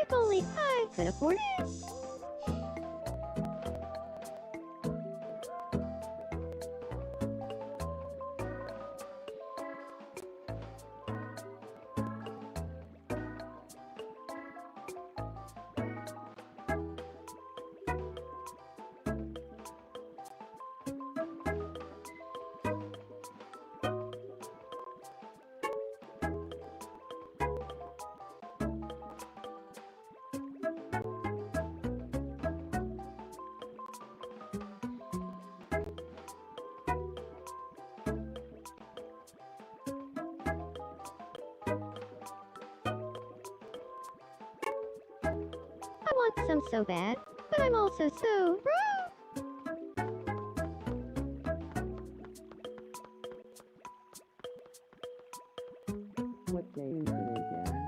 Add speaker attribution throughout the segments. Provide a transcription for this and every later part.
Speaker 1: If only I could afford it. I want some so bad, but I'm also so broke.
Speaker 2: What day is it again?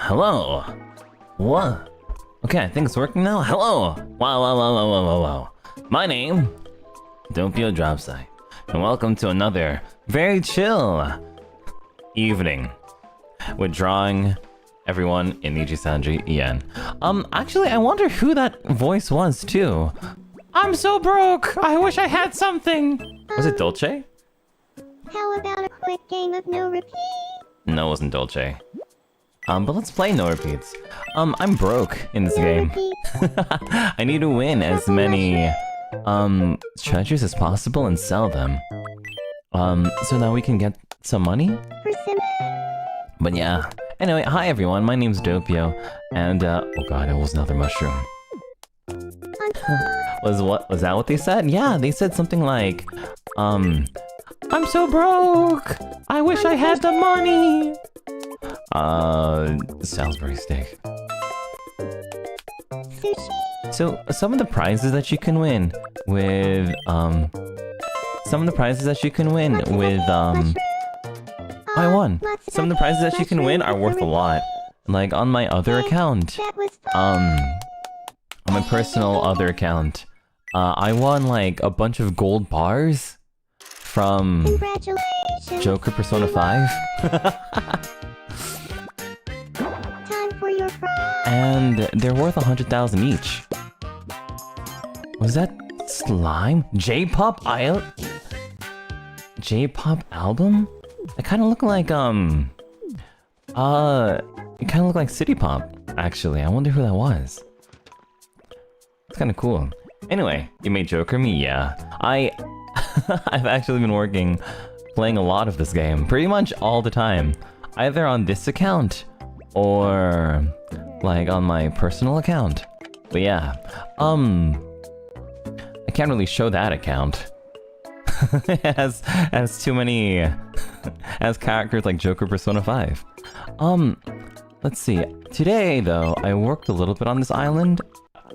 Speaker 3: Hello. What? Okay, I think it's working now. Hello. Wow. My name, Doppio Dropscythe, and welcome to another very chill evening with drawing everyone in NIJISANJI again. Actually, I wonder who that voice was too. I'm so broke. I wish I had something. Was it Dolce?
Speaker 1: How about a quick game of no repeat?
Speaker 3: No, it wasn't Dolce. But let's play no repeats. I'm broke in this game. I need to win as many treasures as possible and sell them. So that we can get some money. But yeah. Anyway, hi everyone, my name's Doppio, and oh god, it was another mushroom. Was that what they said? Yeah, they said something like, I'm so broke! I wish I had the money! Salisbury steak. So, some of the prizes that you can win with, I won! Some of the prizes that you can win are worth a lot. Like, on my other account. On my personal other account. I won, like, a bunch of gold bars from Joker Persona 5.
Speaker 1: Time for your prize.
Speaker 3: And they're worth 100,000 each. Was that slime? J-pop album? It kind of looked like it kind of looked like City Pop. Actually, I wonder who that was. It's kind of cool. Anyway, you made Joker me? Yeah, I've actually been playing a lot of this game, pretty much all the time, either on this account or like on my personal account. But yeah, I can't really show that account. It has too many has characters like Joker Persona 5. Let's see. Today though, I worked a little bit on this island.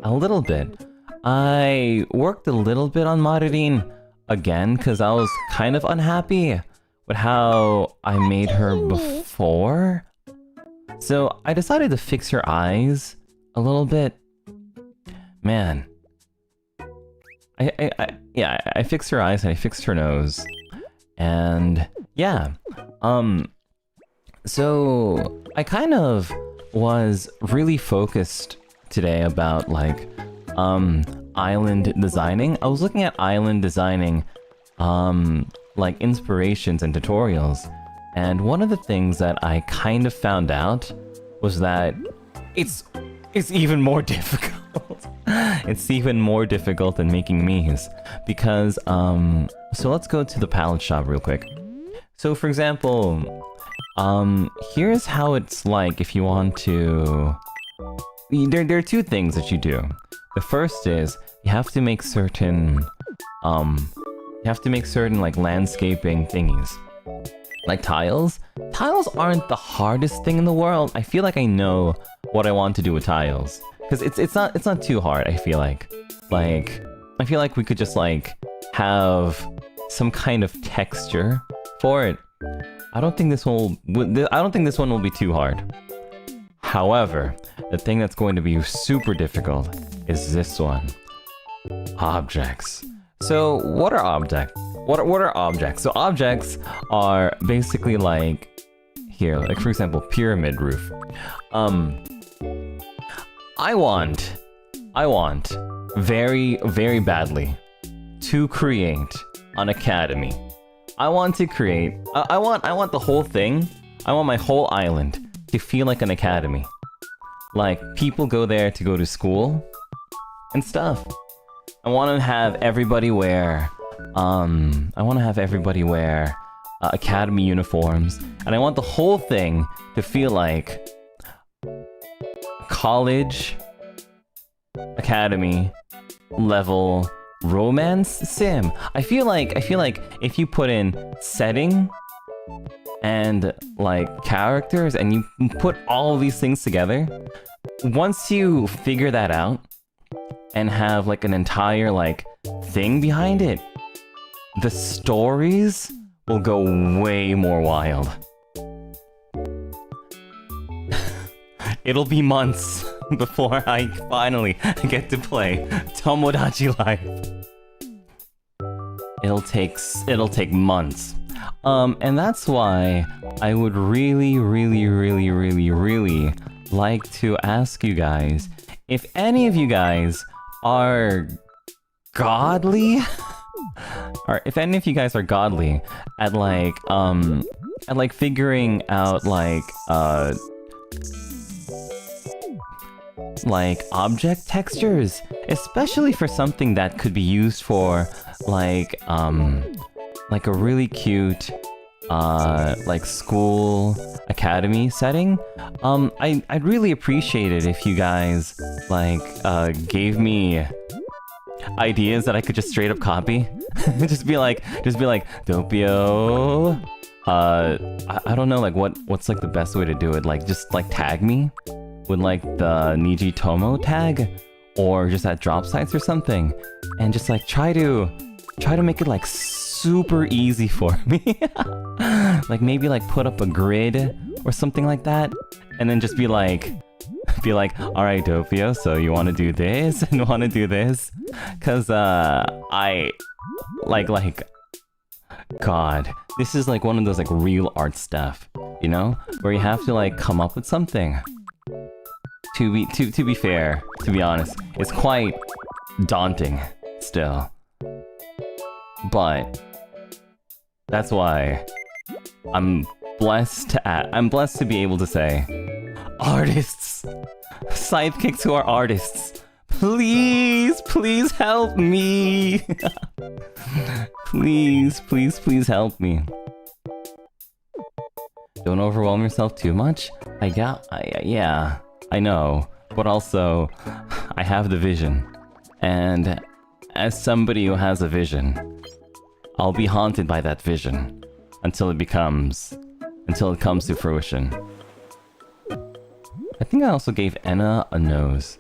Speaker 3: A little bit. I worked a little bit on Marilyn again because I was kind of unhappy with how I made her before. So I decided to fix her eyes a little bit. Man, I fixed her eyes and I fixed her nose. And yeah, so I kind of was really focused today about like island designing. I was looking at island designing like inspirations and tutorials, and one of the things that I kind of found out was that it's even more difficult. It's even more difficult than making memes because so let's go to the palette shop real quick. So for example, here's how it's like if you want to... There are two things that you do. The first is you have to make certain like landscaping thingies. Like tiles. Tiles aren't the hardest thing in the world. I feel like I know what I want to do with tiles. Because it's not too hard, I feel like. Like, I feel like we could just like have some kind of texture for it. I don't think this one will be too hard. However, the thing that's going to be super difficult is this one. Objects. So what are objects? What are objects? So objects are basically like here, like for example, pyramid roof. I want very, very badly to create an academy. I want to create I want the whole thing. I want my whole island to feel like an academy. Like people go there to go to school and stuff. I want to have everybody wear academy uniforms, and I want the whole thing to feel like college academy level romance sim. I feel like if you put in setting and like characters and you put all of these things together, once you figure that out and have like an entire like thing behind it, the stories will go way more wild. It'll be months before I finally get to play Tomodachi Life. It'll take months. And that's why I would really like to ask you guys if any of you guys are godly, or if any of you guys are godly at like figuring out like object textures, especially for something that could be used for like a really cute like school academy setting. I'd really appreciate it if you guys like gave me ideas that I could just straight up copy. just be like Doppio. I don't know like what's like the best way to do it. Like just like tag me with like the Niji Tomo tag, or just at Dropscythe or something, and just like try to make it like super easy for me. Like maybe like put up a grid or something like that, and then just be like, all right, Doppio, so you want to do this and want to do this, cause I like God, this is like one of those like real art stuff, you know, where you have to like come up with something. To be fair, to be honest, it's quite daunting still. But that's why I'm blessed to be able to say, artists, sidekicks who are artists, please help me. please help me. Don't overwhelm yourself too much. Yeah, I know, but also I have the vision, and as somebody who has a vision, I'll be haunted by that vision until it comes to fruition. I think I also gave Enna a nose.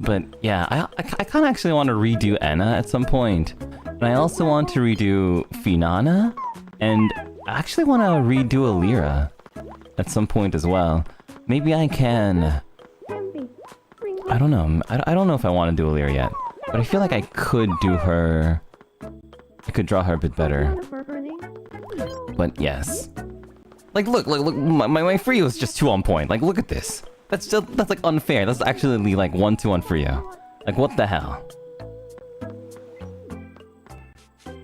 Speaker 3: But yeah, I kind of actually want to redo Enna at some point. And I also want to redo Finana, and I actually want to redo Alira at some point as well. Maybe I can... I don't know. I don't know if I want to do Alira yet. But I feel like I could do her... I could draw her a bit better. But yes. Like, look, my Frio is just too on point. Like, look at this. That's like unfair. That's actually like 1-2 on Frio. Like, what the hell?
Speaker 1: Maybe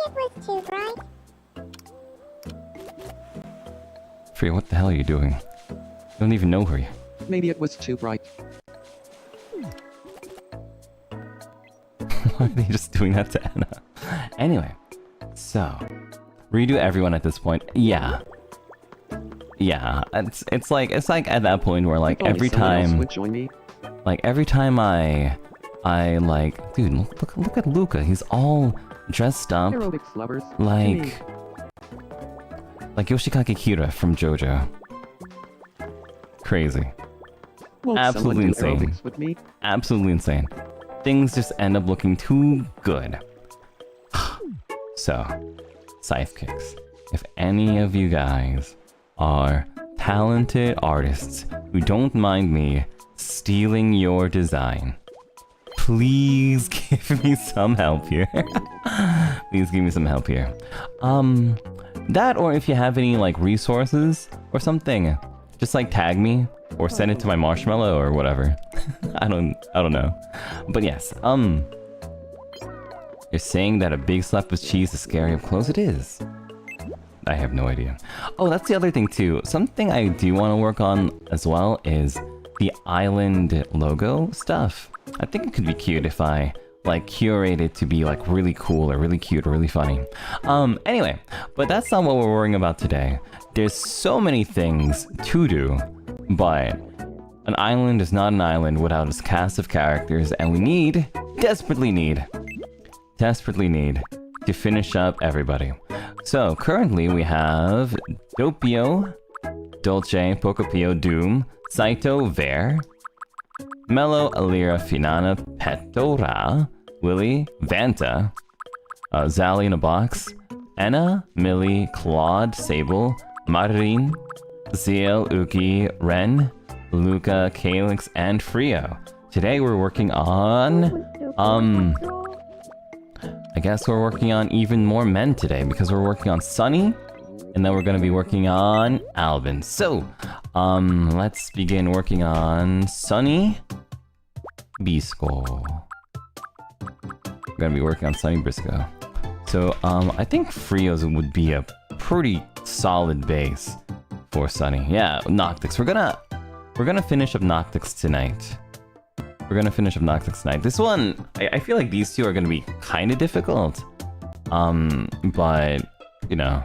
Speaker 1: it was too bright.
Speaker 3: Frio, what the hell are you doing? You don't even know her.
Speaker 2: Maybe it was too bright.
Speaker 3: Why are they just doing that to Anna? Anyway, so redo everyone at this point. Yeah, it's like at that point where like every time, like every time I like, dude, look at Luca. He's all dressed up
Speaker 2: Aerobics lovers.
Speaker 3: like Yoshikage Kira from JoJo. Crazy.
Speaker 2: Won't
Speaker 3: Absolutely
Speaker 2: someone do
Speaker 3: insane.
Speaker 2: aerobics with me?
Speaker 3: Absolutely insane. Things just end up looking too good. So, Scythe Kicks. If any of you guys are talented artists who don't mind me stealing your design, please give me some help here. Please give me some help here. That, or if you have any like resources or something, just like tag me or send it to my marshmallow or whatever. I don't know. But yes, you're saying that a big slap of cheese is scary up close? It is. I have no idea. Oh, that's the other thing too. Something I do want to work on as well is the island logo stuff. I think it could be cute if I like curate it to be like really cool or really cute or really funny. Anyway, but that's not what we're worrying about today. There's so many things to do, but an island is not an island without its cast of characters, and we desperately need to finish up everybody. So currently we have Doppio, Dolce, Pocopio, Doom, Saito, Ver, Mello, Alira, Finana, Petora, Willy, Vanta, Zally in a box, Anna, Millie, Claude, Sable, Marin, Ziel, Uki, Ren, Luca, Calyx, and Frio. Today we're working on, I guess we're working on even more men today because we're working on Sunny, and then we're gonna be working on Alban. So, let's begin working on Sunny, Brisco. We're gonna be working on Sunny Brisco. So, I think Frio's would be a pretty solid base for Sunny. Yeah, Noctix. We're gonna finish up Noctix tonight. This one, I feel like these two are gonna be kind of difficult. But, you know.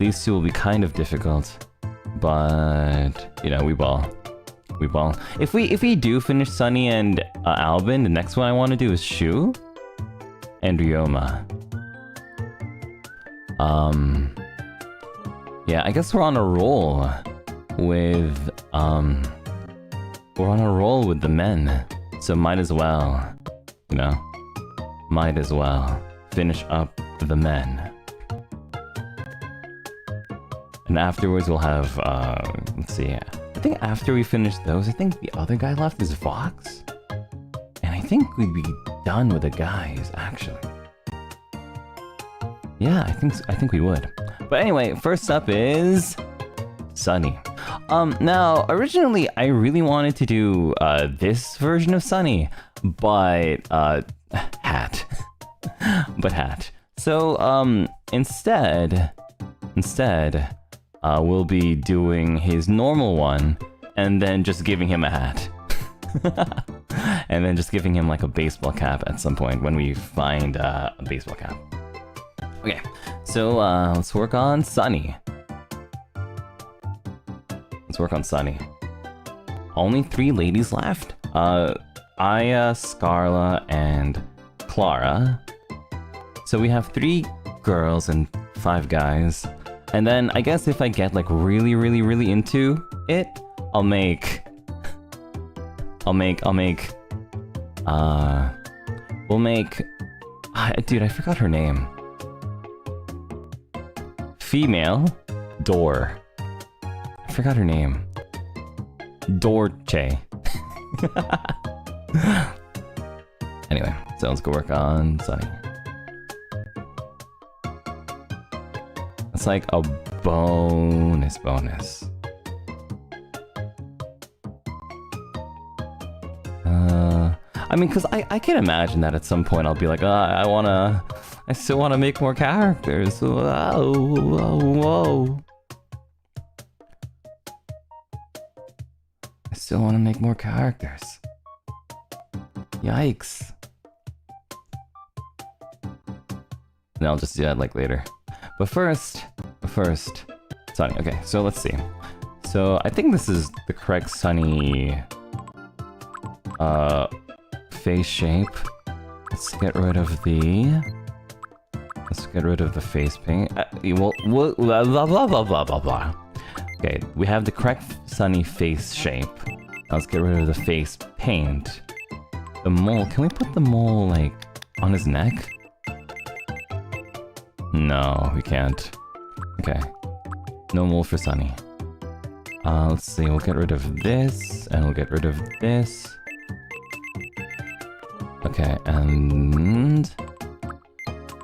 Speaker 3: These two will be kind of difficult. But, you know, we ball. If we do finish Sunny and Alban, the next one I want to do is Shu and Ryoma. Yeah, I guess we're on a roll with the men, so might as well, you know, finish up the men. And afterwards we'll have, let's see, I think after we finish those, I think the other guy left is Vox. And I think we'd be done with the guys, actually. Yeah, I think we would. But anyway, first up is Sunny. Now, originally, I really wanted to do this version of Sunny, but hat. So, instead, we'll be doing his normal one, and then just giving him a hat. And then just giving him like a baseball cap at some point when we find a baseball cap. Okay, so let's work on Sunny. Only 3 ladies left. Aya, Scarla, and Clara. So we have 3 girls and 5 guys. And then I guess if I get like really into it, I'll make dude, I forgot her name. Female Door. I forgot her name. Dorche. Anyway, so let's go work on Sunny. It's like a bonus. I mean, because I can imagine that at some point I'll be like, I still wanna make more characters. Whoa. I still wanna make more characters. Yikes. And I'll just do that like later. But first, Sunny. Okay, so let's see. So I think this is the correct Sunny face shape. Let's get rid of the face paint. Blah, blah, blah. Okay, we have the correct Sunny face shape. Now let's get rid of the face paint. The mole, can we put the mole like on his neck? No, we can't. Okay, no mole for Sunny. Let's see, we'll get rid of this, and we'll get rid of this. Okay, and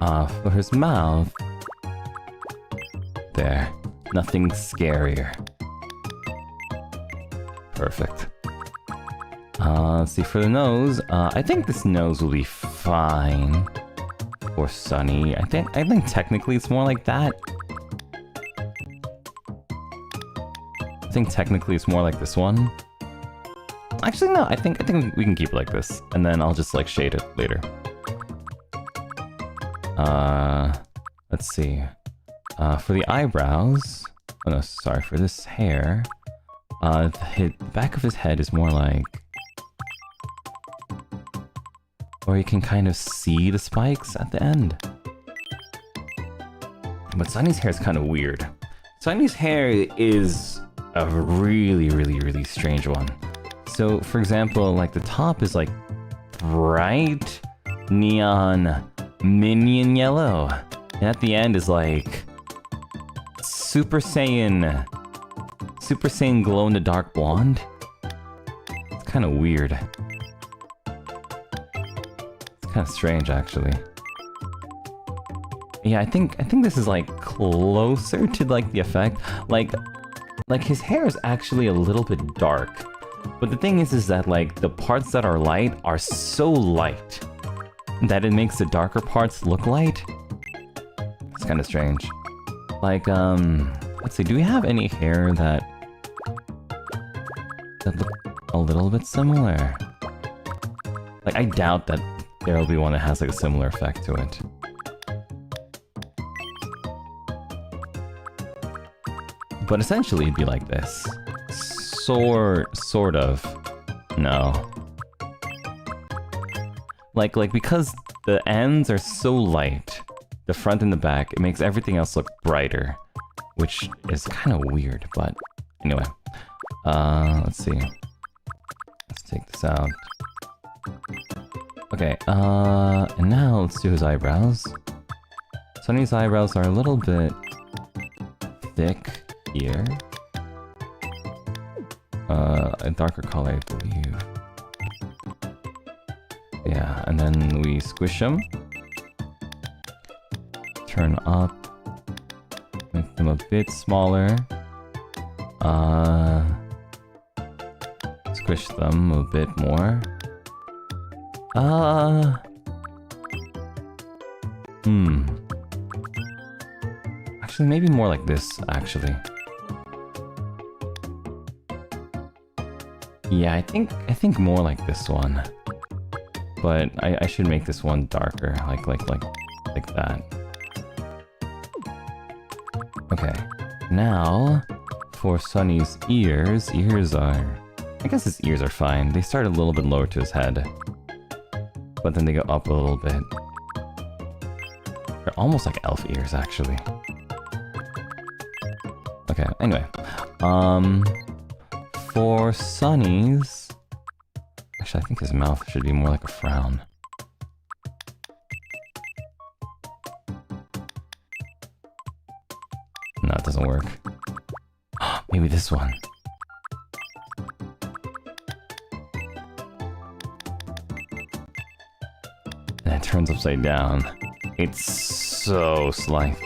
Speaker 3: for his mouth, there, nothing scarier. Perfect. Let's see, for the nose, I think this nose will be fine for Sunny. I think technically it's more like that. I think technically it's more like this one. Actually, no, I think we can keep it like this, and then I'll just like shade it later. Let's see. For the eyebrows, oh no, sorry, for this hair, the back of his head is more like, or you can kind of see the spikes at the end. But Sunny's hair is kind of weird. Sunny's hair is a really strange one. So, for example, like the top is like bright neon minion yellow, and at the end is like Super Saiyan glow in the dark blonde. It's kind of weird. It's kind of strange, actually. Yeah, I think this is like closer to like the effect. Like his hair is actually a little bit dark. But the thing is that like the parts that are light are so light that it makes the darker parts look light. It's kind of strange. Like, let's see, do we have any hair that look a little bit similar? Like, I doubt that there will be one that has like a similar effect to it. But essentially it'd be like this. Sort of. No. Like because the ends are so light, the front and the back, it makes everything else look brighter, which is kind of weird, but anyway. Let's see. Let's take this out. Okay, and now let's do his eyebrows. Sunny's eyebrows are a little bit thick here. A darker color, I believe. Yeah, and then we squish them. Turn up. Make them a bit smaller. Squish them a bit more. Actually, maybe more like this, actually. Yeah, I think more like this one. But I should make this one darker, like that. Okay. Now, for Sunny's ears. I guess his ears are fine. They start a little bit lower to his head. But then they go up a little bit. They're almost like elf ears, actually. Okay, anyway. For Sunny's... Actually, I think his mouth should be more like a frown. No, it doesn't work. Maybe this one. turns upside down. It's so slight.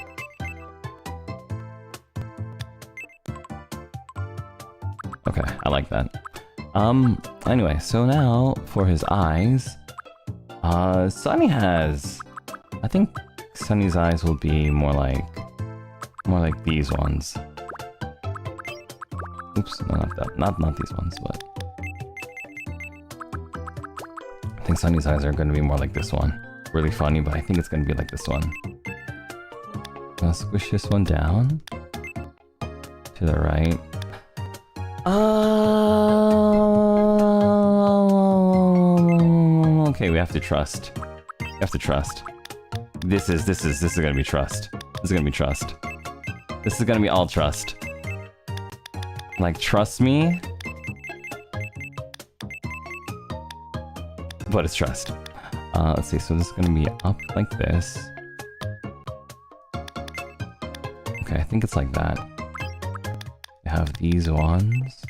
Speaker 3: Okay, I like that. Anyway, so now for his eyes, Sunny has, I think Sunny's eyes will be more like these ones. Oops, no, not that, not these ones, but I think Sunny's eyes are going to be more like this one. Really funny, but I think it's going to be like this one. I'll squish this one down to the right. Okay, we have to trust. We have to trust. This is gonna be trust. This is gonna be trust. This is gonna be all trust. Like, trust me. But it's trust. Let's see, so this is gonna be up like this. Okay, I think it's like that. We have these ones.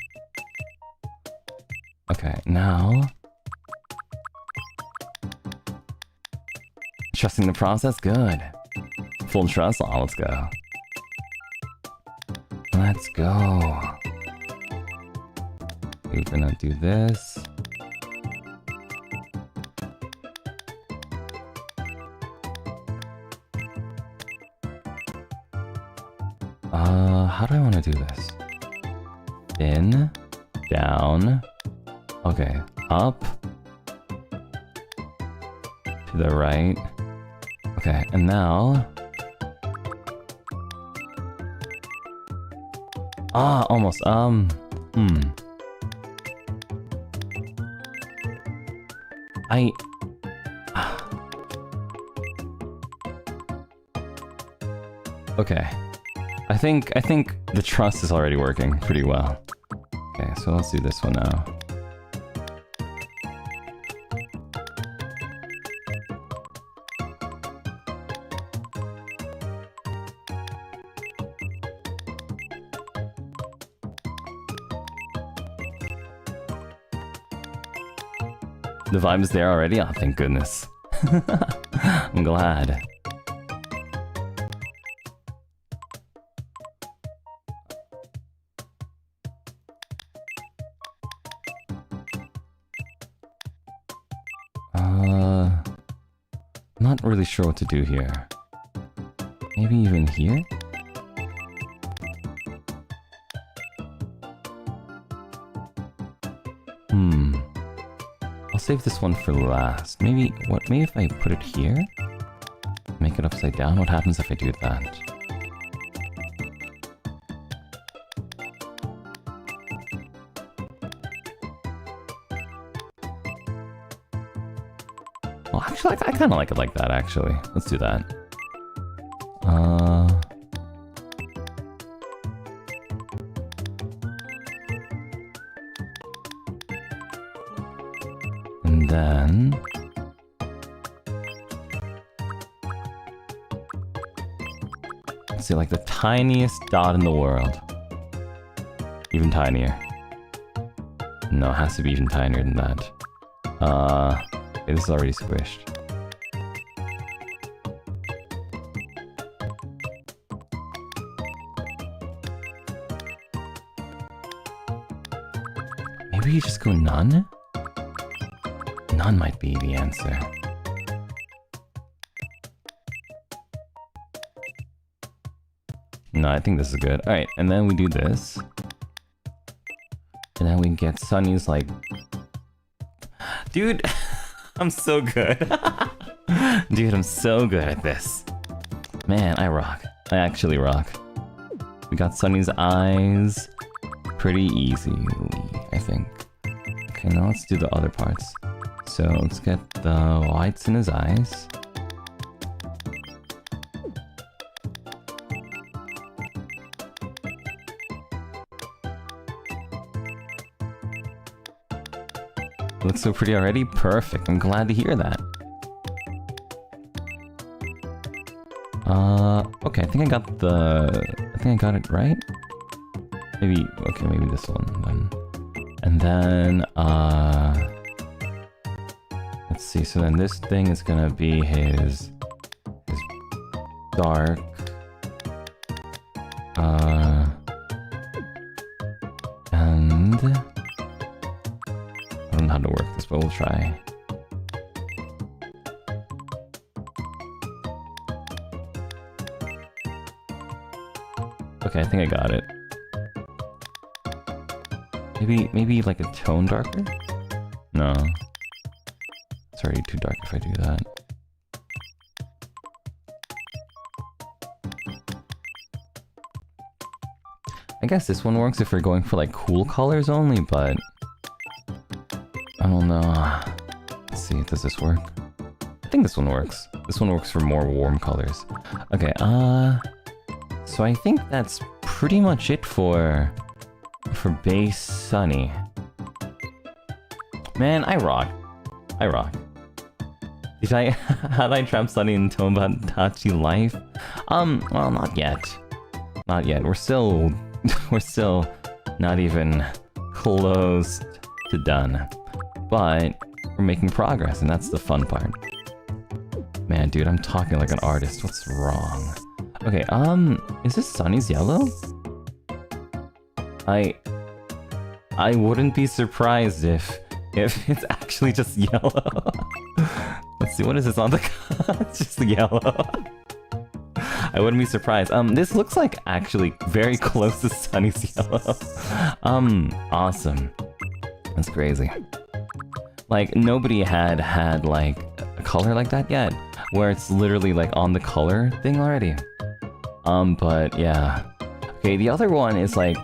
Speaker 3: Okay, now... Trusting the process? Good. Full trust? Oh, let's go. Let's go. We're gonna do this. How do I want to do this? In, down, okay, up, to the right, okay, and now, almost, okay. I think the trust is already working pretty well. Okay, so let's do this one now. The vibe is there already? Oh, thank goodness. I'm glad. Not really sure what to do here. Maybe even here? I'll save this one for last. Maybe if I put it here? Make it upside down? What happens if I do that? Well, actually, I kind of like it like that, actually. Let's do that. And then... let's see, like the tiniest dot in the world. Even tinier. No, it has to be even tinier than that. Okay, this is already squished. Maybe you just go none? None might be the answer. No, I think this is good. Alright, and then we do this. And then we get Sunny's like... Dude, I'm so good. Dude, I'm so good at this. Man, I rock. I actually rock. We got Sunny's eyes pretty easily, I think. Okay, now let's do the other parts. So let's get the whites in his eyes. Looks so pretty already? Perfect. I'm glad to hear that. Okay, I think I got it right? Maybe, okay, maybe this one then. And then, Let's see, so then this thing is gonna be his dark. And I don't know how to work this, but we'll try. Okay, I think I got it. Maybe like a tone darker? No. It's already too dark if I do that. I guess this one works if we're going for like cool colors only, but I don't know. Let's see, does this work? I think this one works. This one works for more warm colors. Okay, so I think that's pretty much it for base Sunny. Man, I rock. I rock. How did I trap Sunny in Tomodachi life? Well, not yet. Not yet. We're still not even close to done. But we're making progress, and that's the fun part. Man, dude, I'm talking like an artist. What's wrong? Okay, is this Sunny's yellow? I wouldn't be surprised if it's actually just yellow. Let's see, what is this on the it's just yellow. I wouldn't be surprised. This looks like actually very close to Sunny's yellow. Awesome. That's crazy. Like, nobody had like a color like that yet, where it's literally like on the color thing already. But yeah. Okay, the other one is like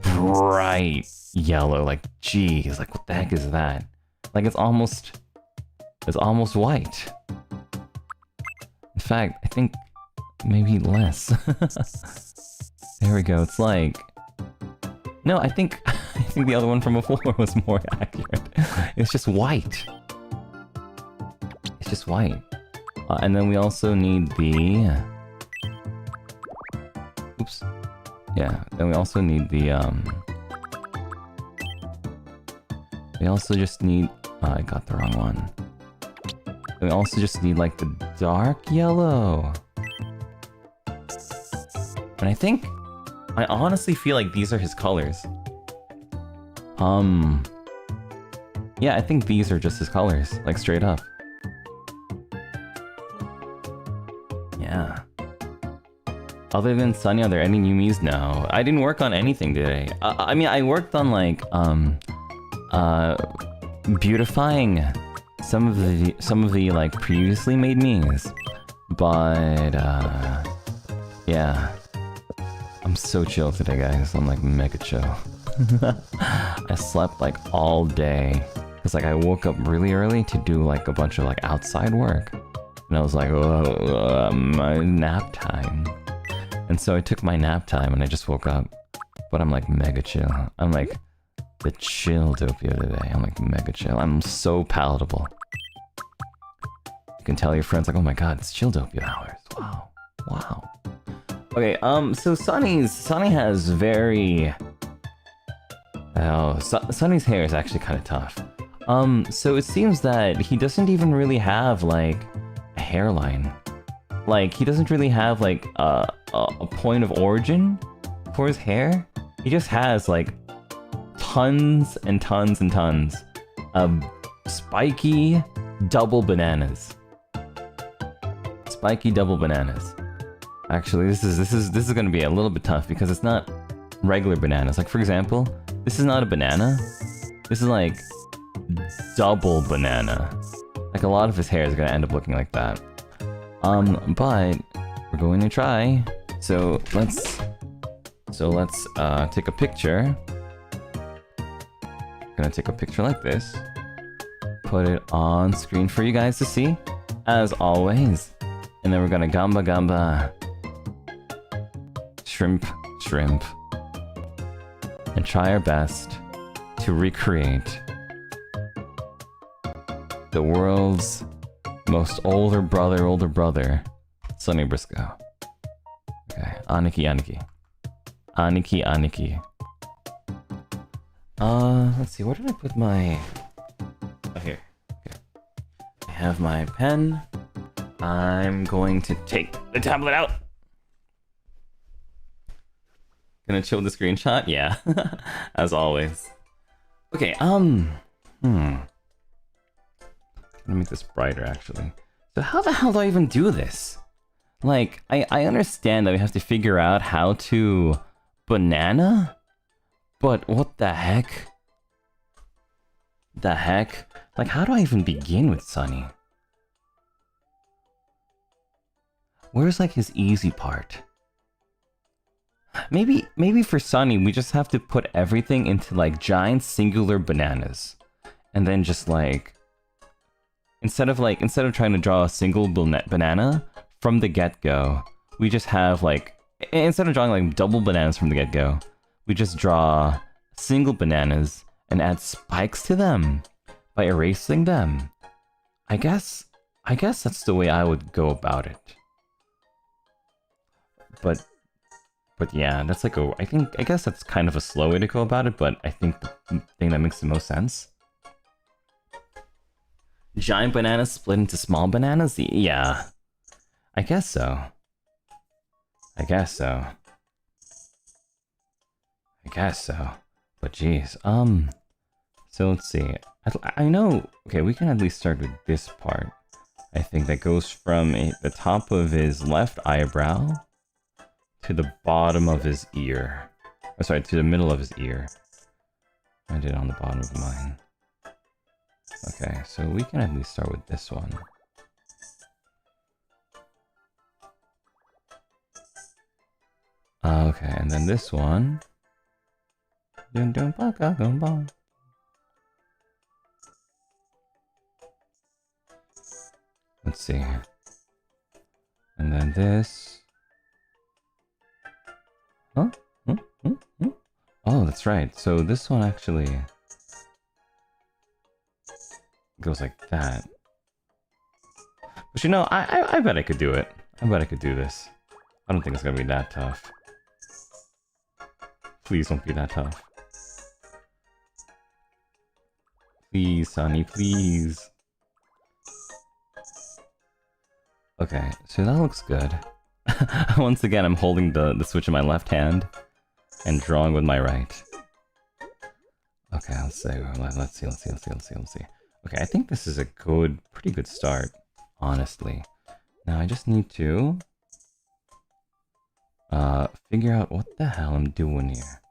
Speaker 3: bright yellow, like geez, like what the heck is that? Like it's almost white. In fact, I think maybe less. There we go. It's like no, I think the other one from before was more accurate. It's just white. It's just white. And then we also need the oops. Yeah, then we also need the we also just need I got the wrong one. We also just need like the dark yellow. And I honestly feel like these are his colors. Yeah, I think these are just his colors, like straight up. Yeah. Other than Sunny, are there any new Miis? No, I didn't work on anything today. I mean, I worked on like beautifying some of the like previously made Miis, but yeah, I'm so chill today, guys. I'm like mega chill. I slept like all day because like I woke up really early to do like a bunch of like outside work, and I was like, oh, my nap time. And so I took my nap time and I just woke up, but I'm like mega chill. I'm like the chill Doppio today. I'm like mega chill. I'm so palatable. You can tell your friends like, oh my god, it's chill Doppio hours. Wow, wow. Okay, so Sunny has very Sunny's hair is actually kind of tough. So it seems that he doesn't even really have like a hairline. Like he doesn't really have like a point of origin for his hair. He just has like tons and tons and tons of spiky double bananas. Spiky double bananas. Actually, this is gonna be a little bit tough because it's not regular bananas. Like for example, this is not a banana. This is like double banana. Like a lot of his hair is gonna end up looking like that. But we're going to try. So let's take a picture. Gonna take a picture like this. Put it on screen for you guys to see, as always. And then we're gonna gamba shrimp and try our best to recreate the world's most older brother, Sunny Brisco. Okay, Aniki. Let's see, where did I put my... Oh, here. Okay. have my pen. I'm going to take the tablet out. Gonna show the screenshot? Yeah, as always. Okay, Let me make this brighter, actually. So how the hell do I even do this? Like, I understand that we have to figure out how to banana, but what the heck? The heck? Like, how do I even begin with Sunny? Where's like his easy part? Maybe for Sunny we just have to put everything into like giant singular bananas, and then just like instead of trying to draw a single banana from the get-go, we just have like, instead of drawing like double bananas from the get-go, we just draw single bananas and add spikes to them by erasing them. I guess that's the way I would go about it. But yeah, that's like I guess that's kind of a slow way to go about it, but I think the thing that makes the most sense. Giant bananas split into small bananas? Yeah. I guess so. But geez, so let's see. I know, okay, we can at least start with this part. I think that goes from the top of his left eyebrow to the bottom of his ear. Oh, sorry, to the middle of his ear. I did it on the bottom of mine. Okay, so we can at least start with this one. Okay, and then this one. Let's see. And then this. Huh? Oh, that's right. So this one actually goes like that. But you know, I bet I could do it. I bet I could do this. I don't think it's gonna be that tough. Please don't be that tough. Please, Sunny, please. Okay, so that looks good. Once again, I'm holding the switch in my left hand and drawing with my right. Okay, let's see. Okay, I think this is a pretty good start, honestly. Now I just need to figure out what the hell I'm doing here.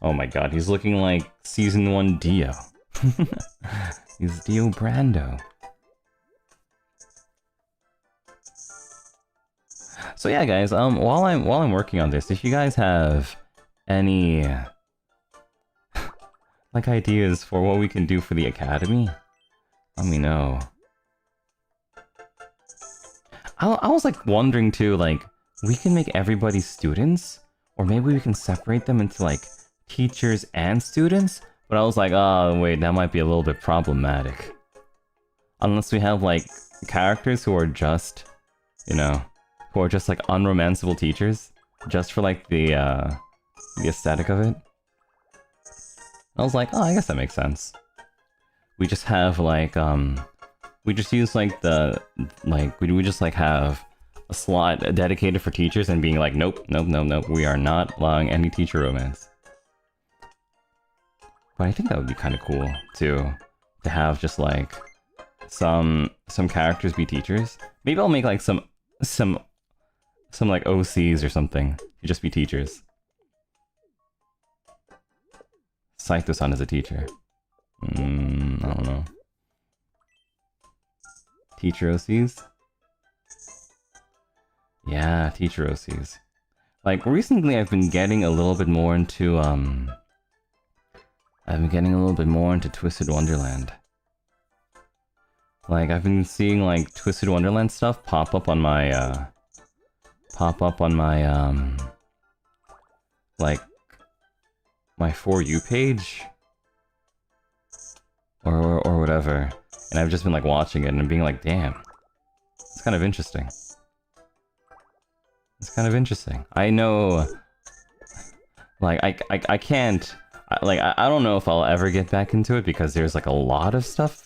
Speaker 3: Oh my god, he's looking like Season 1 Dio. He's Dio Brando. So yeah, guys, while I'm working on this, if you guys have any like ideas for what we can do for the academy, let me know. I was like wondering too, like, we can make everybody students, or maybe we can separate them into like teachers and students, but I was like, oh wait, that might be a little bit problematic. Unless we have like characters who are just, you know, who are just like unromanceable teachers, just for like the aesthetic of it. I was like, oh, I guess that makes sense. We just have like, we just use like we just like have a slot dedicated for teachers and being like, nope, we are not allowing any teacher romance. But I think that would be kind of cool too, to have just like some characters be teachers. Maybe I'll make like some like OCs or something to just be teachers. Saito-san is a teacher. I don't know. Teacher OCs? Yeah, teacher OCs. Like, recently I've been getting a little bit more into, Twisted Wonderland. Like, I've been seeing, like, Twisted Wonderland stuff pop up on my, like, my For You page. Or whatever. And I've just been, like, watching it and being like, damn. It's kind of interesting. It's kind of interesting. I know... Like, I can't I don't know if I'll ever get back into it because there's like a lot of stuff.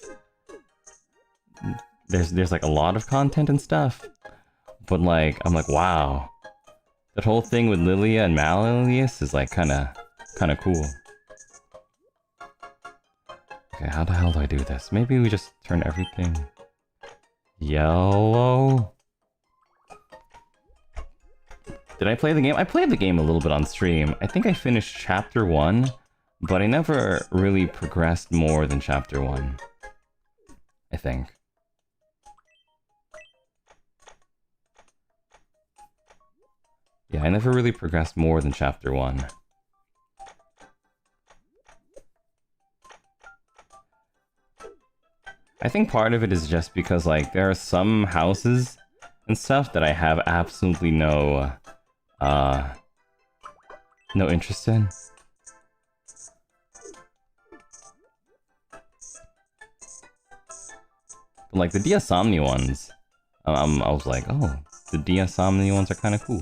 Speaker 3: There's like a lot of content and stuff. But like, I'm like, wow. That whole thing with Lilia and Malleus is like kinda cool. Okay, how the hell do I do this? Maybe we just turn everything yellow? Did I play the game? I played the game a little bit on stream. I think I finished chapter 1, but I never really progressed more than chapter 1. I think. Yeah, I never really progressed more than chapter 1. I think part of it is just because, like, there are some houses and stuff that I have absolutely no interest in. But, like, the ďSpamming ones, I was like, oh, the ďSpamming ones are kind of cool.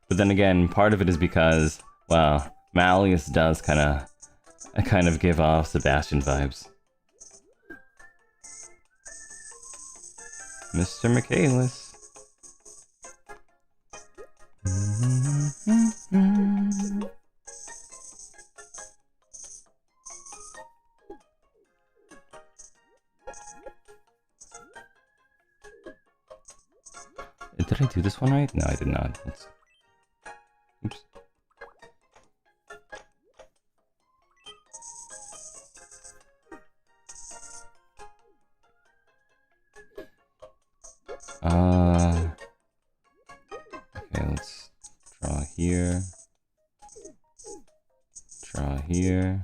Speaker 3: But then again, part of it is because, well, Malleus does kind of give off Sebastian vibes. Mr. Michaelis. Did I do this one right? No, I did not. Oops. Okay, let's draw here. Draw here.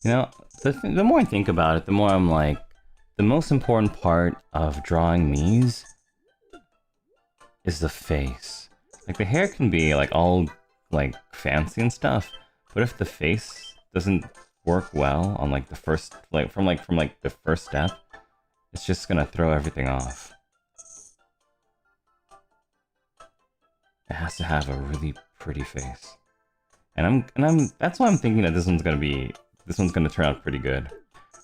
Speaker 3: You know, the more I think about it, the more I'm like, the most important part of drawing these is the face. Like, the hair can be, like, all, like, fancy and stuff, but if the face doesn't work well on, like, the first, like, from the first step, it's just gonna throw everything off. It has to have a really pretty face. And that's why I'm thinking that this one's gonna turn out pretty good.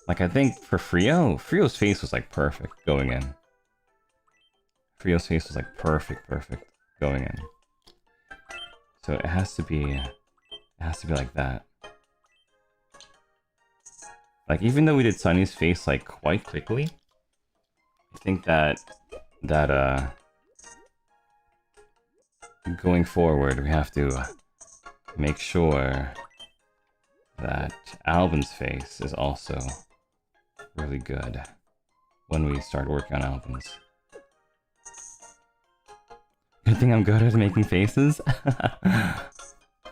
Speaker 3: Like, I think for Frio's face was, like, perfect going in. Frio's face was, like, perfect going in. So it has to be like that. Like, even though we did Sunny's face, like, quite quickly, I think that going forward, we have to make sure that Alban's face is also really good when we start working on Alban's. Good thing I'm good at making faces?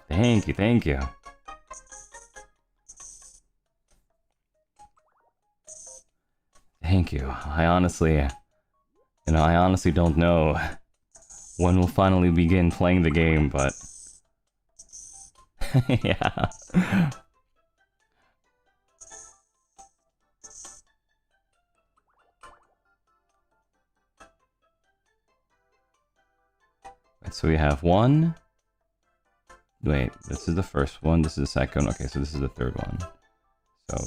Speaker 3: Thank you, thank you. Thank you. I honestly don't know when we'll finally begin playing the game, but yeah. Right, so we have one. Wait, this is the first one, this is the second. Okay, so this is the third one. So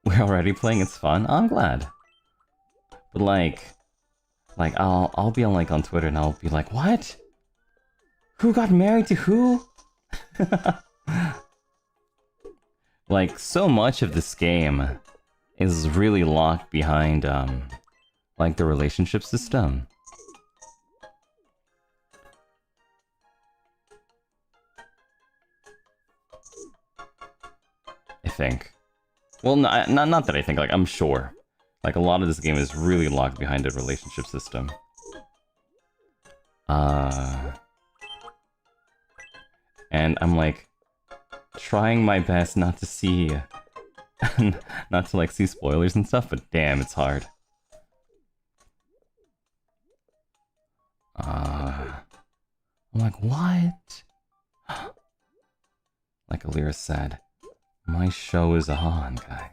Speaker 3: we're already playing, it's fun. Oh, I'm glad. But like I'll be on Twitter and I'll be like, what? Who got married to who? Like, so much of this game is really locked behind like the relationship system. I think. Well, not that I think, like, I'm sure. Like, a lot of this game is really locked behind a relationship system. And I'm, like, trying my best not to see... not to, like, see spoilers and stuff, but damn, it's hard. I'm like, what? Like Alira said, my show is on, guys.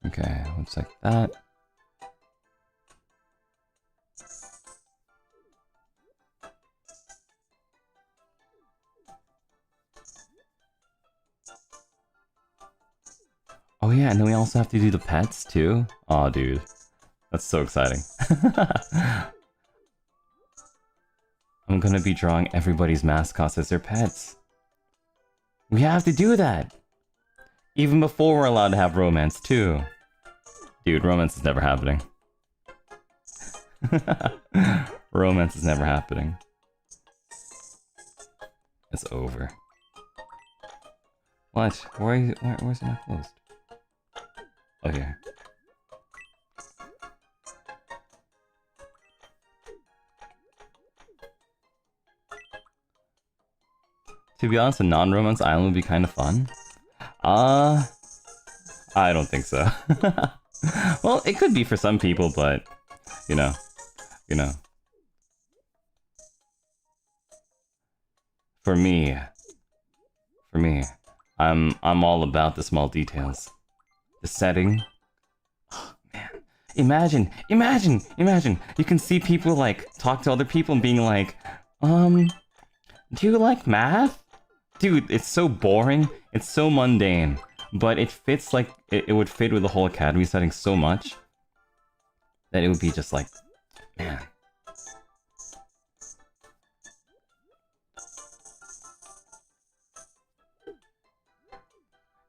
Speaker 3: Okay, looks like that. Oh yeah, and then we also have to do the pets too. Aw, dude. That's so exciting. I'm gonna be drawing everybody's mascots as their pets. We have to do that! Even before we're allowed to have romance too. Dude, romance is never happening. Romance is never happening. It's over. What? Where's it not closed? Oh, here. To be honest, a non-romance island would be kind of fun. I don't think so. Well, it could be for some people, but you know. For me, I'm all about the small details. The setting. Oh, man. Imagine. You can see people like talk to other people and being like, do you like math? Dude, it's so boring. It's so mundane. But it fits like, it would fit with the whole academy setting so much that it would be just like, man.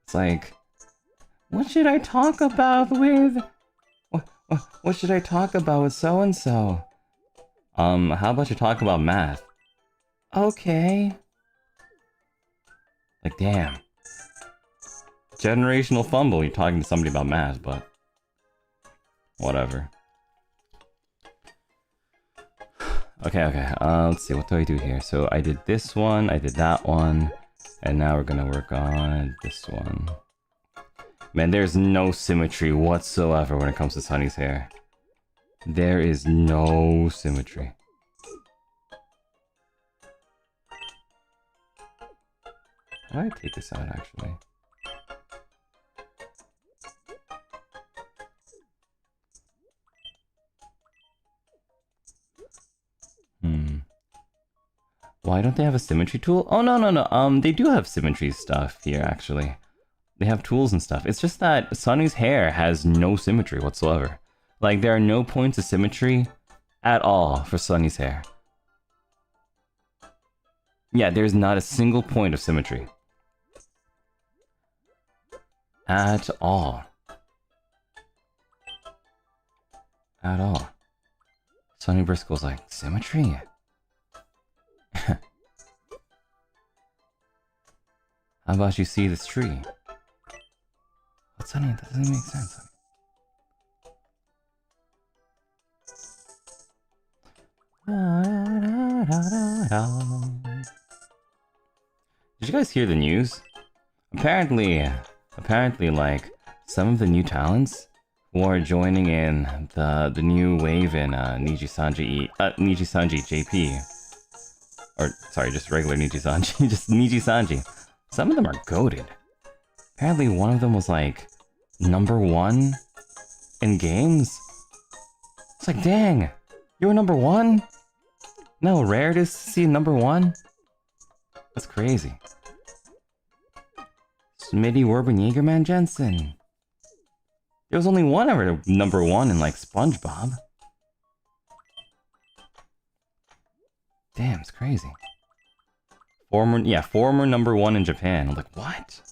Speaker 3: It's like, what should I talk about with... What should I talk about with so-and-so? How about you talk about math? Okay. Like, damn. Generational fumble, you're talking to somebody about math, but... whatever. Okay, let's see, what do I do here? So I did this one, I did that one, and now we're gonna work on this one. Man, there's no symmetry whatsoever when it comes to Sunny's hair. There is no symmetry. How do I take this out, actually? Why don't they have a symmetry tool? Oh, no. They do have symmetry stuff here, actually. They have tools and stuff. It's just that Sunny's hair has no symmetry whatsoever. Like, there are no points of symmetry at all for Sunny's hair. Yeah, there's not a single point of symmetry. At all. At all. Sunny Briscoe's like, symmetry? How about you see this tree? But Sunny, that doesn't make sense. Did you guys hear the news? Apparently, like, some of the new talents who are joining in the new wave in NIJISANJI JP. Or, sorry, just regular NIJISANJI, just NIJISANJI. Some of them are goated. Apparently one of them was like, #1 in games? It's like, dang, you were #1? No, rare it is to see #1? That's crazy. Smitty Werben Jaegerman Jensen. There was only one ever #1 in like SpongeBob. Damn, it's crazy. Former #1 in Japan. I'm like, what?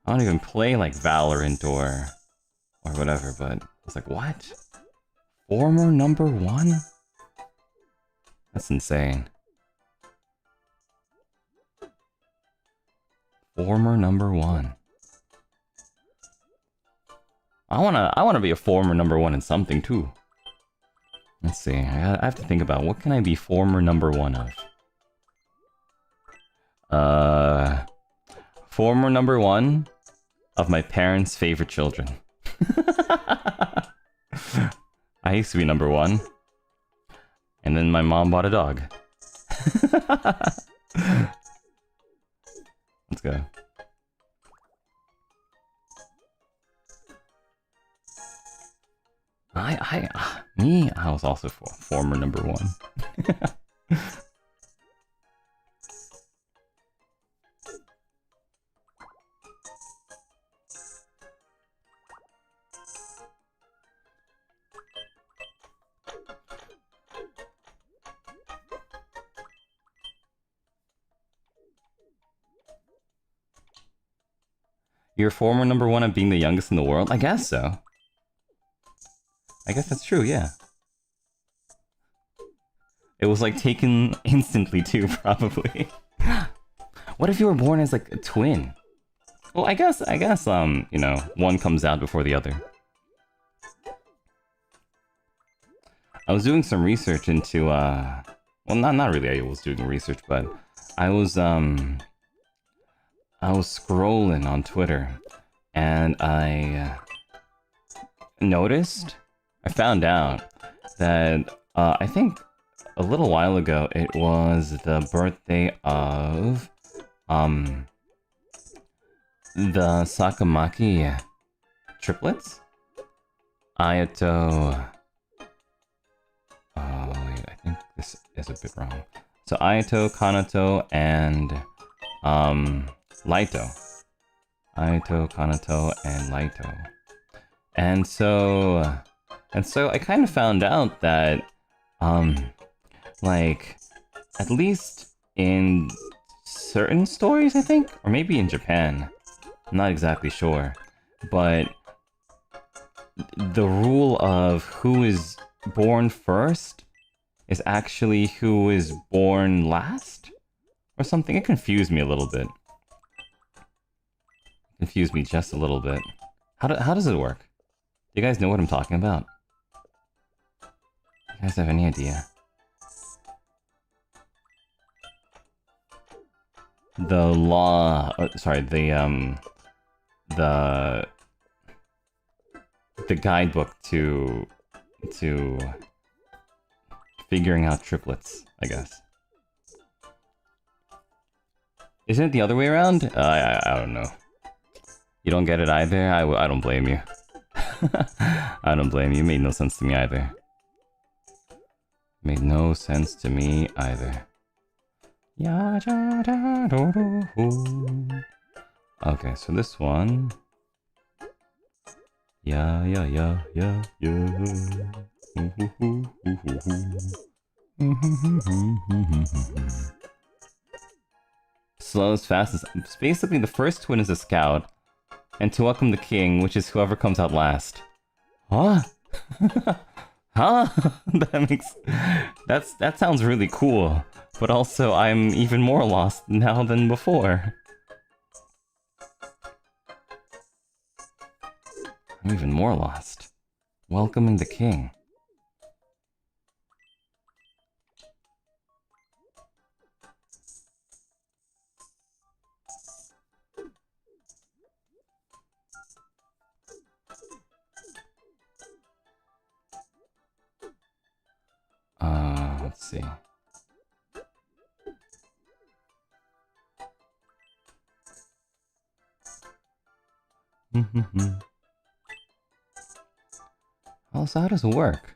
Speaker 3: I don't even play like Valorant or whatever, but it's like, what? Former #1? That's insane. Former #1. I wanna be a former #1 in something too. Let's see. I have to think about what can I be former #1 of. Former #1 of my parents' favorite children. I used to be number one. And then my mom bought a dog. Let's go. I was also former number one. You're former number one at being the youngest in the world? I guess so. I guess that's true, yeah. It was like taken instantly too, probably. What if you were born as like a twin? Well, I guess, you know, one comes out before the other. I was doing some research into, well, not really I was doing research, but I was scrolling on Twitter, and I found out that, I think a little while ago, it was the birthday of, the Sakamaki triplets? Ayato... Oh, wait, I think this is a bit wrong. So Ayato, Kanato, and, Laito. Ayato, Kanato, and Laito. And so I kind of found out that, like, at least in certain stories, I think, or maybe in Japan, I'm not exactly sure, but the rule of who is born first is actually who is born last? Or something. It confused me a little bit. Confused me just a little bit. How does it work? Do you guys know what I'm talking about? You guys have any idea? The law... sorry, the guidebook to figuring out triplets, I guess. Isn't it the other way around? I don't know. You don't get it either? I don't blame you. I don't blame you. It made no sense to me either. Made no sense to me either. Okay, so this one... Yeah. Slow as fast as... Basically, the first twin is a scout, and to welcome the king, which is whoever comes out last. Huh? Huh? That sounds really cool, but also I'm even more lost now than before. I'm even more lost. Welcoming the king. Let's see. Also, how does it work?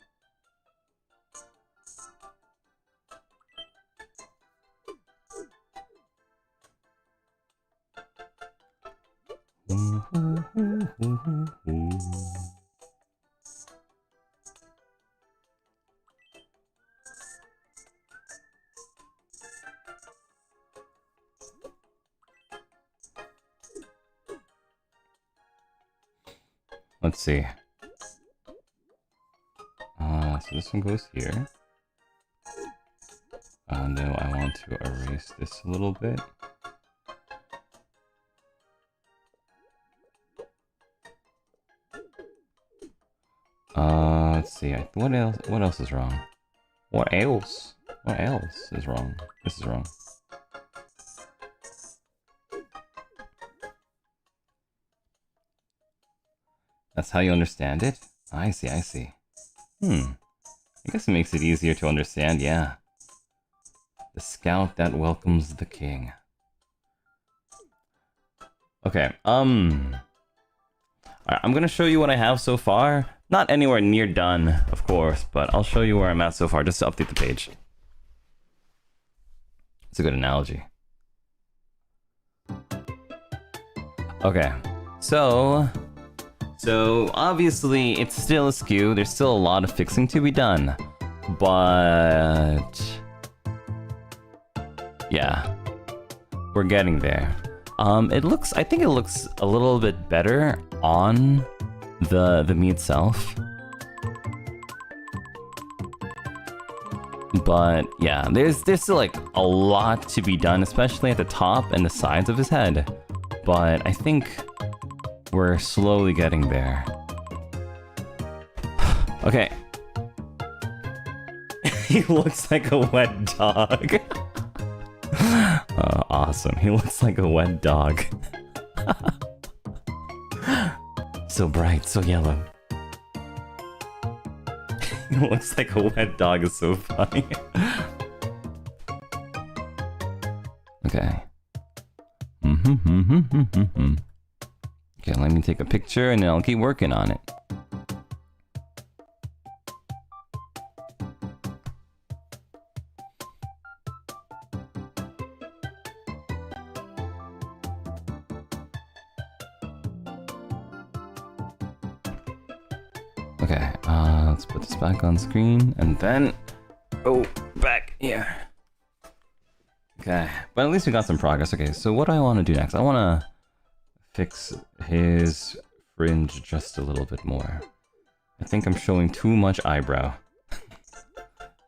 Speaker 3: Let's see. So this one goes here. Now I want to erase this a little bit. Let's see. What else is wrong? What else is wrong? This is wrong. That's how you understand it? I see, I see. I guess it makes it easier to understand, yeah. The scout that welcomes the king. Okay, alright, I'm gonna show you what I have so far. Not anywhere near done, of course, but I'll show you where I'm at so far, just to update the page. It's a good analogy. Okay, so obviously it's still askew, there's still a lot of fixing to be done, but yeah, we're getting there. I think it looks a little bit better on the Mii itself. But yeah, there's still like a lot to be done, especially at the top and the sides of his head. But I think we're slowly getting there. Okay. He looks like a wet dog. Awesome. He looks like a wet dog. So bright, so yellow. He looks like a wet dog is so funny. Okay. Okay, let me take a picture and then I'll keep working on it. Okay, let's put this back on screen and then go back here. Okay, but at least we got some progress. Okay, so what do I want to do next? I want to fix his fringe just a little bit more. I think I'm showing too much eyebrow.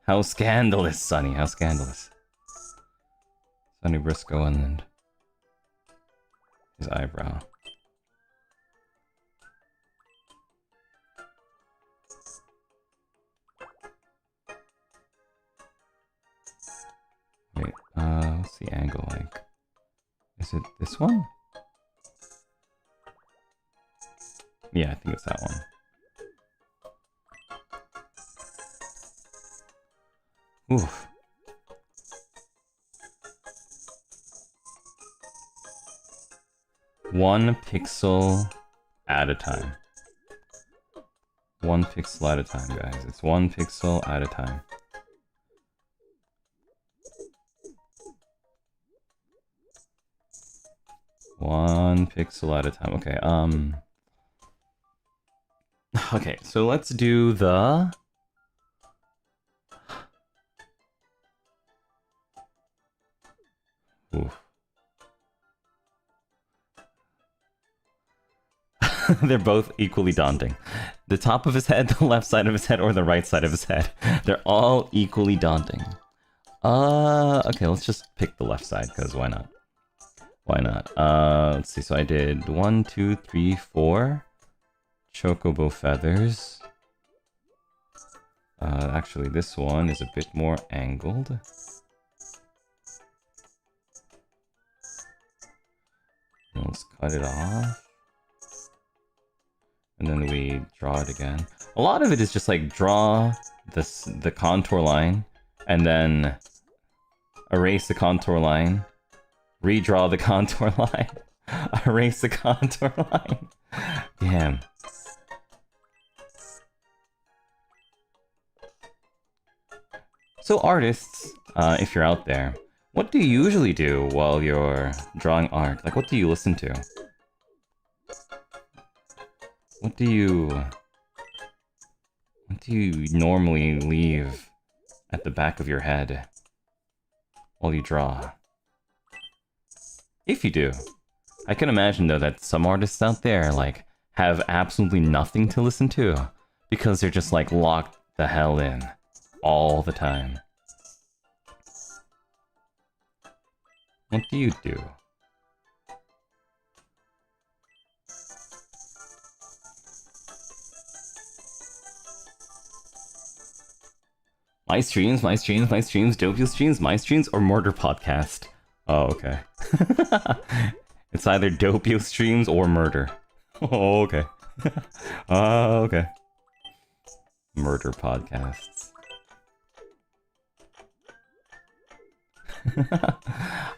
Speaker 3: How scandalous, Sunny, how scandalous. Sunny Brisco and his eyebrow. Wait, what's the angle like? Is it this one? Yeah, I think it's that one. Oof. One pixel at a time. One pixel at a time, guys. It's one pixel at a time. One pixel at a time. Okay, okay, so let's do the... Oof. They're both equally daunting. The top of his head, the left side of his head, or the right side of his head. They're all equally daunting. Okay, let's just pick the left side, because why not? Why not? Let's see, so I did 1, 2, 3, 4 chocobo feathers. Actually, this one is a bit more angled. Let's cut it off. And then we draw it again. A lot of it is just like draw the contour line and then erase the contour line, redraw the contour line, erase the contour line. Damn. So artists, if you're out there, what do you usually do while you're drawing art? Like, what do you listen to? What do you normally leave at the back of your head while you draw? If you do. I can imagine, though, that some artists out there, like, have absolutely nothing to listen to because they're just, like, locked the hell in all the time. What do you do? My streams, Doppio streams, my streams, or murder podcast. Oh, okay. It's either Doppio streams or murder. Oh, okay. Oh, okay. Murder podcasts.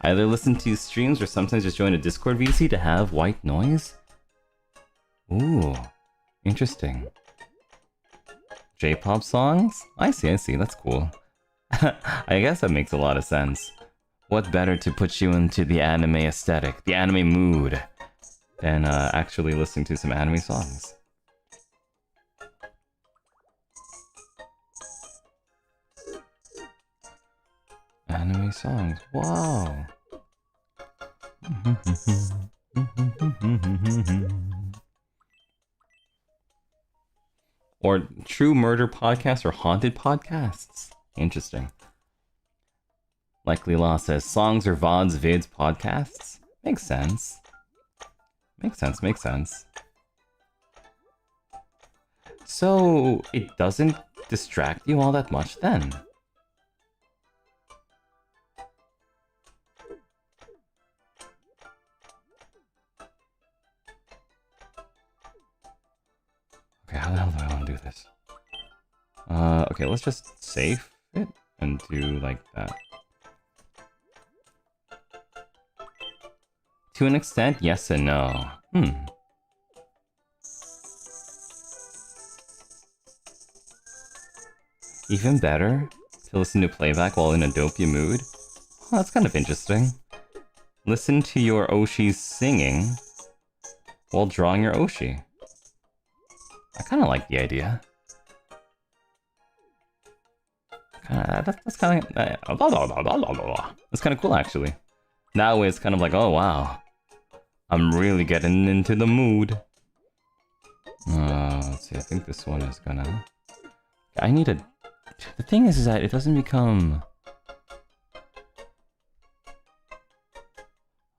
Speaker 3: Either listen to streams or sometimes just join a Discord VC to have white noise? Ooh, interesting. J-pop songs? I see, that's cool. I guess that makes a lot of sense. What better to put you into the anime aesthetic, the anime mood, than actually listening to some anime songs? Anime songs, wow! Or true murder podcasts or haunted podcasts? Interesting. Likely Law says, songs or VODs, vids, podcasts? Makes sense. Makes sense. So, it doesn't distract you all that much then? Okay, how the hell do I want to do this? Okay, let's just save it and do like that. To an extent, yes and no. Even better to listen to playback while in a Doppio mood? Oh, that's kind of interesting. Listen to your Oshi singing while drawing your Oshi. I kind of like the idea. That's kind of that's kind of cool actually. That way it's kind of like, oh wow, I'm really getting into the mood. Let's see. I think this one is gonna. I need a. The thing is that it doesn't become.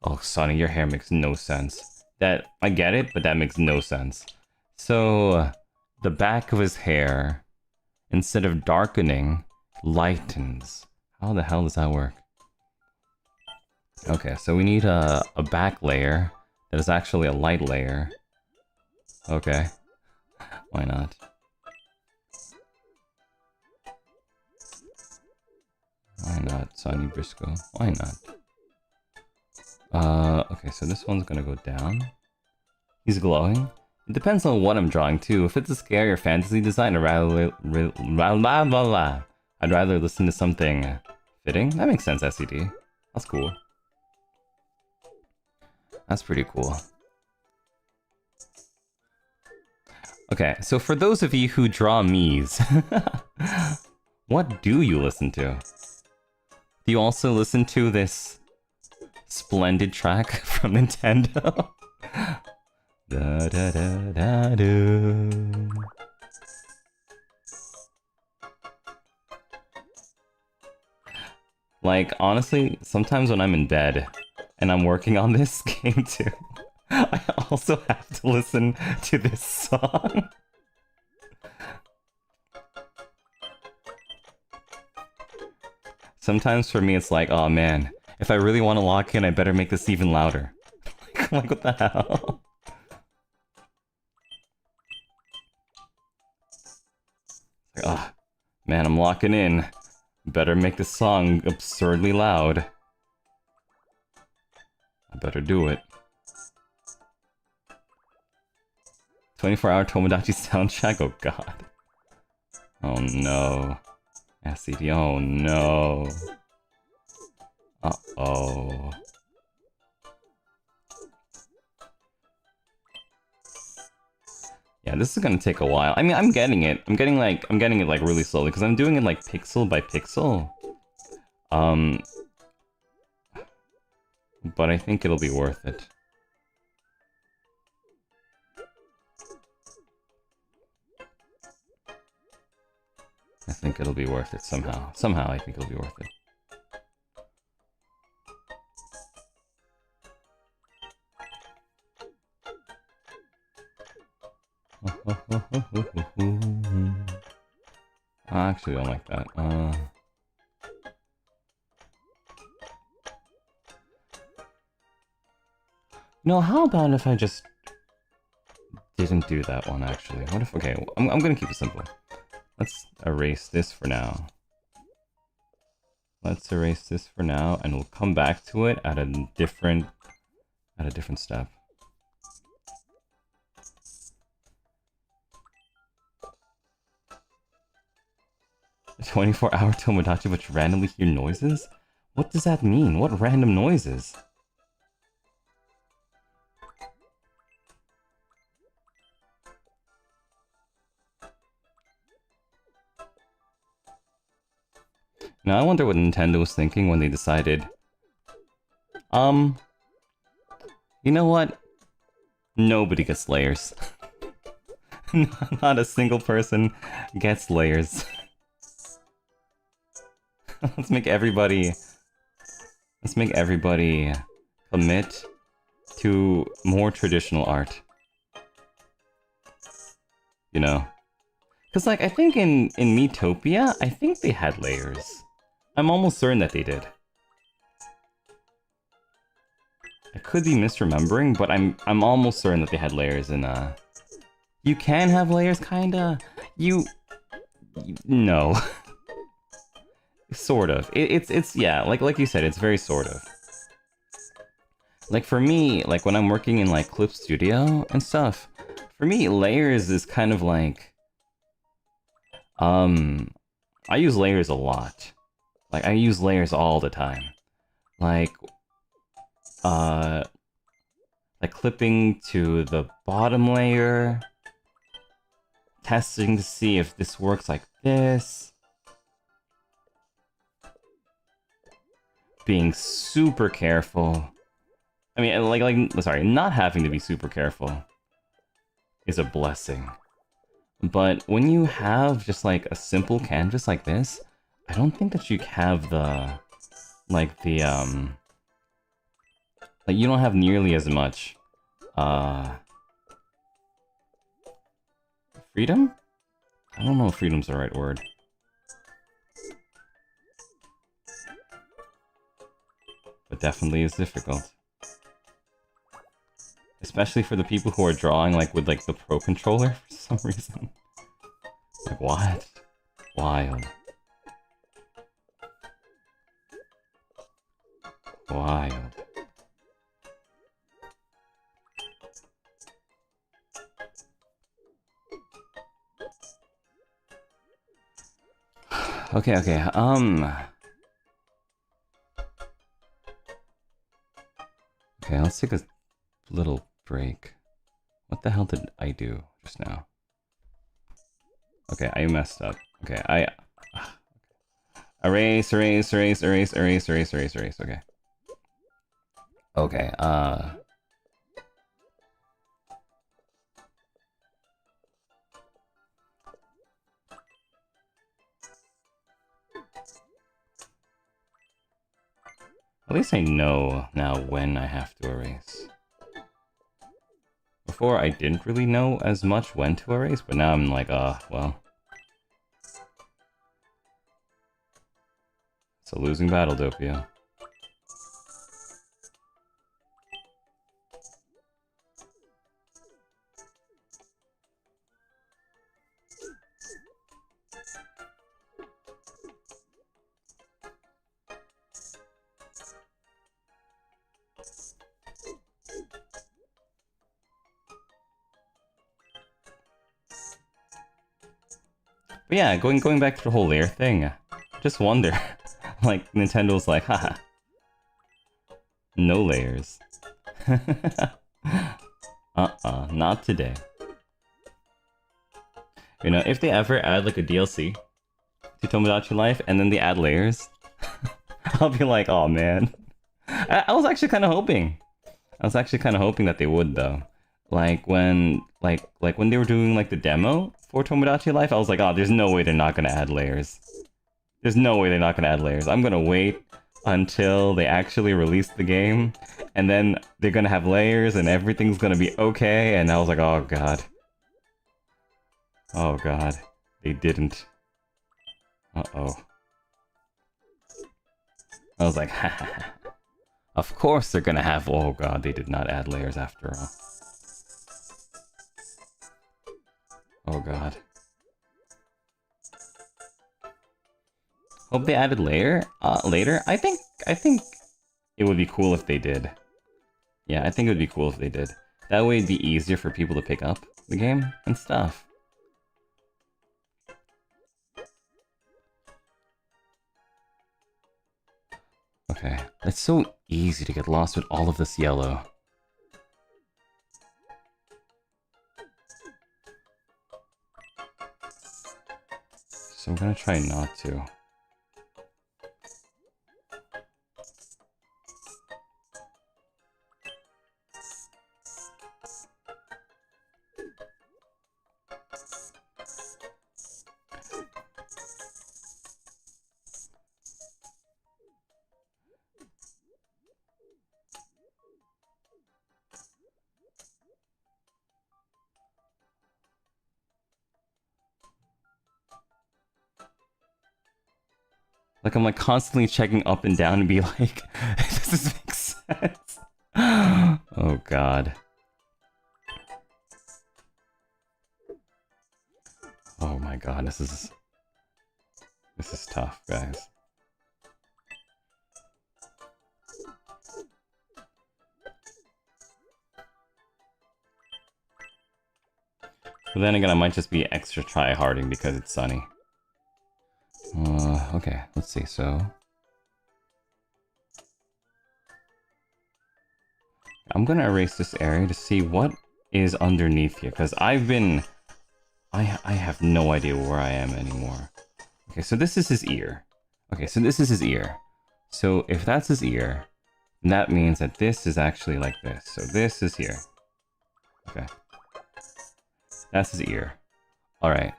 Speaker 3: Oh, Sonny, your hair makes no sense. That I get it, but that makes no sense. So, the back of his hair, instead of darkening, lightens. How the hell does that work? Okay, so we need a back layer that is actually a light layer. Okay, why not? Why not, Sonny Brisco? Why not? Okay, so this one's gonna go down. He's glowing. It depends on what I'm drawing too. If it's a scary or fantasy design, I'd rather listen to something fitting. That makes sense, SCD. That's cool. That's pretty cool. Okay, so for those of you who draw Miis, what do you listen to? Do you also listen to this splendid track from Nintendo? Da da da da do. Like, honestly, sometimes when I'm in bed and I'm working on this game too, I also have to listen to this song. Sometimes for me it's like, oh man, if I really want to lock in, I better make this even louder. Like, what the hell? Like, oh, man, I'm locking in. Better make this song absurdly loud. I better do it. 24-hour Tomodachi soundtrack? Oh god. Oh no. SCD, oh no. Uh-oh. Yeah, this is gonna take a while. I mean, I'm getting it. I'm getting it like really slowly because I'm doing it like pixel by pixel. But I think it'll be worth it. I think it'll be worth it somehow. Somehow I think it'll be worth it. I actually don't like that. No, how about if I just didn't do that one actually? What if, okay, I'm gonna keep it simple. Let's erase this for now. Let's erase this for now, and we'll come back to it at a different step. A 24-hour Tomodachi which randomly hear noises? What does that mean? What random noises? Now I wonder what Nintendo was thinking when they decided, you know what? Nobody gets layers. Not a single person gets layers. Let's make everybody commit to more traditional art. You know? Because, like, I think in Miitopia, I think they had layers. I'm almost certain that they did. I could be misremembering, but I'm almost certain that they had layers in, You can have layers, kinda. No. Sort of. It's yeah, like you said, it's very sort of. Like, for me, like, when I'm working in, like, Clip Studio and stuff, for me, layers is kind of like... I use layers a lot. Like, I use layers all the time. Like clipping to the bottom layer, testing to see if this works like this, being super careful. I mean, sorry, not having to be super careful is a blessing. But when you have just like a simple canvas like this, I don't think that you have like you don't have nearly as much, freedom? I don't know if freedom's the right word. But definitely is difficult. Especially for the people who are drawing, like, with, like, the Pro Controller for some reason. Like, what? Wild. Wild. Okay, okay, okay, let's take a little break. What the hell did I do just now? Okay, I messed up. Okay, erase, okay. Okay, at least I know now when I have to erase. Before, I didn't really know as much when to erase, but now I'm like, well. It's a losing battle, Doppio. But yeah, going back to the whole layer thing, just wonder, like, Nintendo's like, haha, no layers. Not today. You know, if they ever add, like, a DLC to Tomodachi Life, and then they add layers, I'll be like, oh man. I was actually kind of hoping. I was actually kind of hoping that they would, though. Like, when they were doing, like, the demo for Tomodachi Life, I was like, oh, there's no way they're not gonna add layers. There's no way they're not gonna add layers. I'm gonna wait until they actually release the game, and then they're gonna have layers, and everything's gonna be okay, and I was like, oh god. Oh god. They didn't. Uh-oh. I was like, of course they're gonna have... Oh god, they did not add layers after all. god. Hope they added later. I think it would be cool if they did. Yeah, I think it would be cool if they did. That way it'd be easier for people to pick up the game and stuff. Okay, it's so easy to get lost with all of this yellow. So I'm gonna try not to. Like, I'm like constantly checking up and down and be like, does this make sense? Oh god. Oh my god, this is tough, guys. But then again, I might just be extra try-harding because it's sunny. Okay, let's see, so... I'm gonna erase this area to see what is underneath here, because I have no idea where I am anymore. Okay, so this is his ear. Okay, so this is his ear. So if that's his ear, that means that this is actually like this. So this is here. Okay. That's his ear. Alright.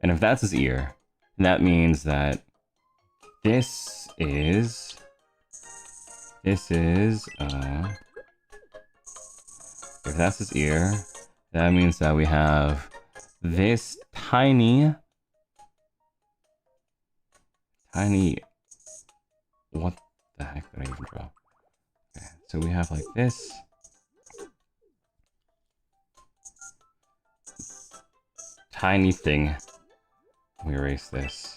Speaker 3: And if that's his ear, that means that this is... If that's his ear, that means that we have this tiny... What the heck did I even draw? Okay, so we have like this. Tiny thing. We erase this.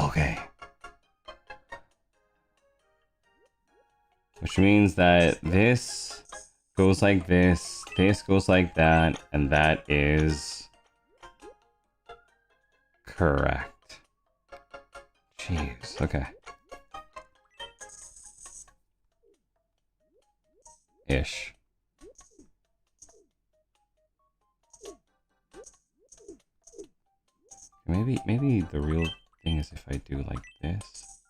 Speaker 3: Okay. Which means that this goes like this goes like that, and that is correct. Jeez, okay. Ish. Maybe the real thing is if I do like this.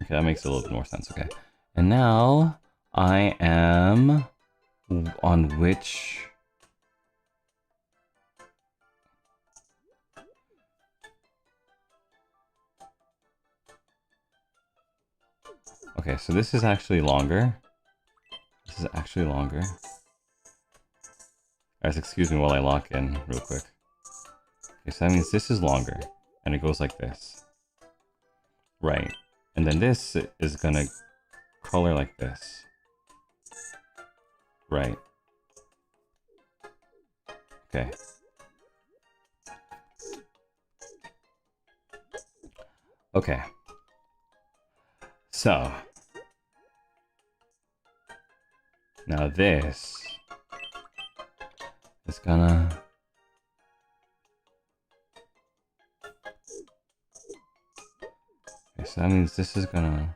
Speaker 3: Okay, that makes a little bit more sense, okay. And now, I am on which... Okay, so this is actually longer. This is actually longer. Guys, excuse me while I lock in real quick. Okay, so that means this is longer, and it goes like this. Right. And then this is gonna color like this. Right. Okay. Okay. So. Now this is gonna... Okay, so that means this is gonna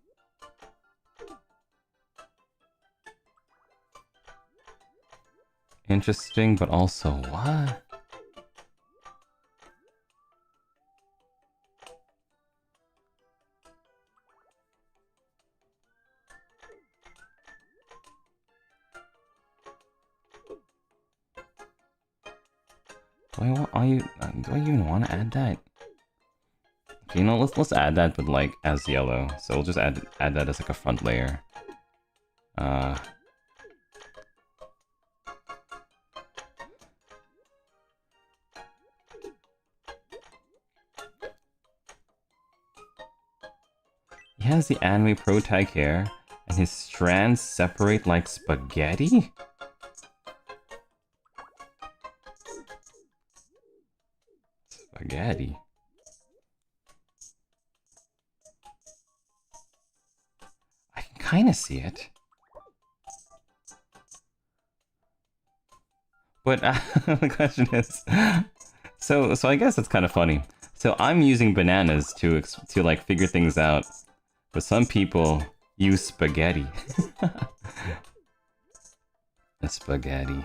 Speaker 3: interesting, but also what? Do I even want to add that? Okay, you know, let's add that, but like as yellow. So we'll just add that as like a front layer. He has the anime pro tag hair, and his strands separate like spaghetti? Spaghetti. I can kind of see it. But the question is, so I guess it's kind of funny. So I'm using bananas to like figure things out, but some people use spaghetti. The spaghetti.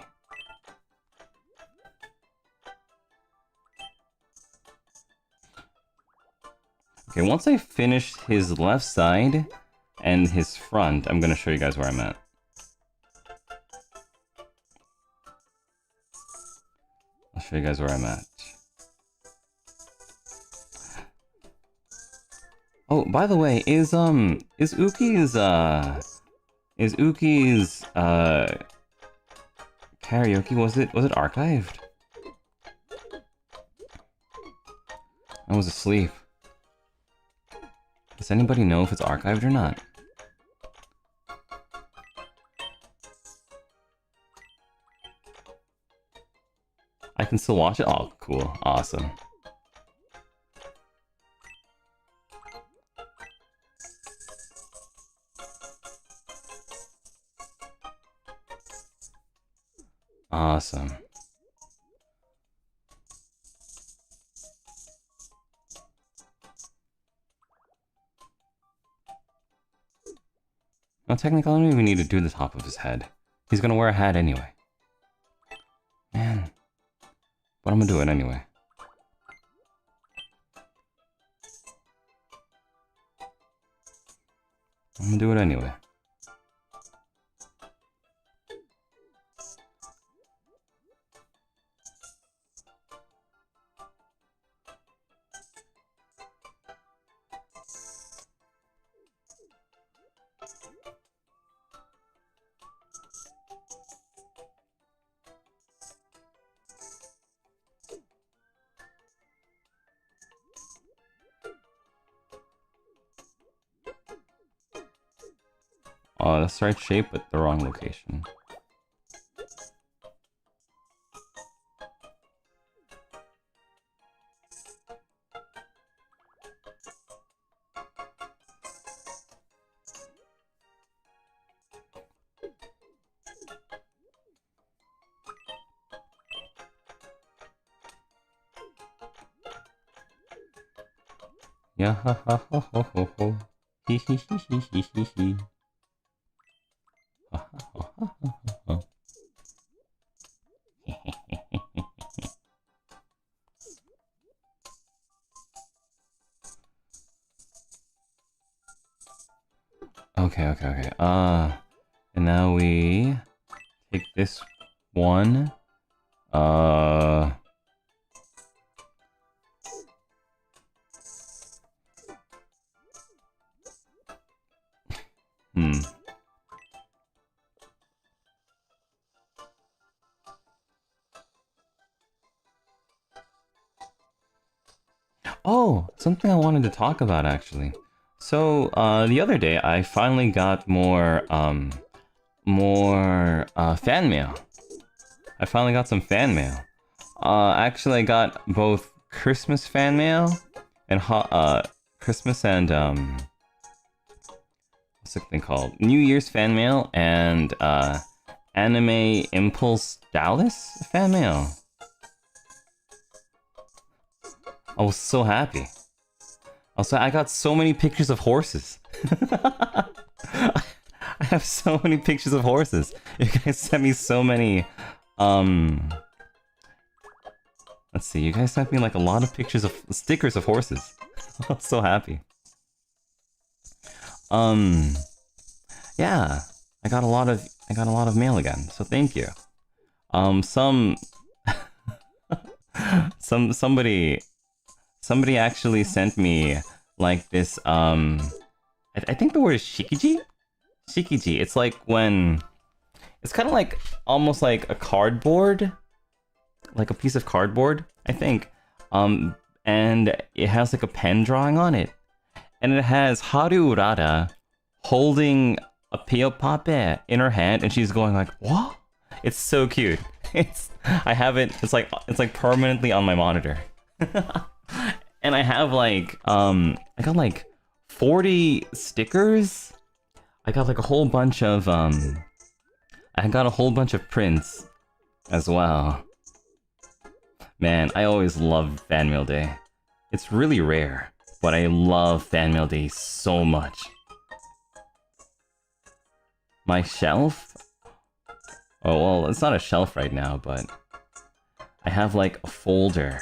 Speaker 3: Okay, once I finish his left side and his front, I'm gonna show you guys where I'm at. I'll show you guys where I'm at. Oh, by the way, is Uki's karaoke, was it archived? I was asleep. Does anybody know if it's archived or not? I can still watch it? Oh, cool. Awesome. Awesome. Well, technically, I don't even need to do the top of his head. He's gonna wear a hat anyway. Man. But I'm gonna do it anyway. I'm gonna do it anyway. Oh, that's the right shape, but the wrong location. Yeah, ha ha ha ho ho ho. Hee hee hee hee hee hee hee. Okay. And now we take this one. Oh, something I wanted to talk about actually. So, the other day I finally got more fan mail. I finally got some fan mail. Actually I got both Christmas fan mail and Christmas and what's the thing called? New Year's fan mail and Anime Impulse Dallas fan mail. I was so happy. Also, I got so many pictures of horses. I have so many pictures of horses. You guys sent me so many Let's see, you guys sent me like a lot of pictures of stickers of horses. I'm so happy. Yeah, I got a lot of mail again, so thank you. Somebody actually sent me like this, I think the word is shikiji? Shikiji, it's like when, it's kind of like, almost like a cardboard, like a piece of cardboard, I think. And it has like a pen drawing on it. And it has Haru Urara holding a Piopape in her hand, and she's going like, what? It's so cute. I have it, it's like permanently on my monitor. And I have like, I got like 40 stickers. I got like a whole bunch of, I got a whole bunch of prints as well. Man, I always love Fan Mail Day. It's really rare, but I love Fan Mail Day so much. My shelf? Oh, well, it's not a shelf right now, but I have like a folder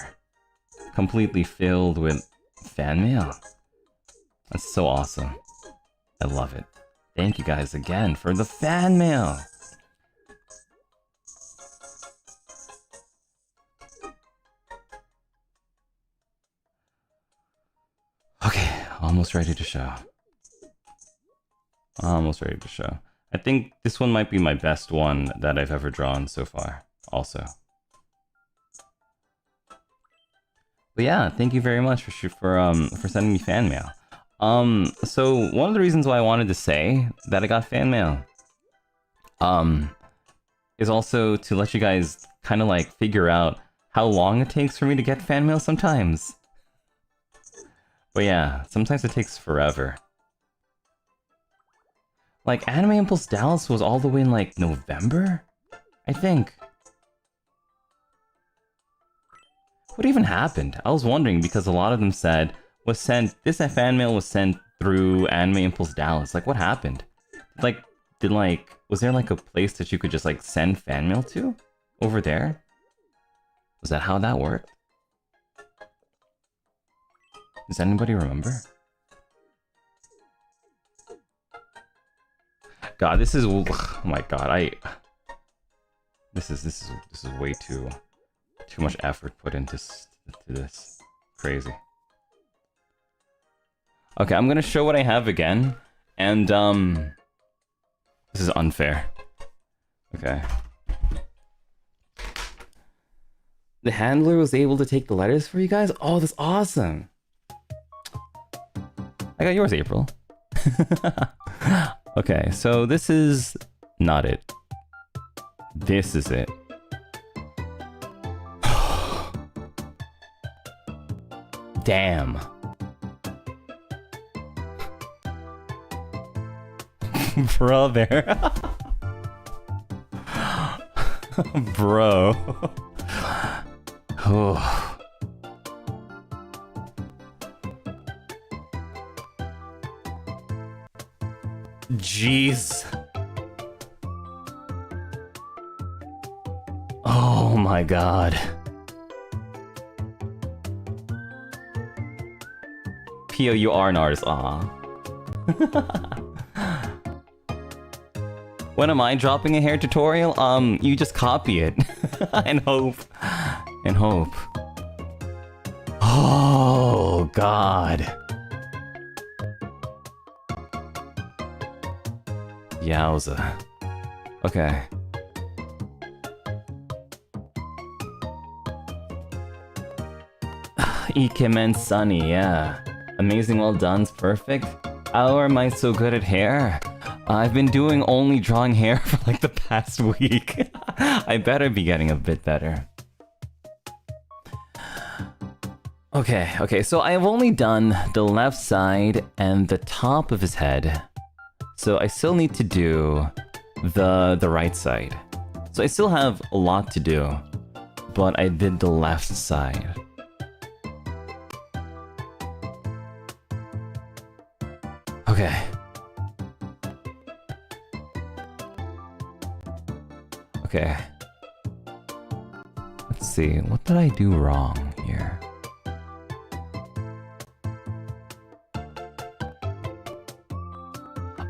Speaker 3: completely filled with fan mail. That's so awesome. I love it. Thank you guys again for the fan mail. Okay, almost ready to show. Almost ready to show. I think this one might be my best one that I've ever drawn so far, also. But yeah, thank you very much for sending me fan mail. So one of the reasons why I wanted to say that I got fan mail, is also to let you guys kind of like figure out how long it takes for me to get fan mail sometimes. But yeah, sometimes it takes forever. Like, Anime Impulse Dallas was all the way in, like, November? I think. What even happened? I was wondering because a lot of them said, this fan mail was sent through Anime Impulse Dallas. Like, what happened? Like, was there, like, a place that you could just, like, send fan mail to? Over there? Was that how that worked? Does anybody remember? God, this is, oh my god, this is way too much effort put into this. Crazy. Okay, I'm gonna show what I have again, and this is unfair. Okay. The handler was able to take the letters for you guys? Oh, that's awesome! I got yours, April. Okay, so this is not it. This is it. Damn. Brother. Bro. Oh. Jeez. Oh my god. Pio, you are an artist. Aw. When am I dropping a hair tutorial? You just copy it. And hope. And hope. Oh god. Yowza. Okay. Ikemen Sunny, yeah. Amazing, well done's perfect. How am I so good at hair? I've been doing only drawing hair for like the past week. I better be getting a bit better. Okay, so I have only done the left side and the top of his head. So I still need to do the right side. So I still have a lot to do, but I did the left side. Okay. Okay. Let's see, what did I do wrong here?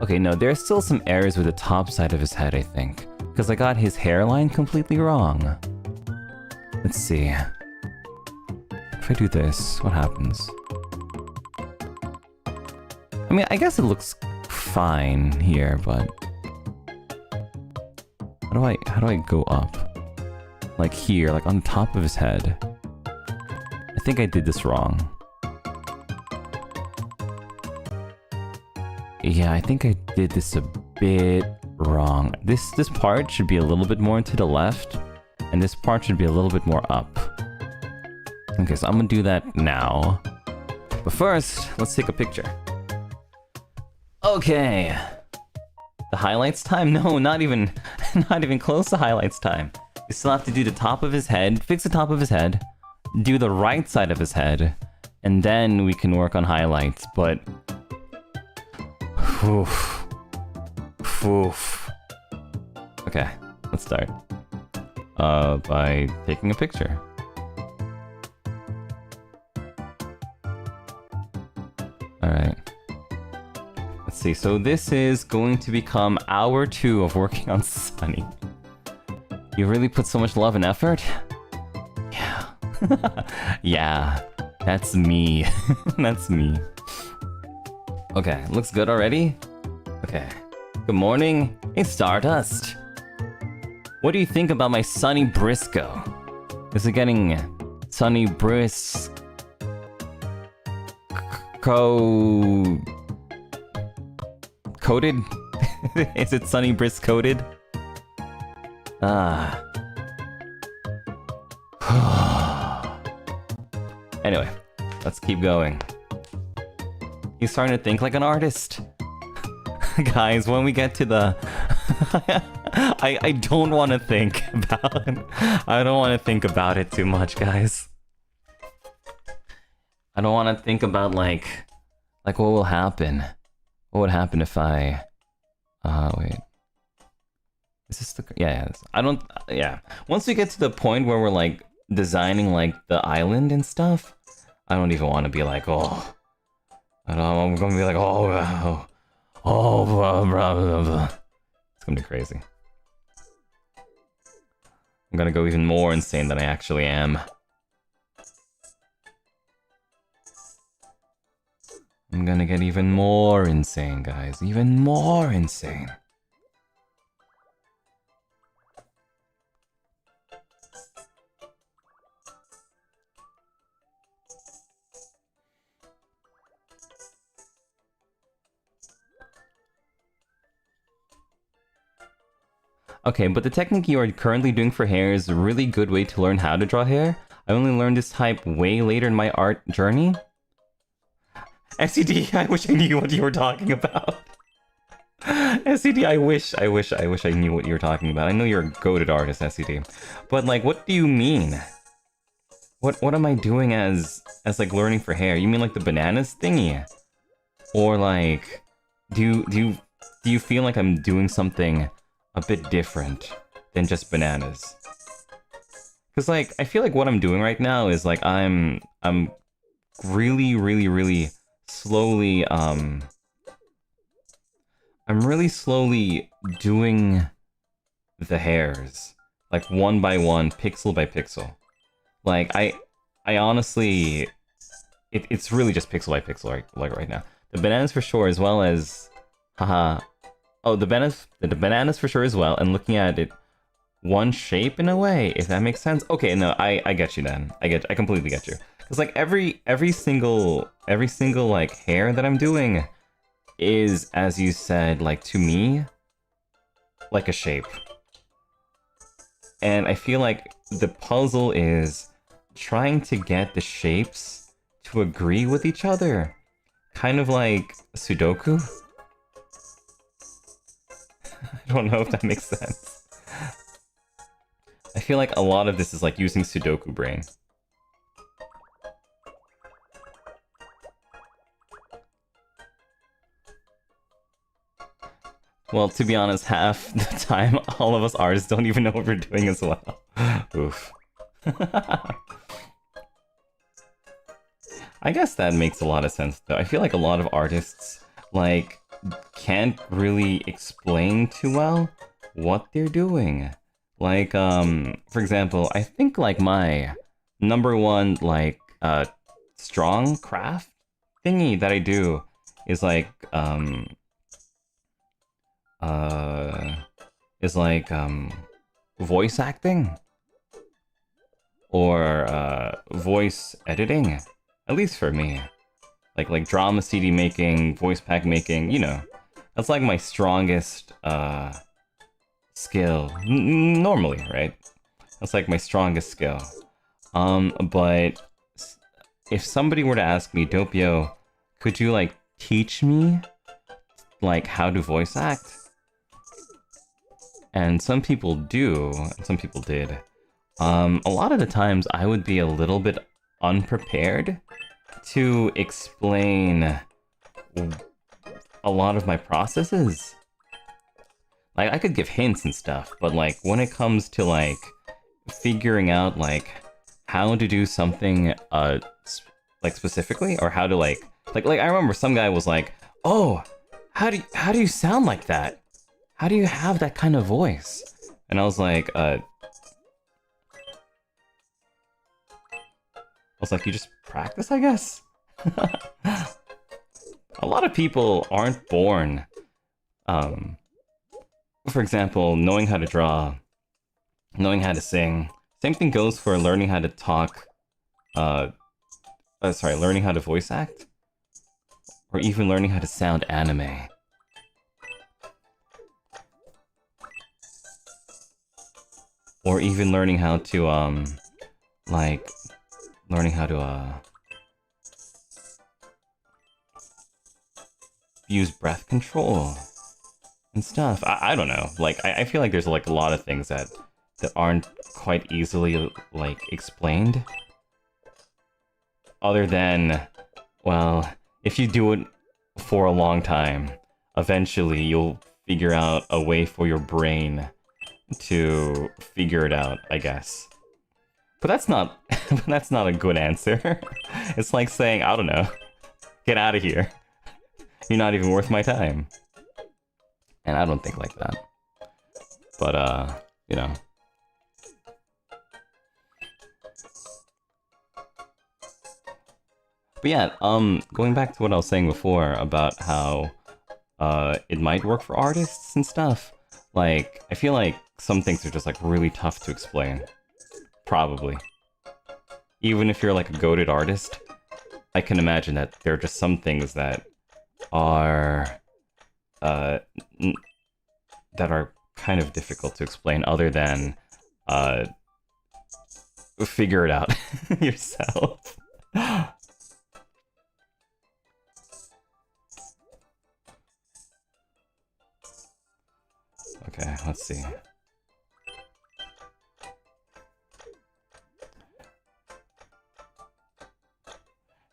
Speaker 3: Okay, no, there's still some errors with the top side of his head, I think. Because I got his hairline completely wrong. Let's see. If I do this, what happens? I mean, I guess it looks fine here, but... How do I go up? Like here, like on top of his head. I think I did this wrong. Yeah, I think I did this a bit wrong. This part should be a little bit more to the left, and this part should be a little bit more up. Okay, so I'm gonna do that now. But first, let's take a picture. Okay. The highlights time? No, not even close to highlights time. You still have to do the top of his head, fix the top of his head, do the right side of his head, and then we can work on highlights, but... Oof. Oof. Okay, let's start. By taking a picture. Alright. Let's see, so this is going to become hour 2 of working on Sunny. You really put so much love and effort? Yeah. Yeah, that's me. That's me. Okay, looks good already? Okay. Good morning. Hey, Stardust. What do you think about my Sunny Brisco? Is it getting Sunny coated? Is it Sunny Brisk coated? Ah. Anyway, let's keep going. He's starting to think like an artist. Guys, when we get to the... I don't want to think about... I don't want to think about it too much, guys. I don't want to think about, like what will happen. What would happen if I... wait. Is this the... Yeah, I don't... Yeah. Once we get to the point where we're, like, designing, like, the island and stuff, I don't even want to be like, oh... I'm gonna be like, blah, blah, blah. It's gonna be crazy. I'm gonna go even more insane than I actually am. I'm gonna get even more insane, guys. Even more insane. Okay, but the technique you are currently doing for hair is a really good way to learn how to draw hair. I only learned this type way later in my art journey. SCD, I wish I knew what you were talking about. SCD, I wish I knew what you were talking about. I know you're a goated artist, SCD. But like, what do you mean? What am I doing as like learning for hair? You mean like the bananas thingy? Or like, do you feel like I'm doing something a bit different than just bananas? Because like, I feel like what I'm doing right now is like, I'm really slowly, I'm really slowly doing the hairs, like one by one, pixel by pixel. Like, I honestly, it's really just pixel by pixel right now. The bananas for sure, as well as, haha. Oh, the bananas for sure as well, and looking at it one shape in a way, if that makes sense. Okay, no, I get you then. I completely get you. Cause like every single like hair that I'm doing is, as you said, like to me, like a shape. And I feel like the puzzle is trying to get the shapes to agree with each other. Kind of like Sudoku. I don't know if that makes sense. I feel like a lot of this is like using Sudoku brain. Well, to be honest, half the time, all of us artists don't even know what we're doing as well. Oof. I guess that makes a lot of sense, though. I feel like a lot of artists, like, can't really explain too well what they're doing. Like, for example, I think, like, my number one, like, strong craft thingy that I do is, like, voice acting. Or, voice editing. At least for me. Like drama CD making, voice pack making, you know. That's like my strongest, skill. Normally, right? That's like my strongest skill. But if somebody were to ask me, Doppio, could you, like, teach me, like, how to voice act? And some people do, and some people did. A lot of the times I would be a little bit unprepared to explain a lot of my processes. Like, I could give hints and stuff, but, like, when it comes to, like, figuring out, like, how to do something, like, specifically, or how to, like, I remember some guy was like, oh, how do you sound like that? How do you have that kind of voice? And I was like, you just practice, I guess? A lot of people aren't born, for example, knowing how to draw, knowing how to sing. Same thing goes for learning how to talk, learning how to voice act. Or even learning how to sound anime. Or even learning how to, use breath control and stuff. I don't know. Like, I feel like there's, like, a lot of things that aren't quite easily, like, explained. Other than, well, if you do it for a long time, eventually you'll figure out a way for your brain to figure it out, I guess. But that's not a good answer. It's like saying, I don't know, get out of here. You're not even worth my time. And I don't think like that. But, you know. But yeah, going back to what I was saying before about how, it might work for artists and stuff. Like, I feel like some things are just, like, really tough to explain. Probably. Even if you're, like, a goated artist, I can imagine that there are just some things that are, kind of difficult to explain other than, figure it out yourself. Okay, let's see.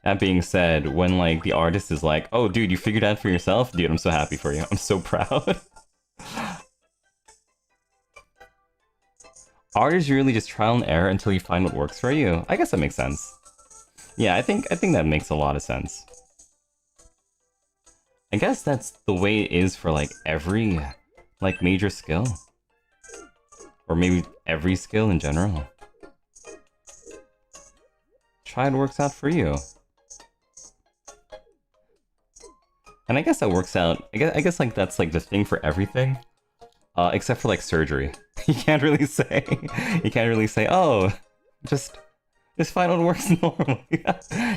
Speaker 3: That being said, when, like, the artist is like, oh, dude, you figured out for yourself? Dude, I'm so happy for you. I'm so proud. Art is really just trial and error until you find what works for you. I guess that makes sense. Yeah, I think that makes a lot of sense. I guess that's the way it is for, like, every, like, major skill. Or maybe every skill in general. Try what works out for you. And I guess that works out. I guess like that's like the thing for everything, except for like surgery. You can't really say. Oh, just find out what works normally.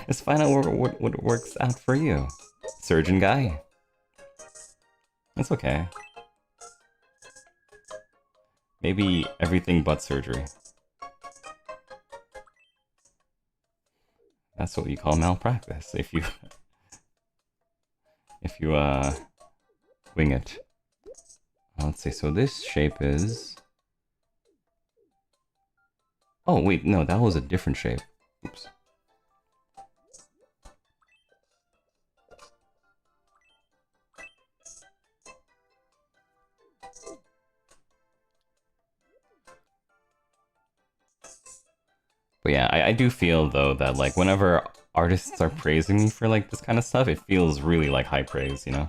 Speaker 3: Just find out what works out for you, surgeon guy. That's okay. Maybe everything but surgery. That's what you call malpractice if you wing it. Let's see, so this shape is... Oh, wait, no, that was a different shape. Oops. But yeah, I do feel though that like whenever artists are praising me for like this kind of stuff, it feels really like high praise, you know?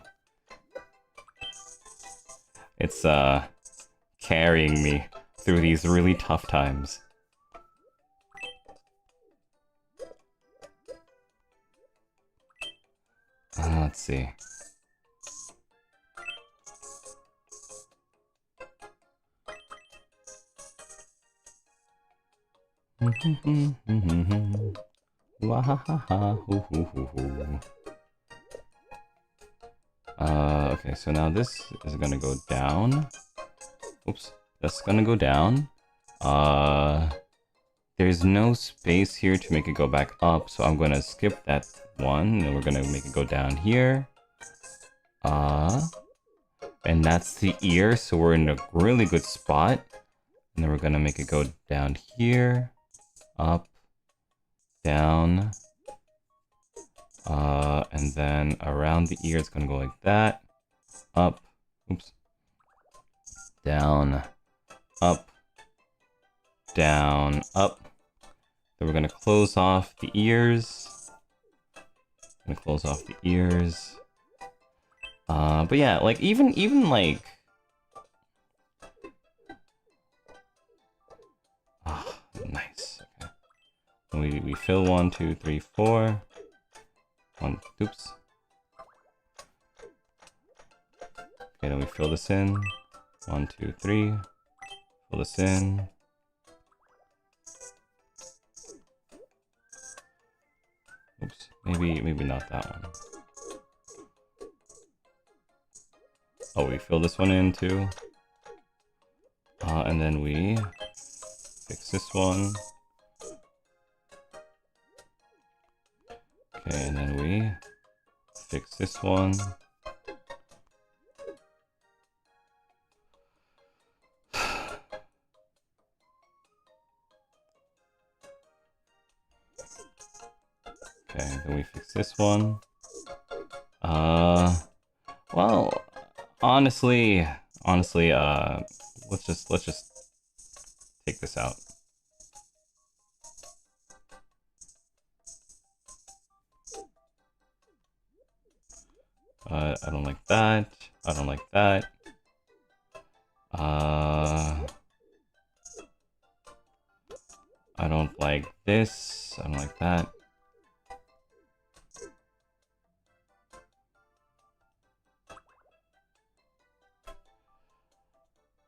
Speaker 3: It's carrying me through these really tough times. Let's see. Okay, so now this is gonna go down. Oops, that's gonna go down. There's no space here to make it go back up, so I'm gonna skip that one, and we're gonna make it go down here. And that's the ear, so we're in a really good spot. And then we're gonna make it go down here, up, down, and then around the ear, it's gonna go like that, up, oops, down, up, down, up. Then we're gonna close off the ears. Gonna close off the ears. But yeah, like even like, nice. Okay. We fill 1, 2, 3, 4. Oops. Okay, then we fill this in. 1, 2, 3. Fill this in. Oops, maybe not that one. Oh, we fill this one in too. And then we fix this one. Okay, and then we fix this one. Okay, then we fix this one. Well, honestly, let's just take this out. I don't like that. I don't like that. I don't like this. I don't like that.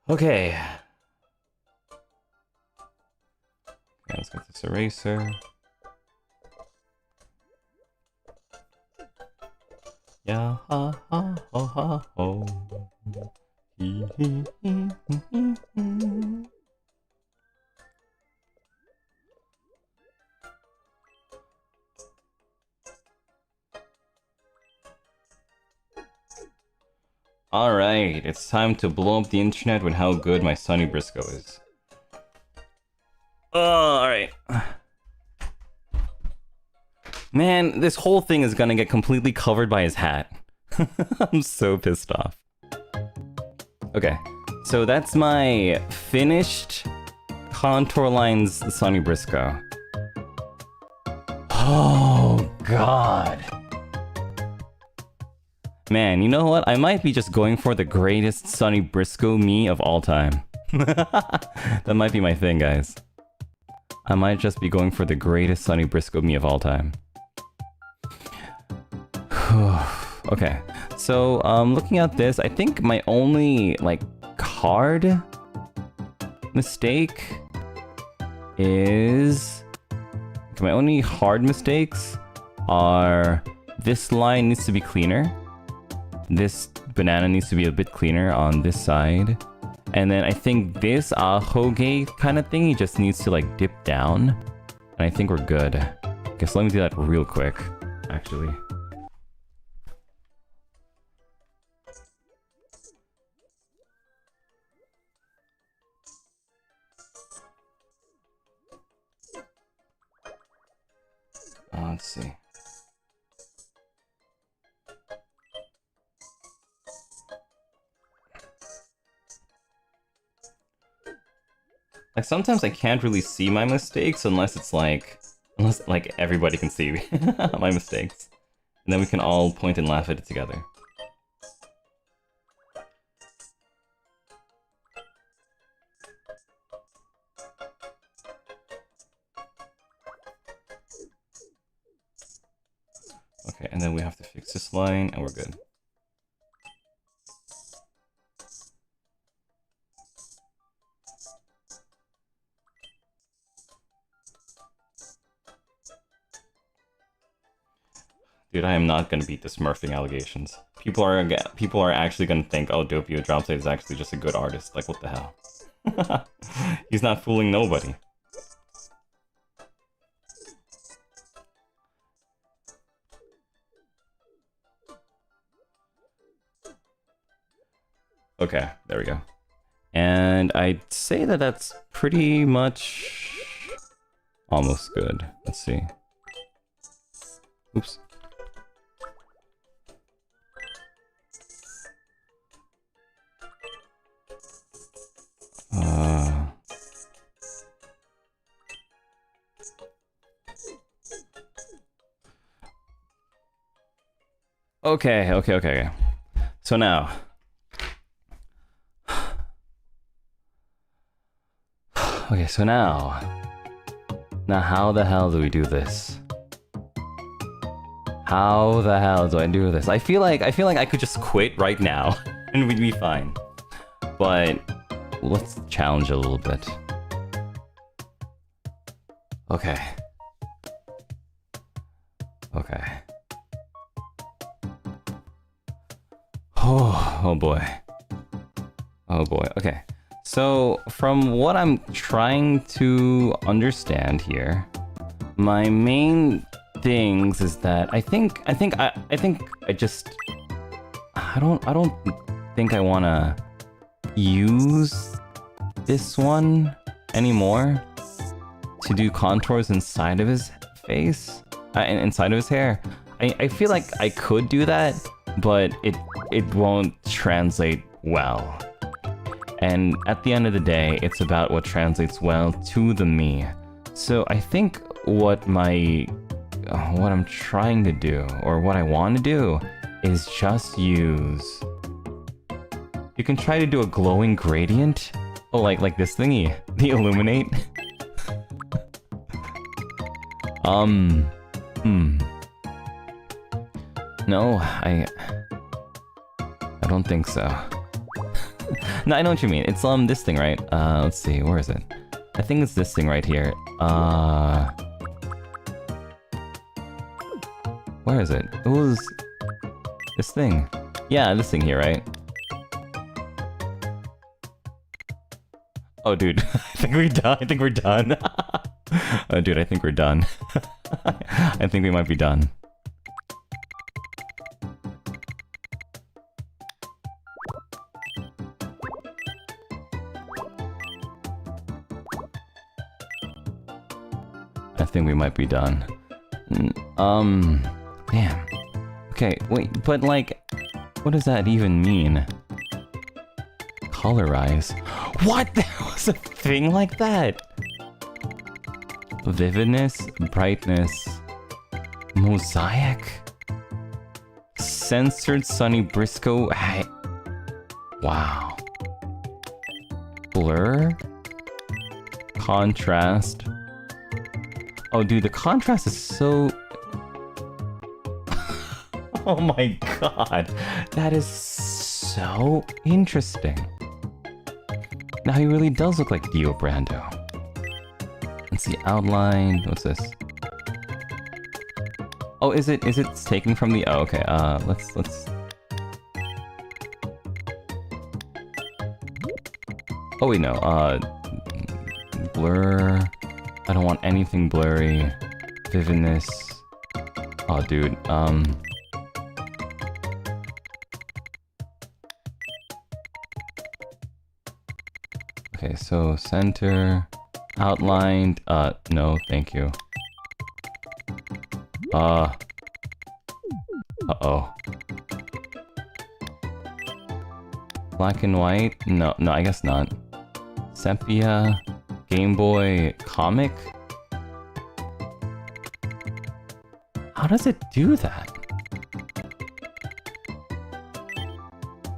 Speaker 3: Okay. Okay, let's get this eraser. Yeah, ha ha ha ha ho. Hee hee hee hee hee hee. Alright, it's time to blow up the internet with how good my Sunny Brisco is. Alright. Man, this whole thing is gonna get completely covered by his hat. I'm so pissed off. Okay, so that's my finished contour lines Sunny Brisco. Oh, God. Man, you know what? I might be just going for the greatest Sunny Brisco me of all time. That might be my thing, guys. I might just be going for the greatest Sunny Brisco me of all time. Okay, so looking at this, I think my only like card mistake is... Okay, my only hard mistakes are this line needs to be cleaner. This banana needs to be a bit cleaner on this side. And then I think this ahoge kind of thing, just needs to like dip down. And I think we're good. Okay, so let me do that real quick, actually. Let's see. Like, sometimes I can't really see my mistakes unless everybody can see my mistakes. And then we can all point and laugh at it together. Okay, and then we have to fix this line, and we're good. Dude, I am not gonna beat the smurfing allegations. People are actually gonna think, oh, Doppio Dropscythe is actually just a good artist. Like, what the hell? He's not fooling nobody. Okay, there we go. And I'd say that that's pretty much almost good. Let's see. Oops. Okay. So now. Okay, so now how the hell do we do this? How the hell do I do this? I feel like I could just quit right now and we'd be fine. But let's challenge a little bit. Okay. Oh boy. Okay. So from what I'm trying to understand here, my main things is that I don't think I wanna use this one anymore to do contours inside of his face, inside of his hair. I feel like I could do that, but it won't translate well. And at the end of the day, it's about what translates well to the me. So I think what I'm trying to do, or what I want to do, is just use... You can try to do a glowing gradient. Oh, like this thingy, the illuminate. No, I don't think so. No, I know what you mean. It's this thing, right? Let's see, where is it? I think it's this thing right here. Where is it? It was this thing. Yeah, this thing here, right? Oh, dude, I think we're done. Oh, dude, I think we're done. I think we might be done. I think we might be done. Damn. Okay, wait, but like, what does that even mean? Colorize? What? There was a thing like that? Vividness, brightness, mosaic, censored sunny Brisco. Wow. Blur, contrast. Oh, dude, the contrast is so... Oh my god, that is so interesting. Now he really does look like Dio Brando. Let's see, outline. What's this? Oh, is it taken from the... Oh, okay. Let's. Oh wait, no. Blur. I don't want anything blurry. Vividness. Oh, dude. Okay, so center, outlined, no, thank you. Uh-oh. Black and white? No, I guess not. Sepia, Game Boy comic? How does it do that?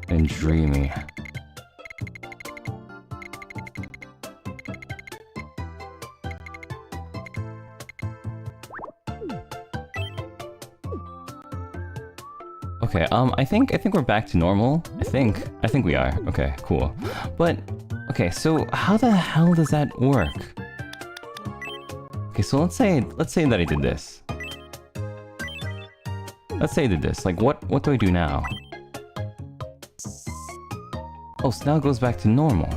Speaker 3: And dreamy. Okay, I think we're back to normal. I think we are. Okay, cool. But okay, so how the hell does that work? Okay, so let's say that I did this. Let's say I did this. Like, what do I do now? Oh, so now it goes back to normal.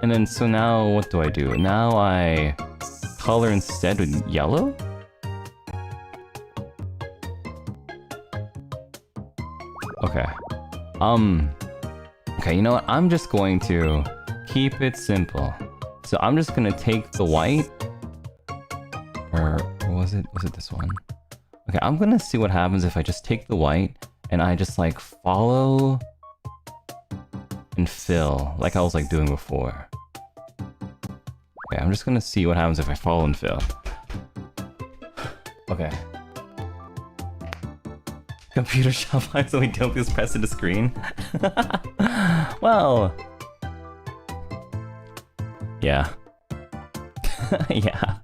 Speaker 3: And then, so now what do I do? Now I color instead with yellow? Okay. Okay, you know what? I'm just going to keep it simple. So I'm just gonna take the white, or was it this one? Okay, I'm gonna see what happens if I just take the white and I just like follow and fill, like I was like doing before. Okay, I'm just gonna see what happens if I follow and fill. Okay. Computer shop finds only don't just press to the screen. Well, yeah. Yeah.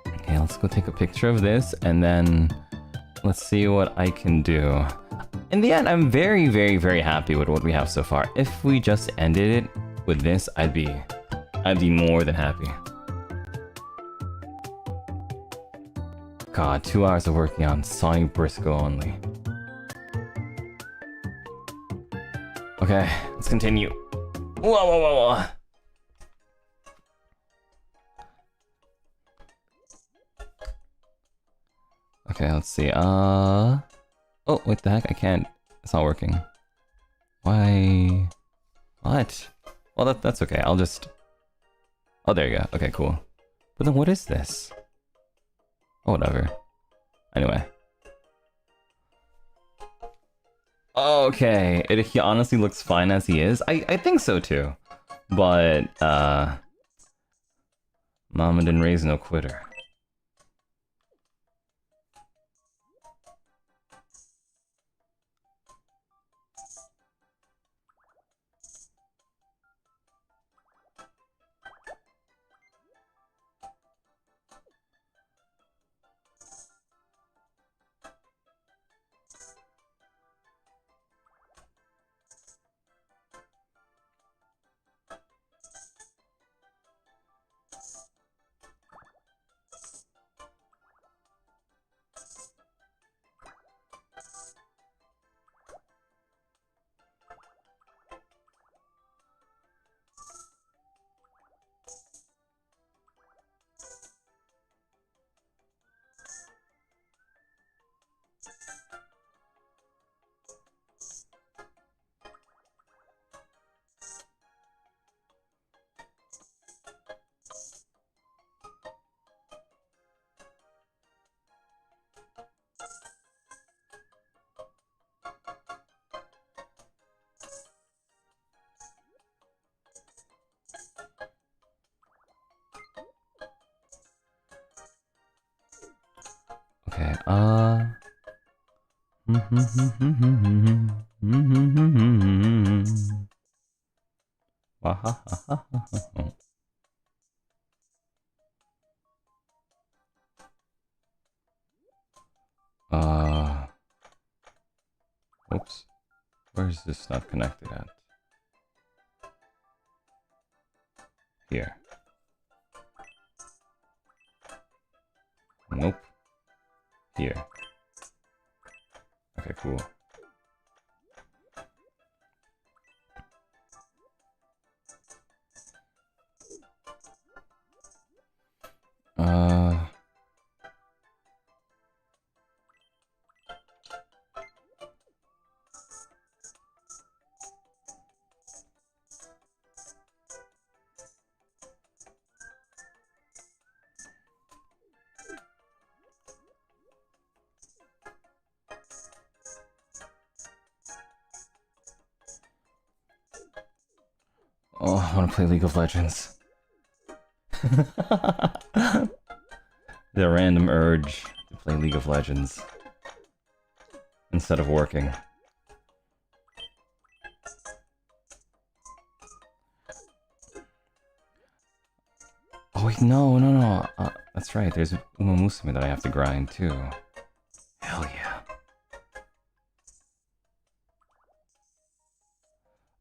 Speaker 3: Okay, let's go take a picture of this and then let's see what I can do. In the end, I'm very, very, very happy with what we have so far. If we just ended it with this, I'd be more than happy. God, 2 hours of working on Sonny Brisco only. Okay, let's continue. Whoa, whoa, whoa, whoa. Okay, let's see. Oh, what the heck? I can't. It's not working. Why? What? Well, that's okay. I'll just. Oh, there you go. Okay, cool. But then what is this? Oh, whatever. Anyway. Okay, he honestly looks fine as he is. I think so too. But, Mama didn't raise no quitter. Okay, oops. Where is this not connected at? Here. Nope. Here. Okay, cool. Oh, I want to play League of Legends. The random urge to play League of Legends instead of working. Oh wait, no. That's right, there's Uma Musume that I have to grind too. Hell yeah.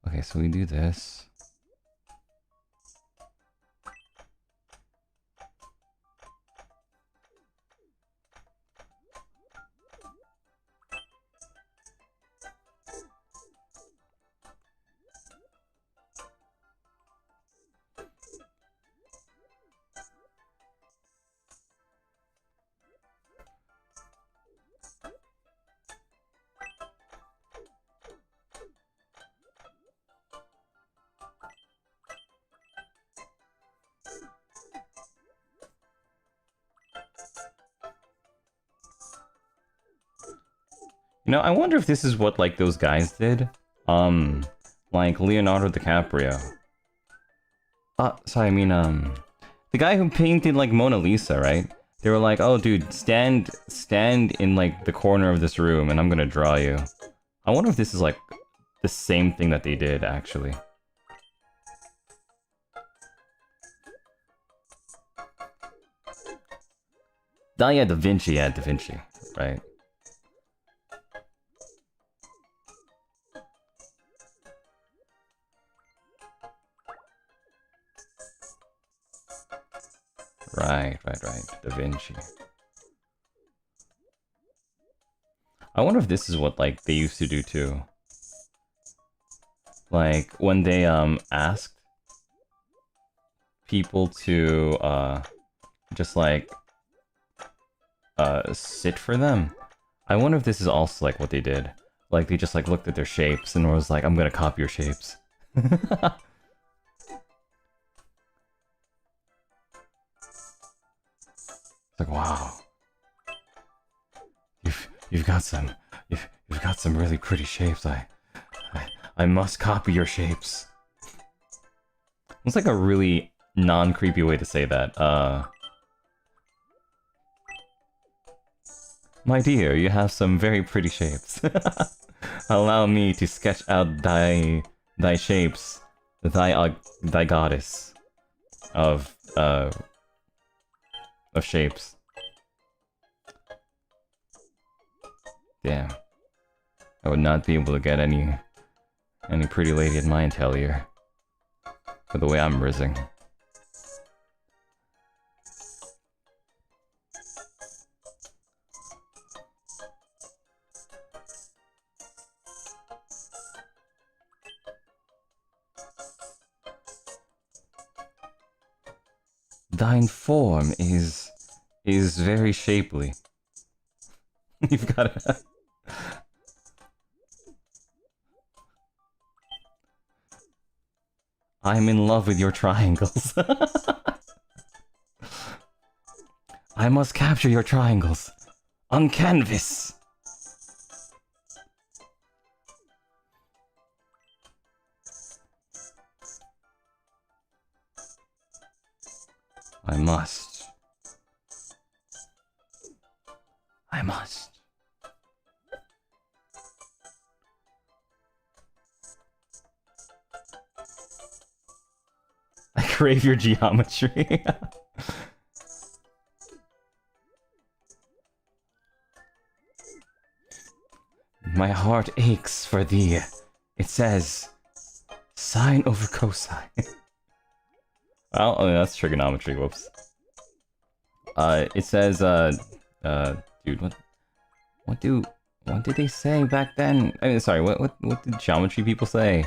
Speaker 3: Okay, so we do this. You know, I wonder if this is what, like, those guys did. Like, Leonardo DiCaprio. Sorry, I mean, the guy who painted, like, Mona Lisa, right? They were like, oh, dude, stand in, like, the corner of this room, and I'm gonna draw you. I wonder if this is, like, the same thing that they did, actually. Oh, yeah, Da Vinci, right? Right. Da Vinci. I wonder if this is what, like, they used to do too. Like, when they, asked people to, just, like, sit for them. I wonder if this is also, like, what they did. Like, they just, like, looked at their shapes and was like, I'm gonna copy your shapes. Like, wow, you've got some really pretty shapes. I must copy your shapes. It's like a really non-creepy way to say that. My dear, you have some very pretty shapes. Allow me to sketch out thy shapes, thy goddess of shapes. Damn. I would not be able to get any pretty lady in my interior for the way I'm rizzing. Thine form is very shapely. You've got to... I'm in love with your triangles. I must capture your triangles on canvas. I must. I crave your geometry. My heart aches for thee. It says, sine over cosine. Well, oh, that's trigonometry, whoops. It says, dude, what did they say back then? I mean, sorry, what did geometry people say?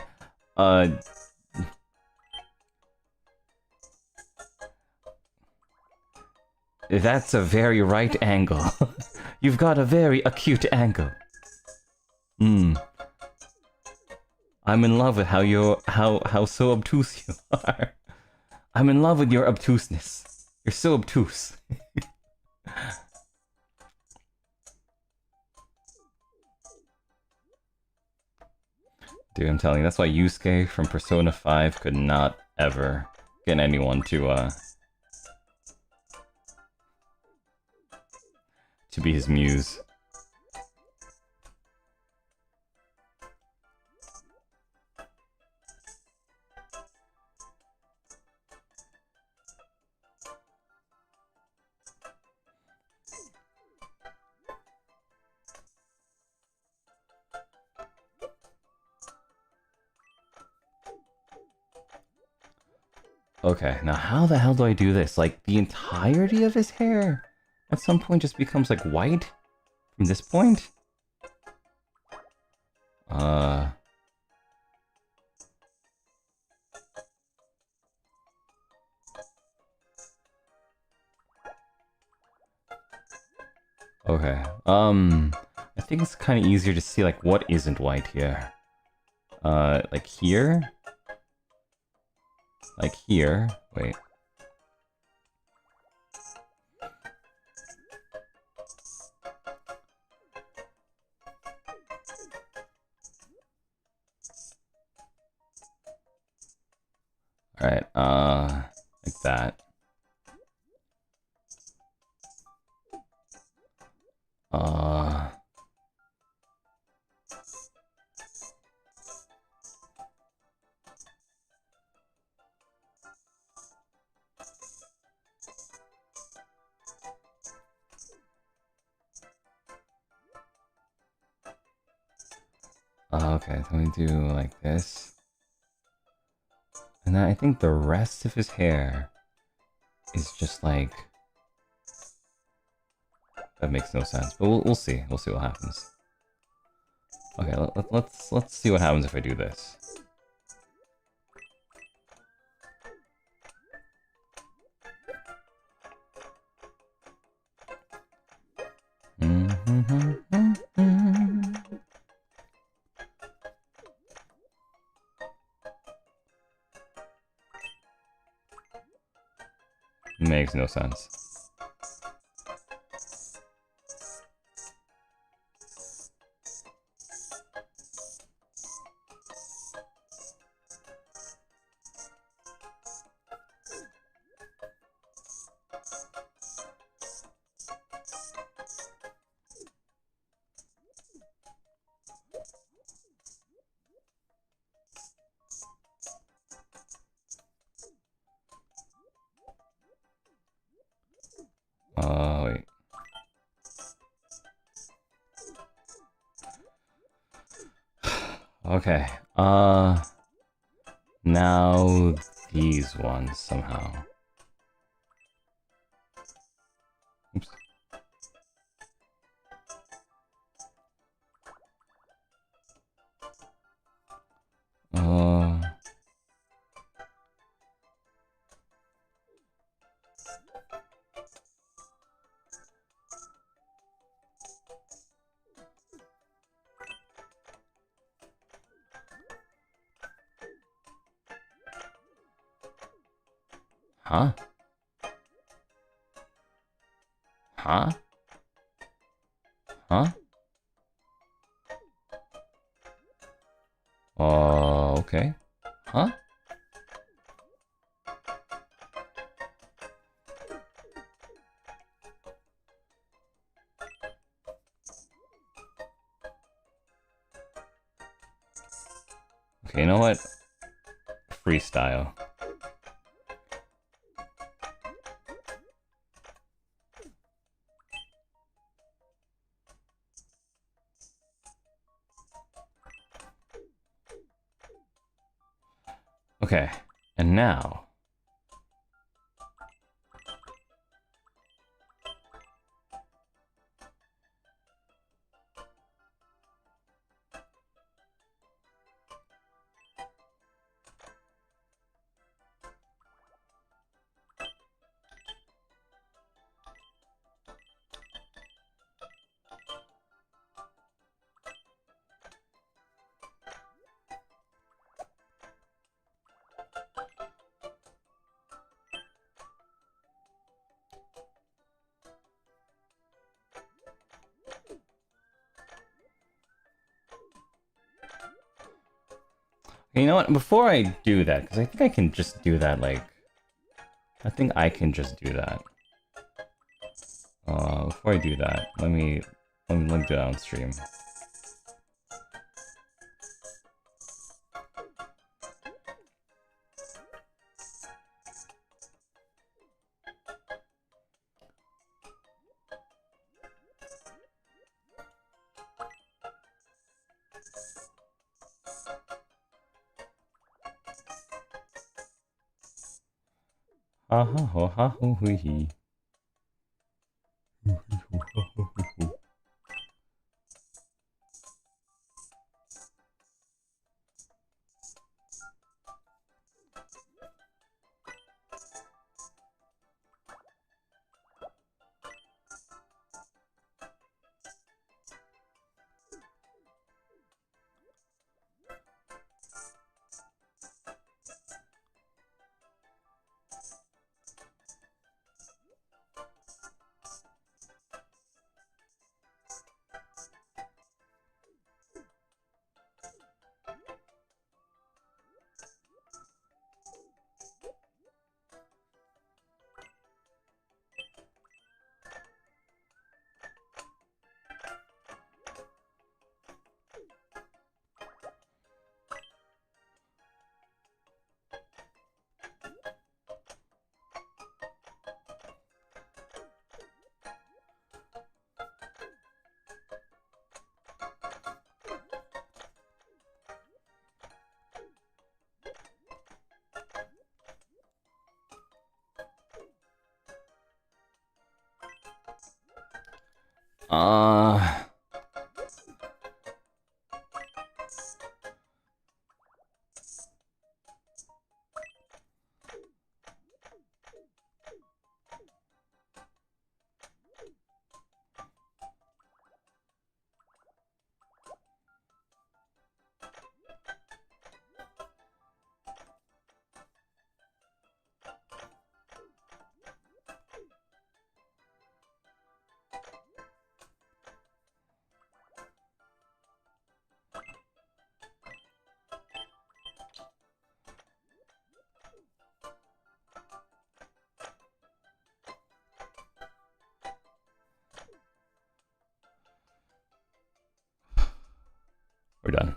Speaker 3: That's a very right angle. You've got a very acute angle. I'm in love with how so obtuse you are. I'm in love with your obtuseness. You're so obtuse. Dude, I'm telling you, that's why Yusuke from Persona 5 could not ever get anyone to be his muse. Okay, now how the hell do I do this? Like, the entirety of his hair at some point just becomes, like, white? From this point? Okay, I think it's kind of easier to see, like, what isn't white here. Like here? Like here. Wait. Alright, like that. Okay, let me do like this. And then I think the rest of his hair is just like... That makes no sense, but we'll see. We'll see what happens. Okay, let's see what happens if I do this. Makes no sense. Wait. Okay, now these ones somehow. Oops. Huh? Huh? Huh? Okay. Huh? Okay, you know what? Freestyle. Okay, and now... You know what? Before I do that, because I think I can just do that, like... I think I can just do that. Before I do that, let me do that on stream. Ha ha ho ha ho hui hee. We're done.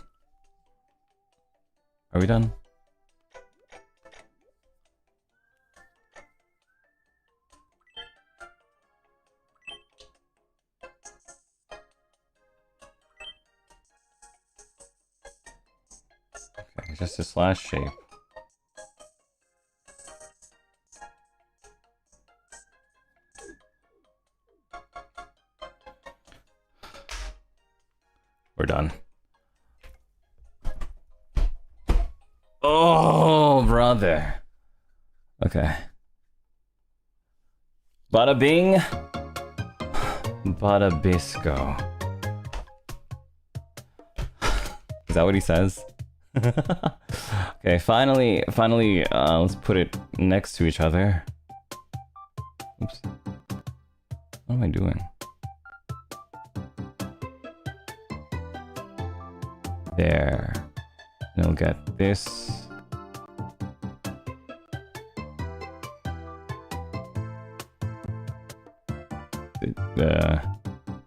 Speaker 3: Are we done? Okay, just this last shape. We're done. Oh, brother. Okay. Bada bing. Bada bisco. Is that what he says? Okay, finally, let's put it next to each other. Oops. What am I doing? There. And we'll get this.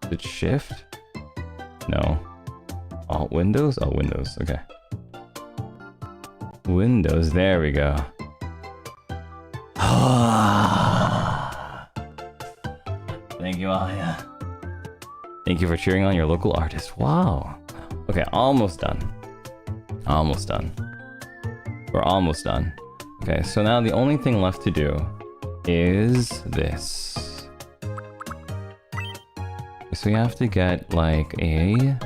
Speaker 3: Did shift? No. Alt Windows? Oh, Windows. Okay. Windows. There we go. Thank you, Aya. Thank you for cheering on your local artist. Wow. Okay, almost done. Almost done. We're almost done. Okay, so now the only thing left to do is this. So we have to get like a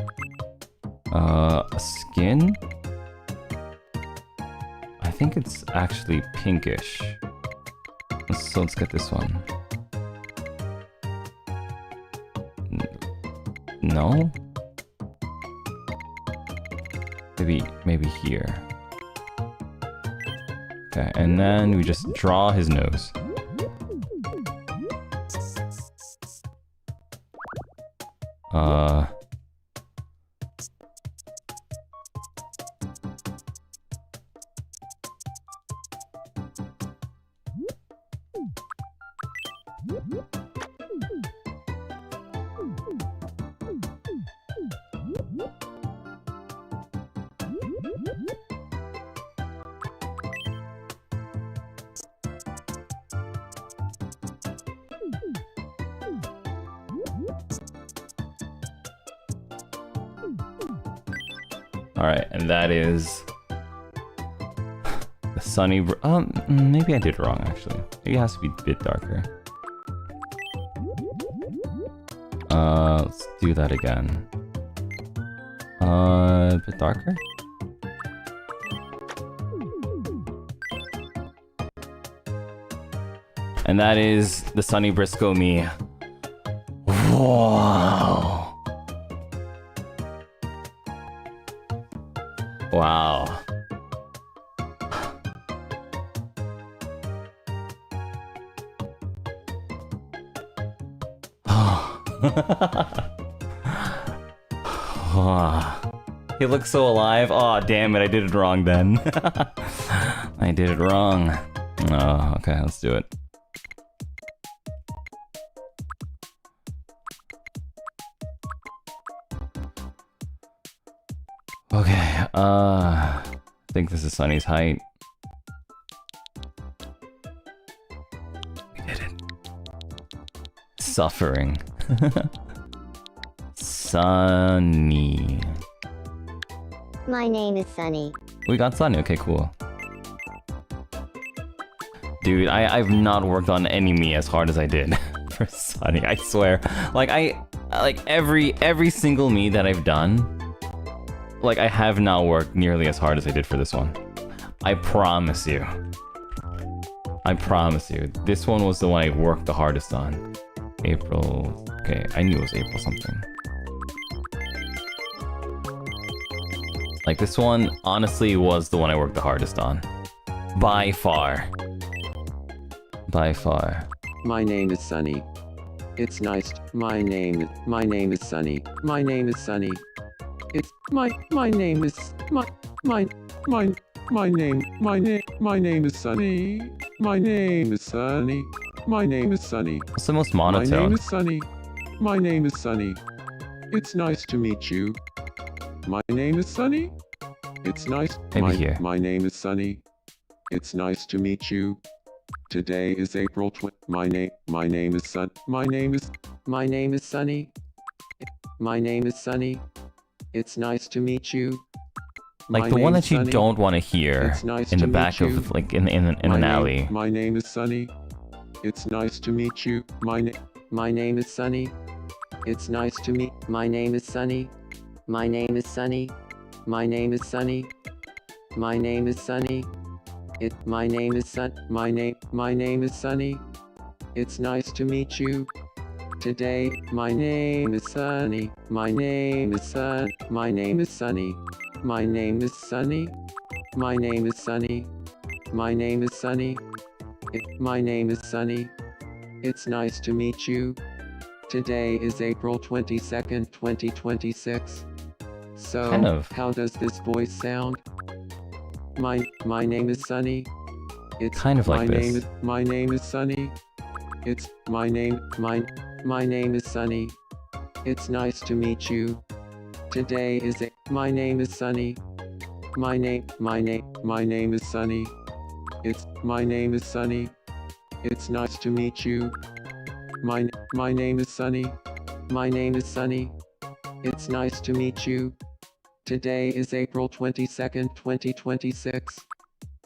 Speaker 3: skin. I think it's actually pinkish. So let's get this one. No? Maybe here. Okay, and then we just draw his nose. Alright, and that is the sunny. Maybe I did it wrong actually. Maybe it has to be a bit darker. Let's do that again. A bit darker? And that is the sunny Brisco me. Wow. Wow. He looks so alive. Oh, damn it. I did it wrong then. I did it wrong. Oh, okay. Let's do it. Okay, I think this is Sunny's height. We did it. Suffering. Sunny.
Speaker 1: My name is Sunny.
Speaker 3: We got Sunny, okay, cool. Dude, I've not worked on any me as hard as I did for Sunny, I swear. Like, every single me that I've done, like, I have not worked nearly as hard as I did for this one. I promise you. I promise you. This one was the one I worked the hardest on. April... Okay, I knew it was April something. Like, this one, honestly, was the one I worked the hardest on. By far. By far.
Speaker 2: My name is Sunny. It's nice. My name is Sunny. My name is Sunny. It's my name is my name is Sunny. My name is Sunny. My name is Sunny.
Speaker 3: What's the most
Speaker 2: My name
Speaker 3: monotone?
Speaker 2: is Sunny. My name is Sunny. It's nice to meet you. My name is Sunny. It's nice.
Speaker 3: Maybe here.
Speaker 2: My name is Sunny. It's nice to meet you. Today is April 20. My name is Sunny. My name is Sunny. My name is Sunny. It's nice to meet you.
Speaker 3: Like
Speaker 2: My
Speaker 3: the one
Speaker 2: name's
Speaker 3: that you
Speaker 2: Sunny.
Speaker 3: don't want to hear
Speaker 2: It's nice
Speaker 3: in
Speaker 2: to
Speaker 3: the back
Speaker 2: meet you.
Speaker 3: of, like, in an alley.
Speaker 2: My name is Sunny. It's nice to meet you. My name is Sunny. It's nice to meet. My name is Sunny. My name is Sunny. My name is Sunny. My name is Sunny. My name is Sunny. It's nice to meet you. Today, my name is Sunny. My name is Sunny. My name is Sunny. My name is Sunny. My name is Sunny. My name is Sunny. My name is Sunny. It's nice to meet you. Today is April 22nd, 2026. So,
Speaker 3: Kind of.
Speaker 2: how does this voice sound? My name is Sunny. It's
Speaker 3: Kind of like this.
Speaker 2: My name is Sunny. It's my name is Sunny. It's nice to meet you. Today is my name is Sunny. My name is Sunny. It's my name is Sunny. It's nice to meet you. My name is Sunny. My name is Sunny. It's nice to meet you. Today is April 22nd, 2026.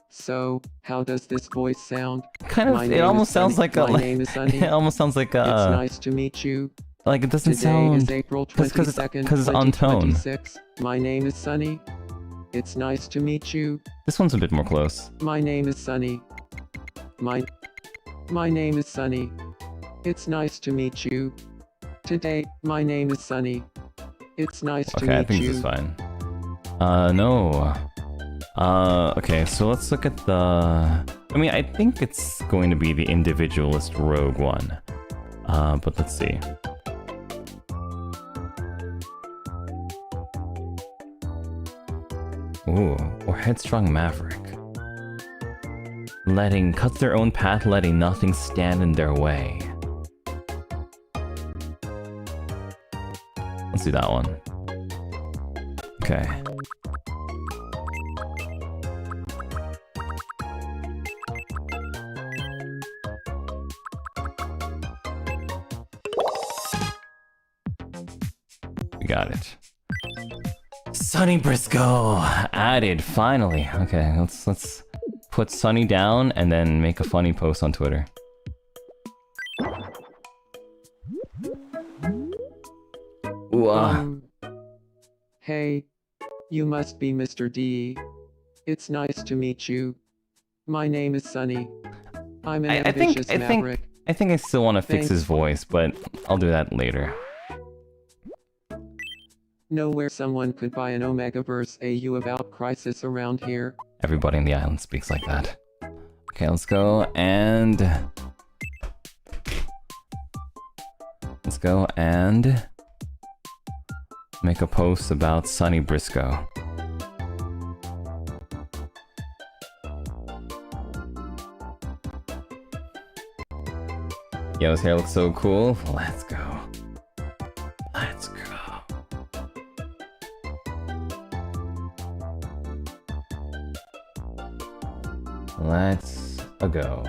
Speaker 2: So, how does this voice sound?
Speaker 3: Kind of.
Speaker 2: My
Speaker 3: It
Speaker 2: name
Speaker 3: almost
Speaker 2: is
Speaker 3: sounds
Speaker 2: Sunny.
Speaker 3: like a.
Speaker 2: My name is Sunny.
Speaker 3: It almost sounds like
Speaker 2: It's
Speaker 3: a.
Speaker 2: nice to meet you.
Speaker 3: Like it doesn't
Speaker 2: Today is
Speaker 3: sound.
Speaker 2: April
Speaker 3: 'cause22nd, it's on tone.
Speaker 2: 2026. My name is Sunny. It's nice to meet you.
Speaker 3: This one's a bit more close.
Speaker 2: My name is Sunny. My name is Sunny. It's nice to meet you. Today, my name is Sunny. It's nice to
Speaker 3: Okay, I
Speaker 2: meet
Speaker 3: think
Speaker 2: you.
Speaker 3: this is fine. No. Okay, so let's look at the... I mean, I think it's going to be the individualist rogue one. But let's see. Ooh, or headstrong maverick. Cuts their own path, letting nothing stand in their way. do that one. Okay. We got it. Sunny Brisco added finally. Okay, let's put Sunny down and then make a funny post on Twitter. Ooh,
Speaker 2: Hey, you must be Mr. D. It's nice to meet you. My name is Sunny. I'm an ambitious maverick.
Speaker 3: I think I still want to fix
Speaker 2: Thanks.
Speaker 3: his voice, but I'll do that later.
Speaker 2: Know where someone could buy an Omegaverse AU about Crisis around here?
Speaker 3: Everybody in the island speaks like that. Okay, let's go and... Let's go and... make a post about Sunny Brisco. Yo, his hair looks so cool. Let's go. Let's go. Let's go.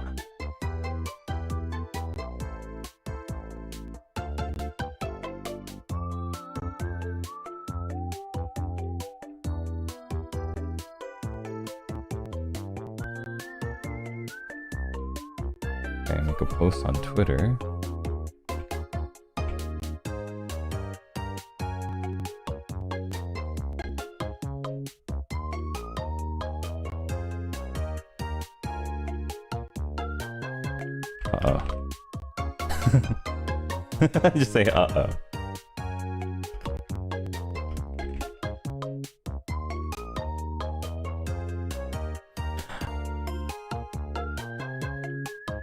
Speaker 3: Okay, make a post on Twitter. Uh-oh. Just say uh-oh.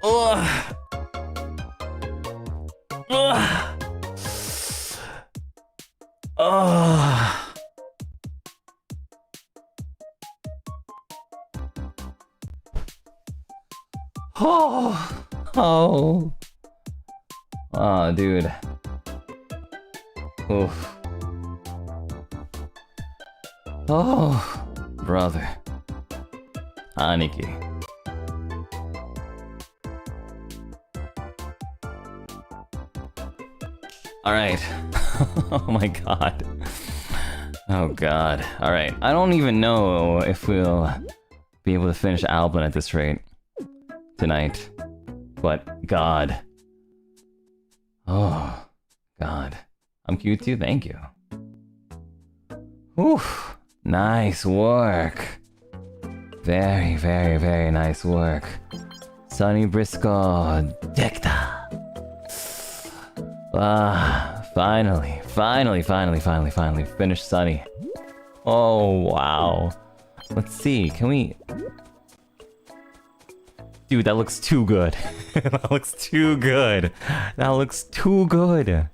Speaker 3: Ugh. Ugh. Ugh. Oh. Oh. Oh, dude. Oof. Oh, brother. Aniki. Alright. Oh my god. Oh god. Alright. I don't even know if we'll be able to finish Alban at this rate tonight. But god. Oh god. I'm cute too, thank you. Oof. Nice work. Very, very, very nice work. Sunny Brisco Dekta. Ah, finally finished Sunny. Oh, wow. Let's see, can we... Dude, that looks too good. That looks too good. That looks too good.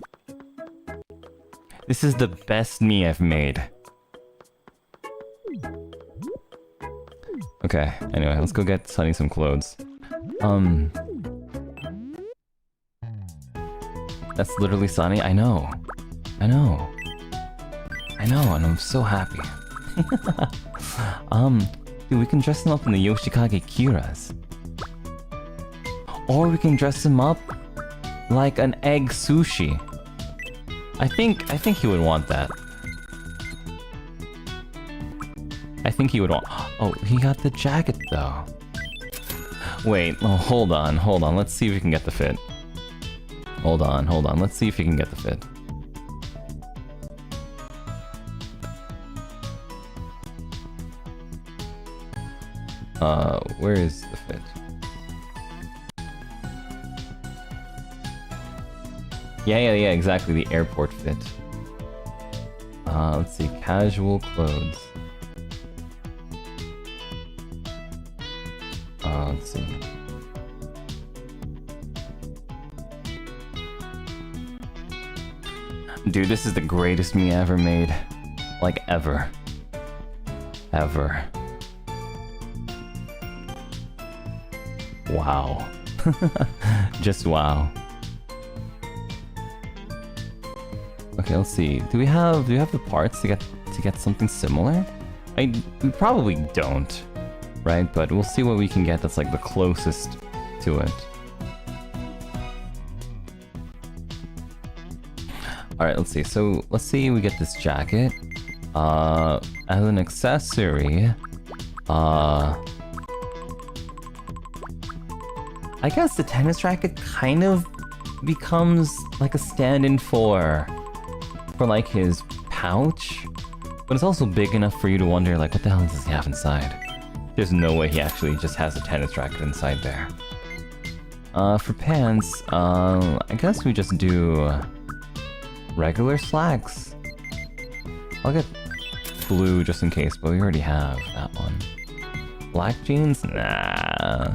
Speaker 3: This is the best me I've made. Okay, anyway, let's go get Sunny some clothes. That's literally Sunny? I know, and I'm so happy. Dude, we can dress him up in the Yoshikage Kiras. Or we can dress him up like an egg sushi. I think he would want that. I think he would want... Oh, he got the jacket though. Wait, oh, hold on. Let's see if we can get the fit. Hold on. Let's see if we can get the fit. Where is the fit? Yeah, exactly, the airport fit. Let's see, casual clothes. Let's see. Dude, this is the greatest me ever made. Like, ever. Ever. Wow. Just wow. Okay, let's see. Do we have the parts to get something similar? We probably don't, right? But we'll see what we can get that's like the closest to it. Alright, let's see. So let's see we get this jacket. As an accessory, I guess the tennis racket kind of becomes like a stand-in for like his pouch, but it's also big enough for you to wonder like what the hell does he have inside? There's no way he actually just has a tennis racket inside there. For pants, I guess we just do regular slacks. I'll get blue just in case, but we already have that one. Black jeans? Nah.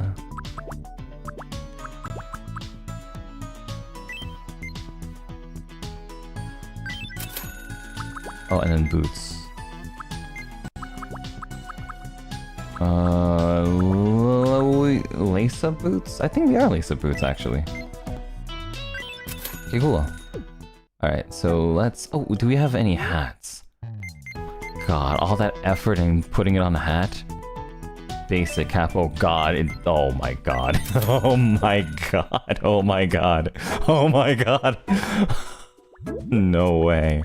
Speaker 3: Oh, and then boots. Lace-up boots? I think they are lace-up boots, actually. Okay, cool. Alright, so let's... Oh, do we have any hats? God, all that effort in putting it on a hat? Basic cap, oh god, oh my god. Oh my god, oh my god. Oh my god. No way.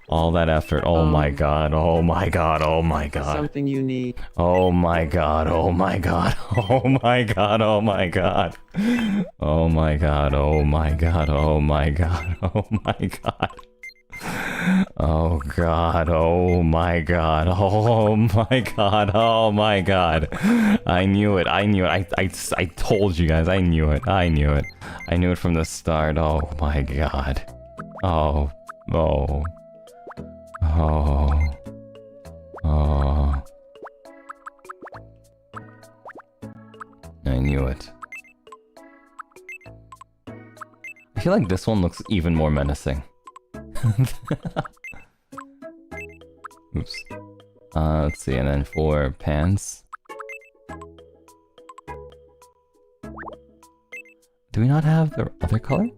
Speaker 3: All that effort, oh my god, oh my god, oh my god.
Speaker 2: Something you need.
Speaker 3: Oh my god, oh my god, oh my god, oh my god. Oh my god, oh my god, oh my god, oh my god. Oh god, oh my god, oh my god, oh my god. I knew it, I told you guys, I knew it. I knew it from the start, oh my god. Oh, oh. Oh. Oh. I knew it. I feel like this one looks even more menacing. Oops. Let's see, and then for pants. Do we not have the other color?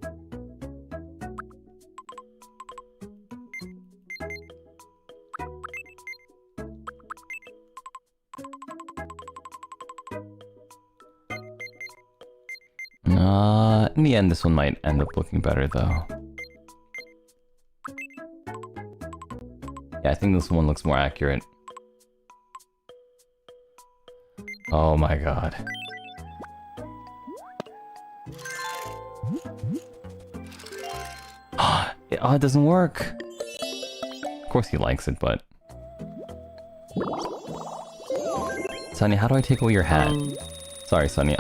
Speaker 3: In the end, this one might end up looking better, though. Yeah, I think this one looks more accurate. Oh my god. It doesn't work! Of course he likes it, but... Sunny, how do I take away your hat? Sorry, Sunny.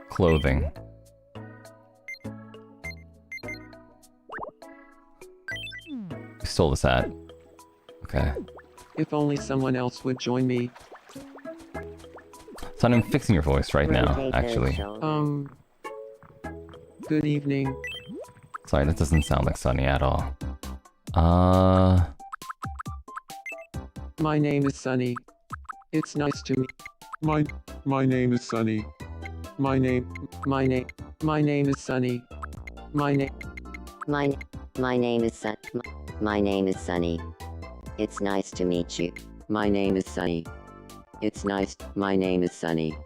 Speaker 3: Clothing. You stole this hat. Okay.
Speaker 2: If only someone else would join me.
Speaker 3: Sunny, I'm fixing your voice right now, actually.
Speaker 2: Good evening.
Speaker 3: Sorry, that doesn't sound like Sunny at all.
Speaker 2: My name is Sunny. It's nice to meet. My name is Sunny. My name is Sunny. My name is Sunny. It's nice to meet you. My name is Sunny. My name is Sunny.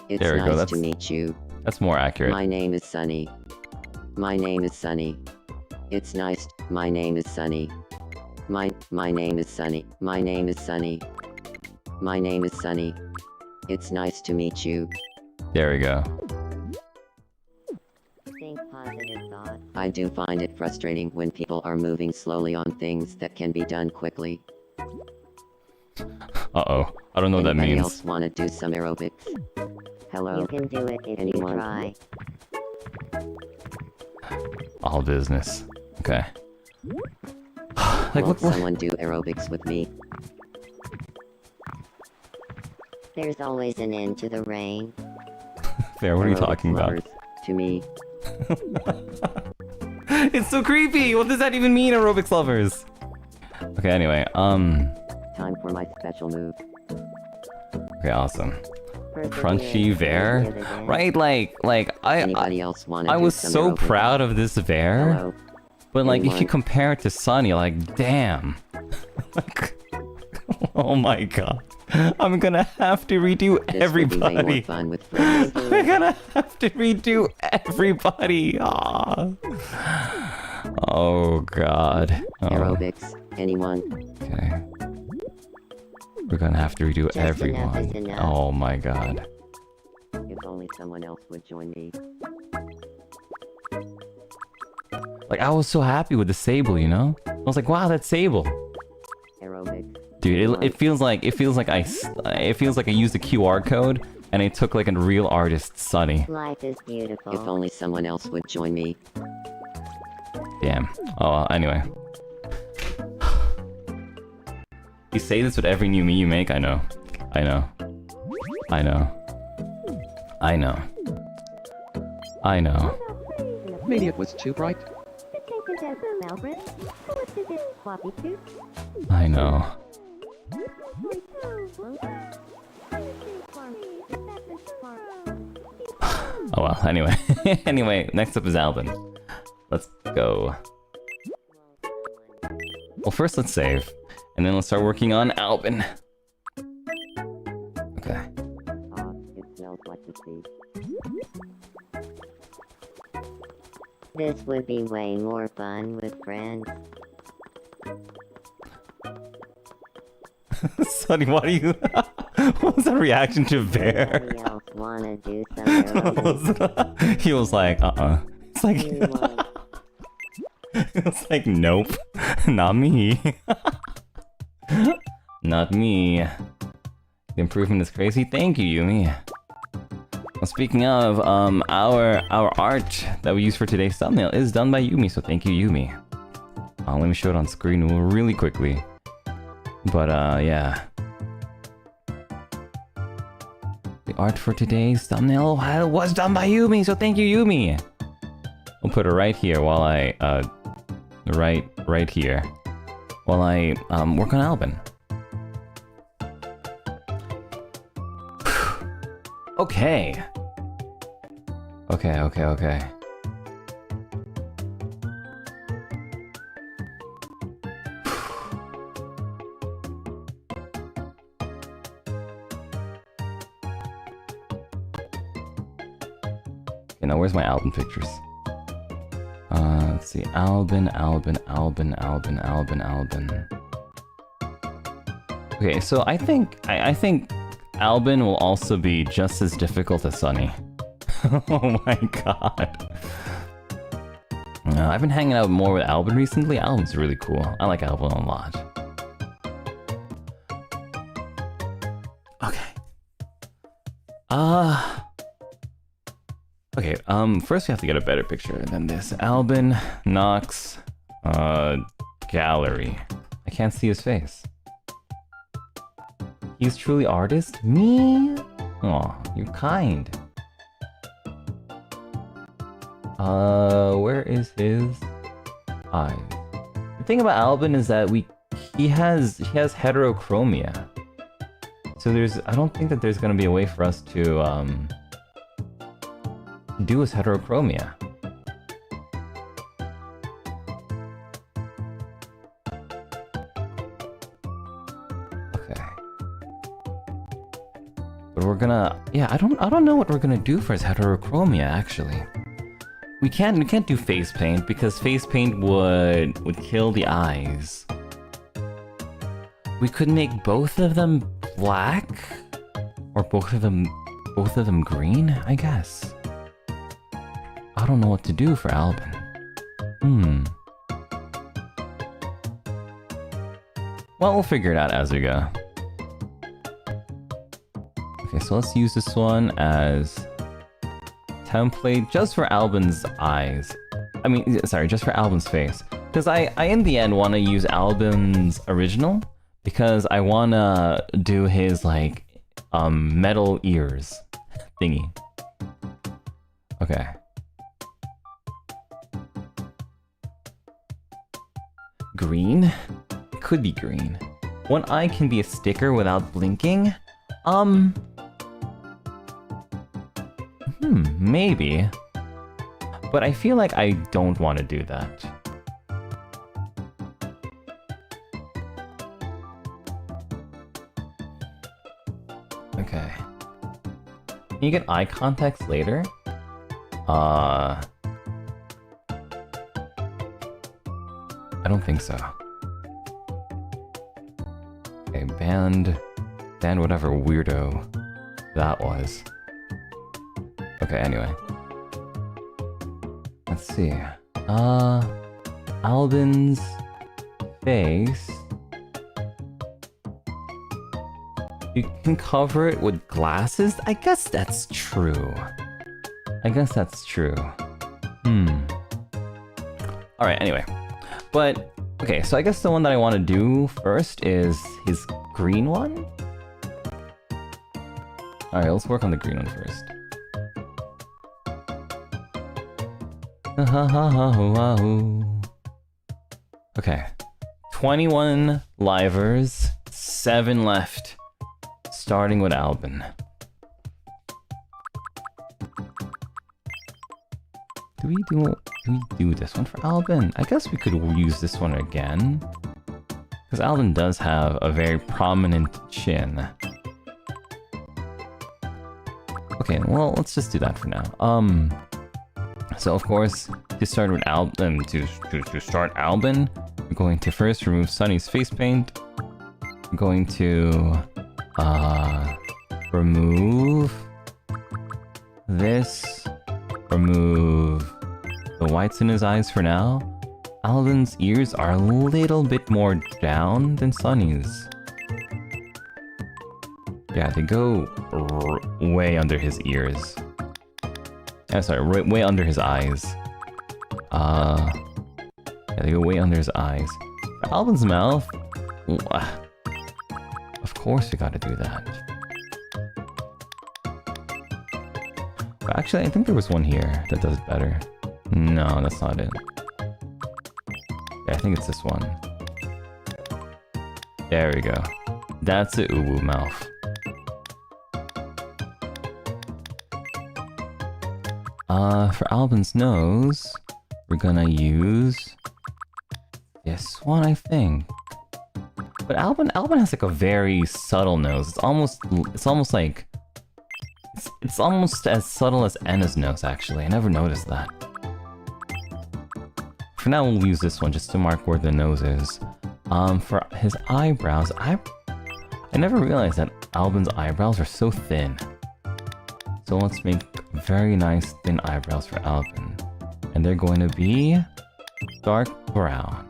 Speaker 2: It's
Speaker 3: There we go,
Speaker 2: nice to meet you.
Speaker 3: That's more accurate.
Speaker 2: My name is Sunny. My name is Sunny. It's nice. My name is Sunny. My name is Sunny. My name is Sunny. My name is Sunny. It's nice to meet you.
Speaker 3: There we go.
Speaker 1: Think positive thoughts.
Speaker 2: I do find it frustrating when people are moving slowly on things that can be done quickly.
Speaker 3: Uh-oh. I don't know what that
Speaker 2: Anybody
Speaker 3: means.
Speaker 2: else want to do some aerobics? Hello?
Speaker 1: You can do it if
Speaker 2: Anyone?
Speaker 1: you try.
Speaker 3: All business. Okay. Like,
Speaker 2: Won't
Speaker 3: look,
Speaker 2: someone do aerobics with me?
Speaker 1: There's always an end to the rain.
Speaker 3: Fair, what are you
Speaker 2: Aerobic
Speaker 3: talking about?
Speaker 2: lovers, to me.
Speaker 3: It's so creepy! What does that even mean, aerobics lovers? Okay, anyway,
Speaker 2: Time for my special move.
Speaker 3: okay, awesome.
Speaker 1: Persevere,
Speaker 3: Crunchy Vare?
Speaker 1: persevere again.
Speaker 3: Right, like,
Speaker 2: Anybody else want to
Speaker 3: I
Speaker 2: do
Speaker 3: was
Speaker 2: some
Speaker 3: so
Speaker 2: aerobics?
Speaker 3: proud of this Vare.
Speaker 2: Hello?
Speaker 3: But like, if you compare it to Sunny, like, damn. Oh my god. I'm gonna have to redo everybody. I'm gonna have to redo everybody. Aw. Oh god. Oh.
Speaker 4: Aerobics, anyone?
Speaker 3: Okay. We're gonna have to redo everyone. Oh my god.
Speaker 4: If only someone else would join me.
Speaker 3: Like, I was so happy with the Sable, you know? I was like, wow, that's Sable.
Speaker 4: Aerobics.
Speaker 3: Dude, it feels like I used a QR code and I took like a real artist, Sunny.
Speaker 1: Life is beautiful.
Speaker 4: If only someone else would join me.
Speaker 3: Damn. Oh well, anyway. You say this with every new me you make? I know. I know. I know. I know. I know.
Speaker 2: Maybe it was too bright.
Speaker 3: I know. Oh well, anyway. Anyway, next up is Alban. Let's go. Well, first let's save, and then let's start working on Alban. Okay.
Speaker 4: It smells like the sea.
Speaker 1: This would be way more fun with friends.
Speaker 3: Sonny, what are you... What was that reaction to Bear?
Speaker 1: Anybody else wanna do some aerobics?
Speaker 3: He was like, It's like...
Speaker 1: Anyone?
Speaker 3: It was like, nope. Not me. Not me. The improvement is crazy. Thank you, Yumi. Well, speaking of, our art that we use for today's thumbnail is done by Yumi, so thank you, Yumi. Let me show it on screen really quickly. But, yeah. The art for today's thumbnail was done by Yumi, so thank you, Yumi! We'll put it right here while I, right here. While I, work on Alban. Okay. Okay. Okay, now where's my Alban pictures? Let's see. Alban. Okay, so I think Alban will also be just as difficult as Sunny. Oh my god. I've been hanging out more with Alban recently. Alban's really cool. I like Alban a lot. Okay. Okay, first we have to get a better picture than this. Alban, Knox, gallery. I can't see his face. He's truly artist? Me? Aw, you're kind. Where is his eyes? The thing about Alban is that he has heterochromia. So I don't think that there's gonna be a way for us to do his heterochromia. Okay. But we're gonna, yeah, I don't know what we're gonna do for his heterochromia actually. We can't do face paint because face paint would kill the eyes. We could make both of them black or both of them green, I guess. I don't know what to do for Alban. Well, we'll figure it out as we go. Okay, so let's use this one as template just for Alban's eyes. I mean, sorry, just for Alban's face. Because I in the end want to use Alban's original because I want to do his like metal ears thingy. Okay. Green? It could be green. One eye can be a sticker without blinking? Maybe. But I feel like I don't want to do that. Can you get eye contact later? I don't think so. Okay, banned whatever weirdo that was. Okay, anyway. Let's see. Alban's face. You can cover it with glasses? I guess that's true. Alright, anyway. But, okay, so I guess the one that I want to do first is his green one? Alright, let's work on the green one first. Okay. 21 livers, 7 left. Starting with Alban. Do we do this one for Alban? I guess we could use this one again. Because Alban does have a very prominent chin. Okay, well, let's just do that for now. So of course, to start with Alban, to start Alban, we're going to first remove Sunny's face paint. I'm going to remove this, remove the whites in his eyes for now. Alban's ears are a little bit more down than Sunny's. Yeah, they go way under his ears. Yeah, sorry, way under his eyes. Yeah, they go way under his eyes. For Alban's mouth, of course we gotta do that. But actually, I think there was one here that does it better. No, that's not it. Yeah, I think it's this one. There we go. That's a uwu mouth. For Alban's nose, we're gonna use this one, I think. But Alban has like a very subtle nose. It's almost like it's almost as subtle as Enna's nose, actually. I never noticed that. For now, we'll use this one just to mark where the nose is. For his eyebrows, I never realized that Alban's eyebrows are so thin. So let's make very nice thin eyebrows for Alban. And they're going to be dark brown.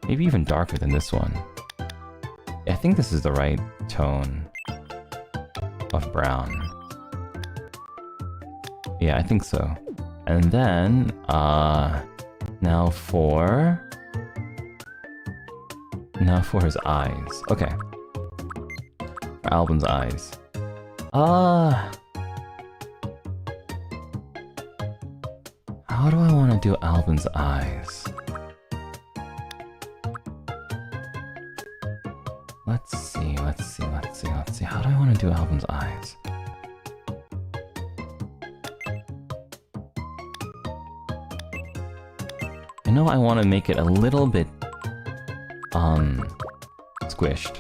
Speaker 3: Maybe even darker than this one. I think this is the right tone of brown. Yeah, I think so. And then, now for his eyes. Okay. For Alban's eyes. How do I want to do Alban's eyes? Let's see. How do I want to do Alban's eyes? I know I want to make it a little bit, squished.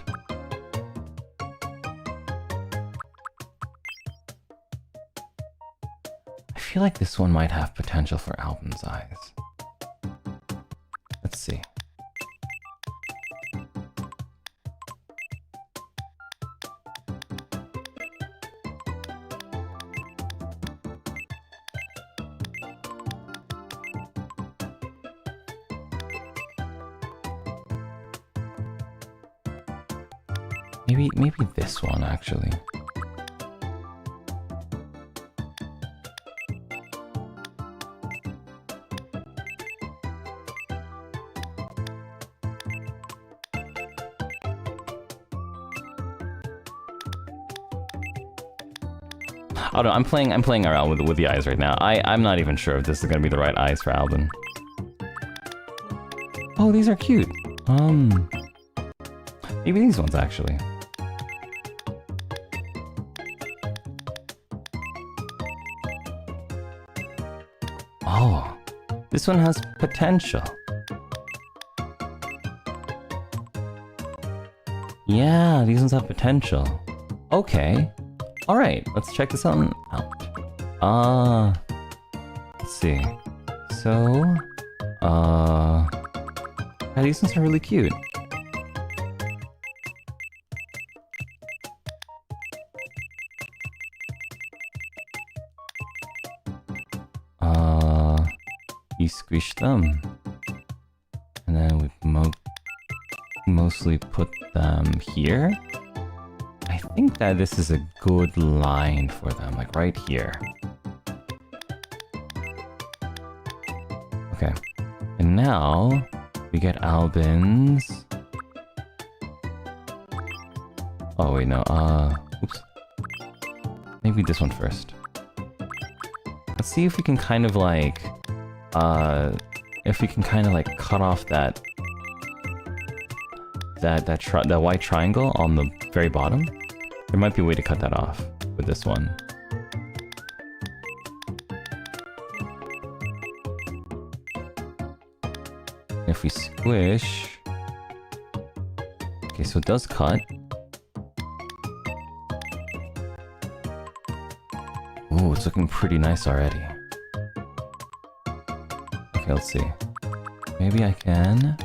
Speaker 3: I feel like this one might have potential for Alban's eyes. Let's see. Maybe this one, actually. Oh no, I'm playing around with the eyes right now. I'm not even sure if this is gonna be the right eyes for Alban. Oh, these are cute. Maybe these ones actually. Oh, this one has potential. Yeah, these ones have potential. Okay. Alright, let's check this one out. Let's see. So, these ones are really cute. You squish them. And then we mostly put them here. I think that this is a good line for them, like right here. Okay. And now we get Alban's. Oh wait, no, oops. Maybe this one first. Let's see if we can kind of like, cut off that white triangle on the very bottom. There might be a way to cut that off with this one. If we squish... Okay, so it does cut. Ooh, it's looking pretty nice already. Okay, let's see. Maybe I can...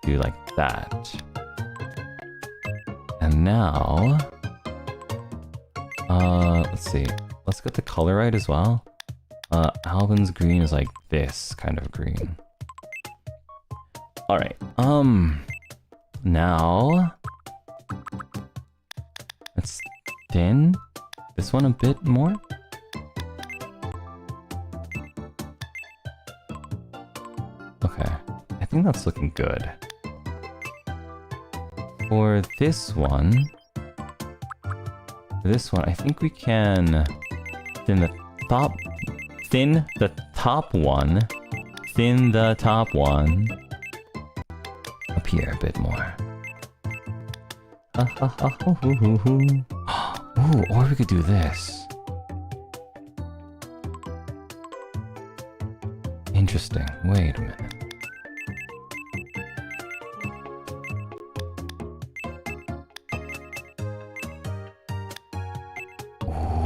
Speaker 3: do like that. And now... let's see. Let's get the color right as well. Alban's green is like this kind of green. Alright, now... let's thin this one a bit more. Okay, I think that's looking good. For this one, I think we can thin the top one up here a bit more. Ooh, or we could do this. Interesting. Wait a minute.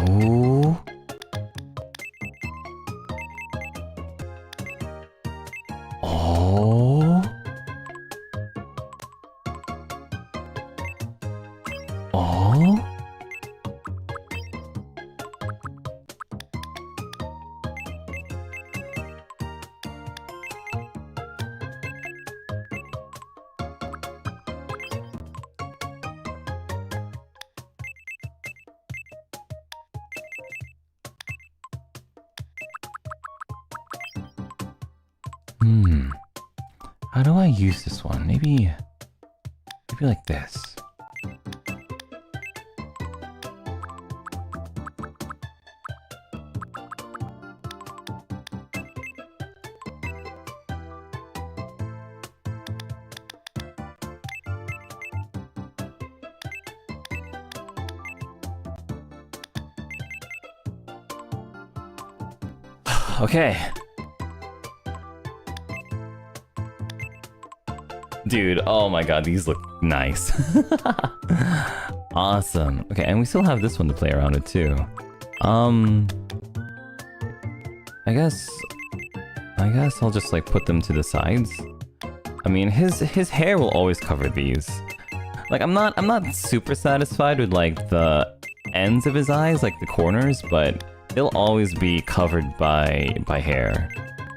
Speaker 3: Ooh. Oh. Oh. How do I use this one? Maybe like this. Okay. Dude, oh my god, these look nice. Awesome. Okay, and we still have this one to play around with too. I guess I'll just like put them to the sides. I mean, his hair will always cover these. Like I'm not super satisfied with like the ends of his eyes, like the corners, but they'll always be covered by hair.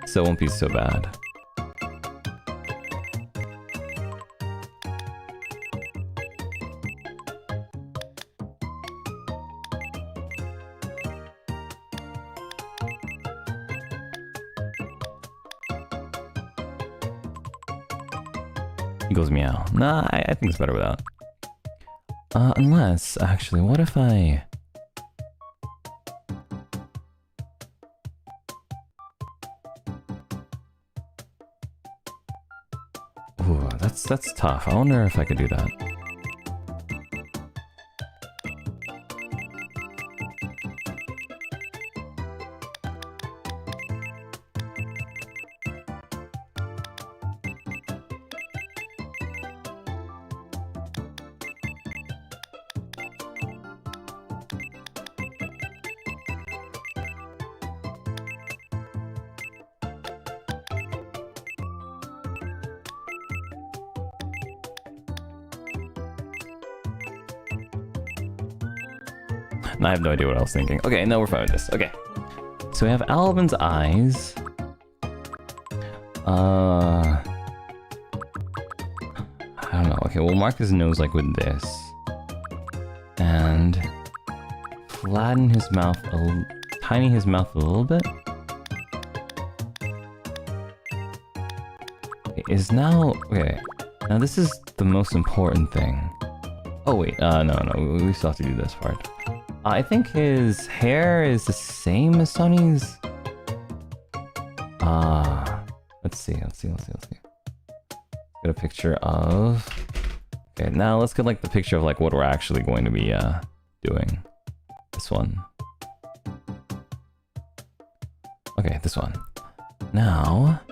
Speaker 3: So it won't be so bad. He goes meow. Nah, I think it's better without. Unless, actually, what if I... Ooh, that's tough. I wonder if I could do that. I have no idea what I was thinking. Okay, no, we're fine with this. Okay. So we have Alban's eyes. I don't know. Okay, we'll mark his nose like with this. And flatten his mouth tiny his mouth a little bit. Okay, okay. Now this is the most important thing. Oh wait, no, we still have to do this part. I think his hair is the same as Sunny's. Let's see. Get a picture of... Okay, now let's get like the picture of like what we're actually going to be doing. This one. Okay, this one. Now...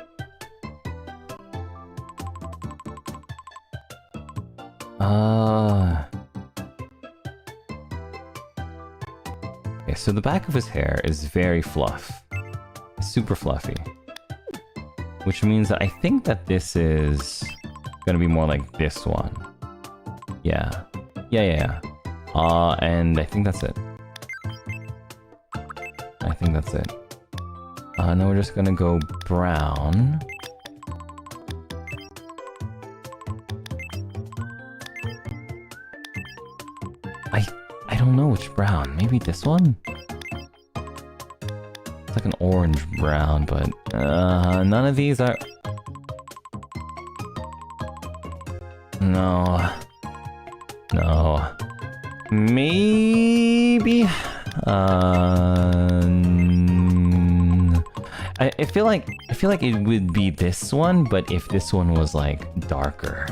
Speaker 3: Okay, so the back of his hair is very fluff. Super fluffy. Which means that I think that this is gonna be more like this one. Yeah. And I think that's it. Now we're just gonna go brown. I don't know which brown. Maybe this one? It's like an orange brown, but none of these are... No. Maybe... I feel like it would be this one, but if this one was like darker.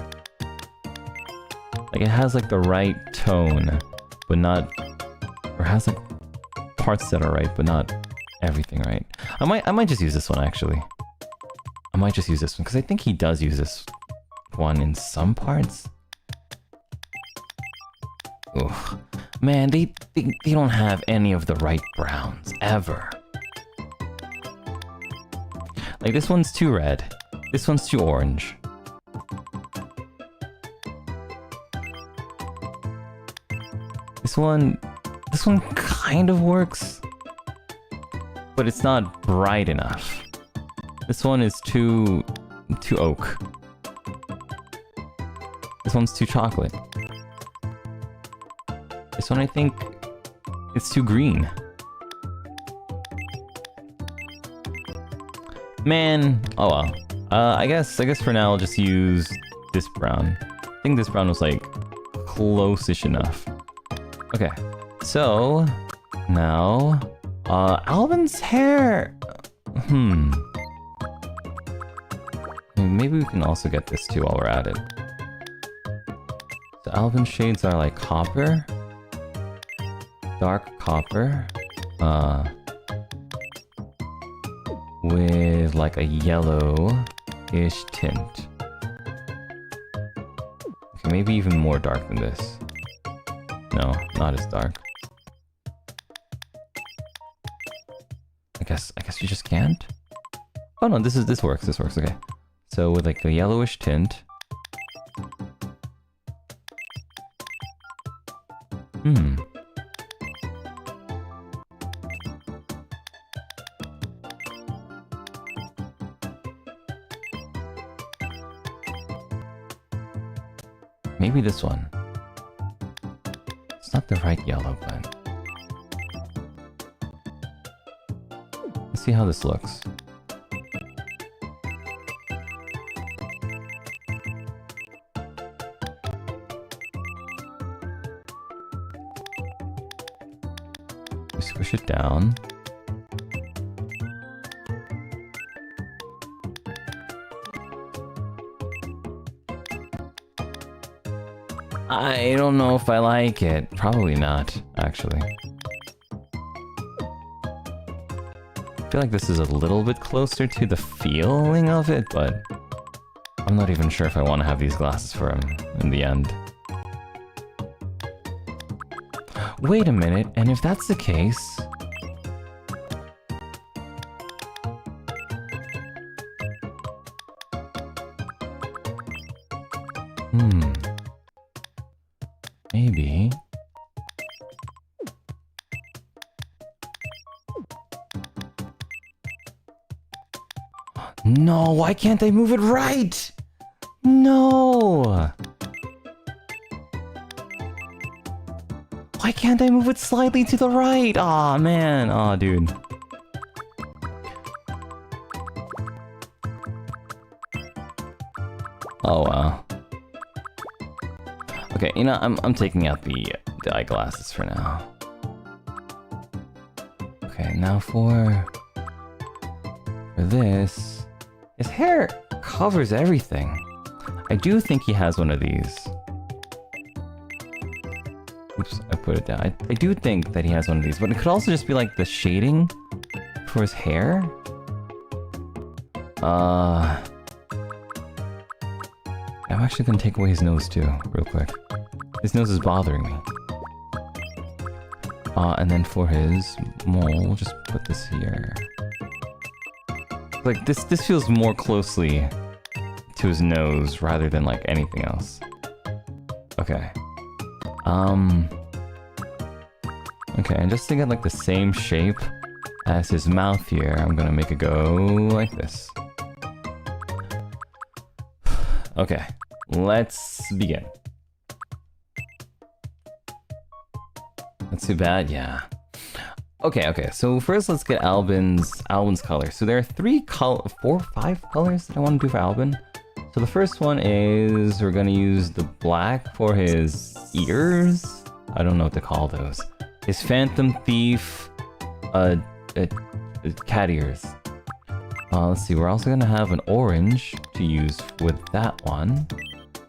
Speaker 3: Like it has like the right tone, but not, or has like parts that are right, but not everything right. I might just use this one actually. I might just use this one because I think he does use this one in some parts. Ugh. Man, they don't have any of the right browns ever. Like this one's too red. This one's too orange. This one kind of works, but it's not bright enough. This one is too oak. This one's too chocolate. This one I think it's too green. Man, oh well. I guess for now I'll just use this brown. I think this brown was like close-ish enough. Okay, so now Alban's hair. Maybe we can also get this too while we're at it. So Alban's shades are like copper, dark copper, with like a yellow-ish tint. Okay, maybe even more dark than this. No, not as dark. I guess you just can't? Oh no, this works, okay. So with like a yellowish tint. Maybe this one. It's not the right yellow, but... Let's see how this looks. We squish it down. I don't know if I like it. Probably not, actually. I feel like this is a little bit closer to the feeling of it, but I'm not even sure if I want to have these glasses for him in the end. Wait a minute, and if that's the case... Maybe... No, why can't I move it right? No! Why can't I move it slightly to the right? Aw, man. Aw, dude. Oh, wow. Okay, you know, I'm taking out the eyeglasses for now. Okay, now for this. His hair covers everything. I do think he has one of these. Oops, I put it down. I do think that he has one of these, but it could also just be like the shading for his hair. I'm actually gonna take away his nose too, real quick. His nose is bothering me. And then for his mole, we'll just put this here. Like, this feels more closely to his nose rather than like anything else. Okay. Okay, and just to get like the same shape as his mouth here, I'm gonna make it go like this. Okay, let's begin. That's too bad, yeah. Okay, so first let's get Alban's color. So there are 5 colors that I want to do for Alban. So the first one is we're gonna use the black for his ears. I don't know what to call those. His Phantom Thief, cat ears. Let's see, we're also gonna have an orange to use with that one.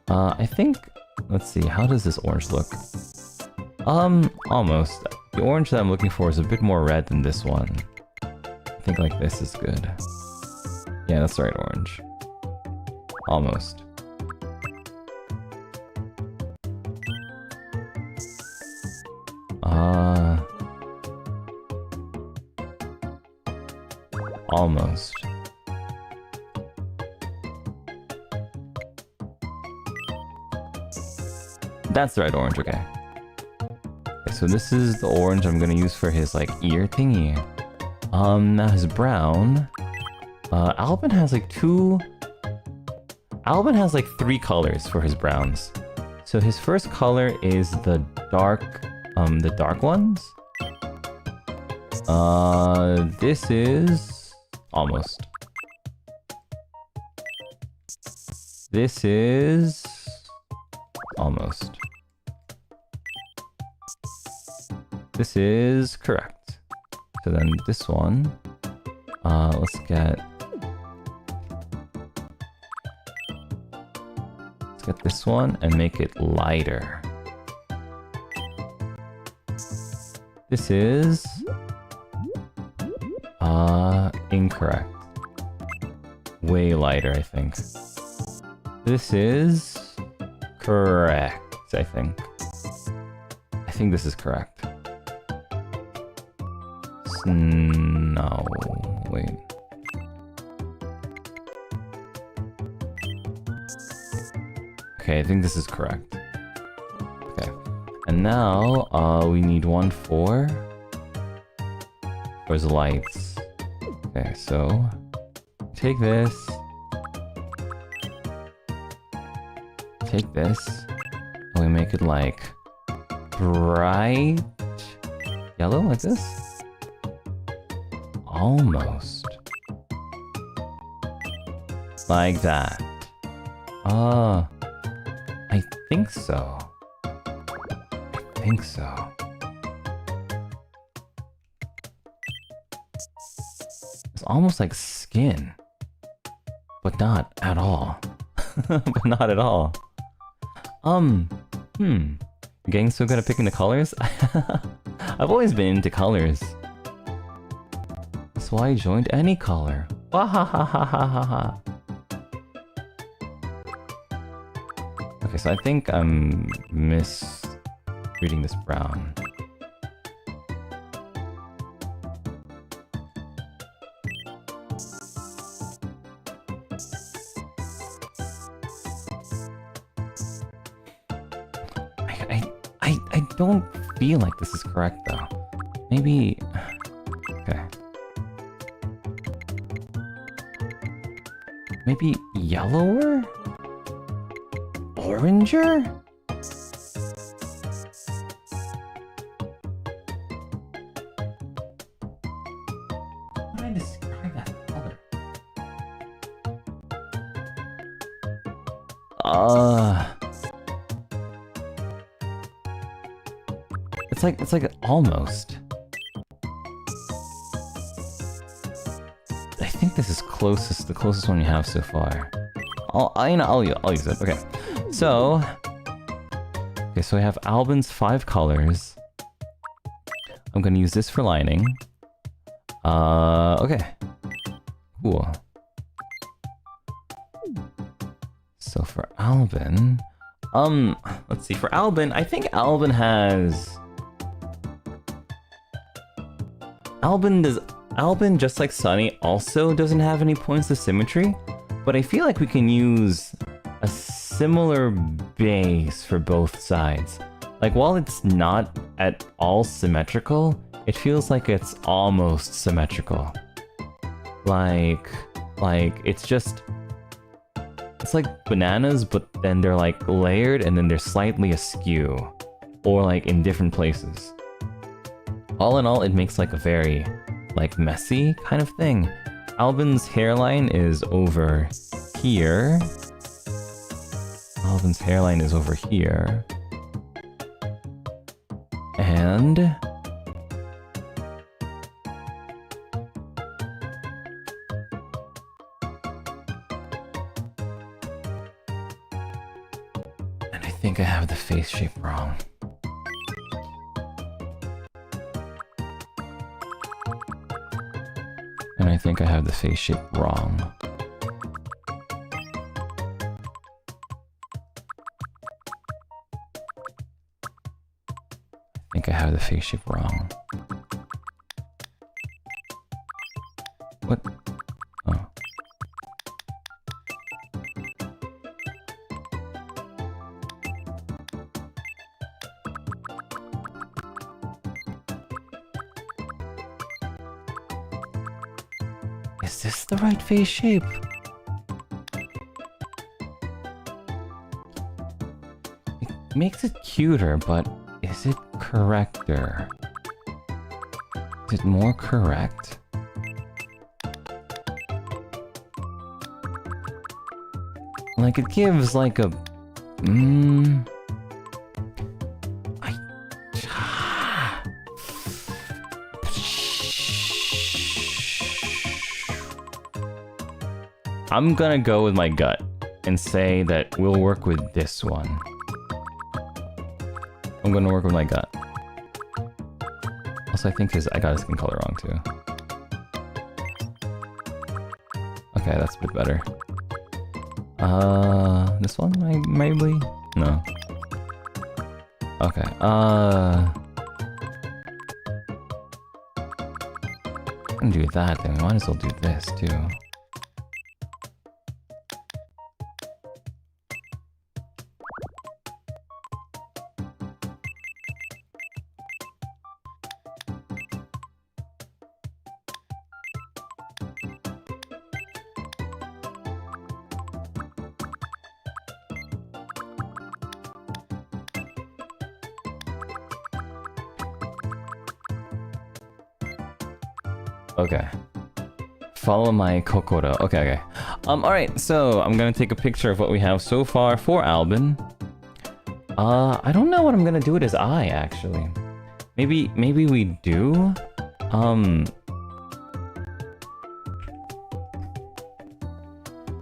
Speaker 3: I think, let's see, how does this orange look? Almost. The orange that I'm looking for is a bit more red than this one. I think like this is good. Yeah, that's the right orange. Almost. Almost. That's the right orange, okay. So this is the orange I'm gonna use for his like ear thingy. Now his brown. Alban has like 3 colors for his browns. So his first color is the dark ones. This is almost. This is almost. This is correct. So then this one, let's get this one and make it lighter. This is incorrect. Way lighter, I think. This is correct, I think. I think this is correct. No, wait. Okay, I think this is correct. Okay, and now we need one for his lights. Okay, so take this, and we make it like bright yellow, like this. Almost. Like that. I think so. It's almost like skin. But not at all. But not at all. Getting so good at picking the colors? I've always been into colors. That's why I joined any color. Wahahahahaha. Okay, so I think I'm misreading this brown. I don't feel like this is correct though. Maybe... Okay. maybe yellower? Oranger? How do I describe that color? It's like almost. I think this is the closest one we have so far. I'll use it. Okay. So we have Alban's 5 colors. I'm gonna use this for lining. Okay. Cool. So for Alban, let's see. For Alban, I think Alban has. Alban, just like Sunny, also doesn't have any points of symmetry, but I feel like we can use a similar base for both sides. Like, while it's not at all symmetrical, it feels like it's almost symmetrical. Like it's like bananas, but then they're like layered and then they're slightly askew, or like in different places. All in all, it makes like a very like messy kind of thing. Alban's hairline is over here. Alban's hairline is over here. And I think I have the face shape wrong. And I think I have the face shape wrong. I think I have the face shape wrong. What? Oh. Is this the right face shape? It makes it cuter, but is it correcter? Is it more correct? Like, it gives like a... I'm gonna go with my gut and say that we'll work with this one. I'm gonna work with my gut. Also, I think I got his skin color wrong too. Okay, that's a bit better. This one? Maybe? No. Okay, I'm gonna do that, then we might as well do this too. Okay. Follow my kokoro. Okay. Alright, so I'm gonna take a picture of what we have so far for Alban. I don't know what I'm gonna do with his eye, actually. Maybe we do?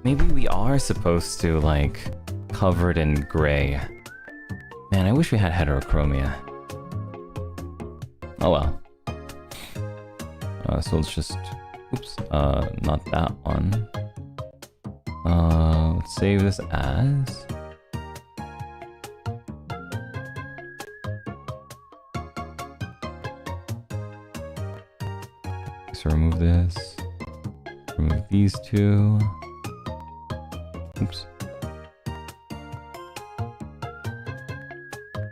Speaker 3: Maybe we are supposed to, like, cover it in gray. Man, I wish we had heterochromia. Oh well. So let's just, oops, not that one. Let's save this as. So remove this, remove these two. Oops.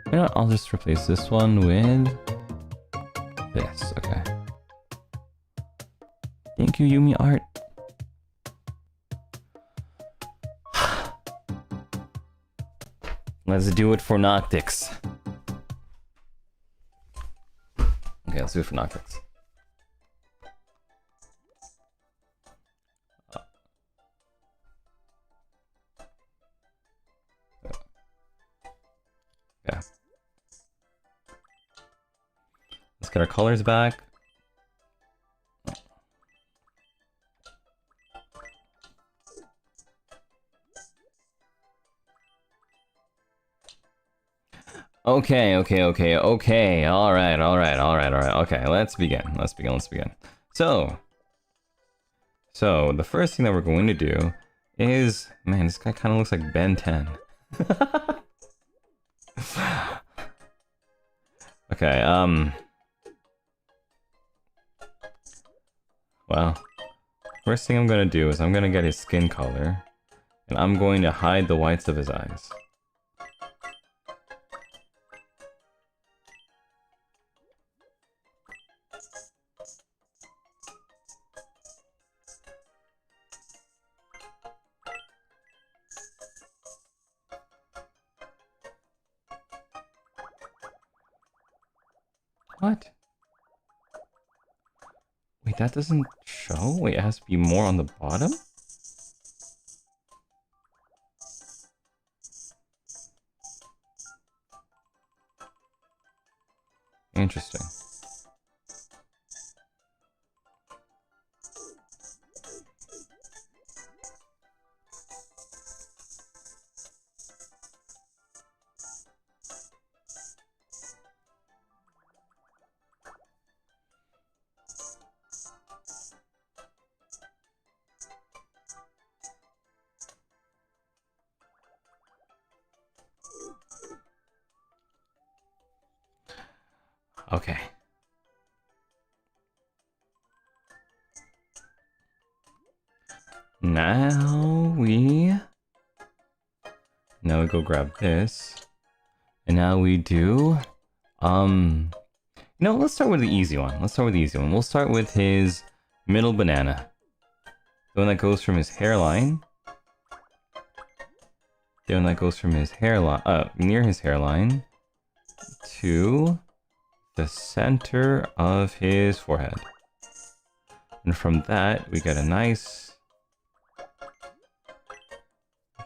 Speaker 3: You know what, I'll just replace this one with this, okay. Thank you, Yumi Art. Let's do it for Noctix. Okay, let's do it for Noctix. Yeah. Let's get our colors back. Okay. All right. Okay, let's begin. So the first thing that we're going to do is, man, this guy kind of looks like Ben 10. Okay, well, first thing I'm gonna do is I'm gonna get his skin color, and I'm going to hide the whites of his eyes. What? Wait, that doesn't show? Wait, it has to be more on the bottom? Interesting. Okay. Now we go grab this. And now we do let's start with the easy one. We'll start with his middle banana. The one that goes from his hairline. The one that goes from his hairline near his hairline to the center of his forehead. And from that, we get a nice...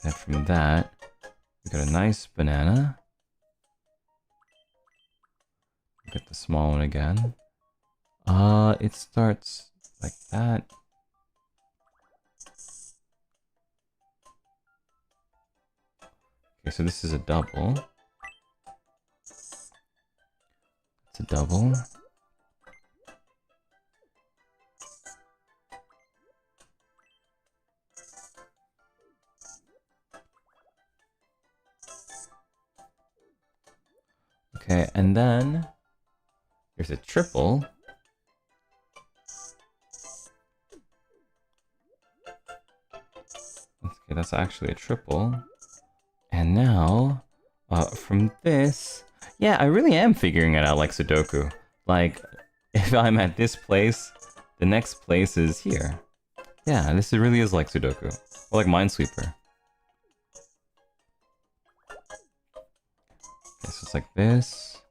Speaker 3: And from that, we got a nice banana. Get the small one again. It starts like that. Okay, so this is a double. It's a double. Okay, and then here's a triple. Okay, that's actually a triple. And now, from this, yeah, I really am figuring it out like Sudoku. Like, if I'm at this place, the next place is here. Yeah, this really is like Sudoku. Or like Minesweeper. Okay, so it's like this.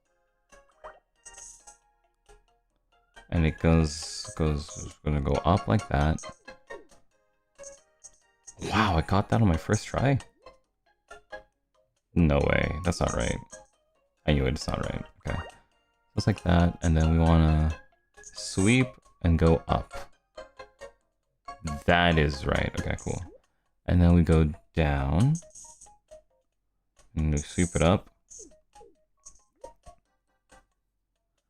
Speaker 3: And it gonna go up like that. Wow, I got that on my first try? No way, that's not right. I knew it's not right. Okay. Just like that, and then we wanna sweep and go up. That is right. Okay, cool. And then we go down. And we sweep it up.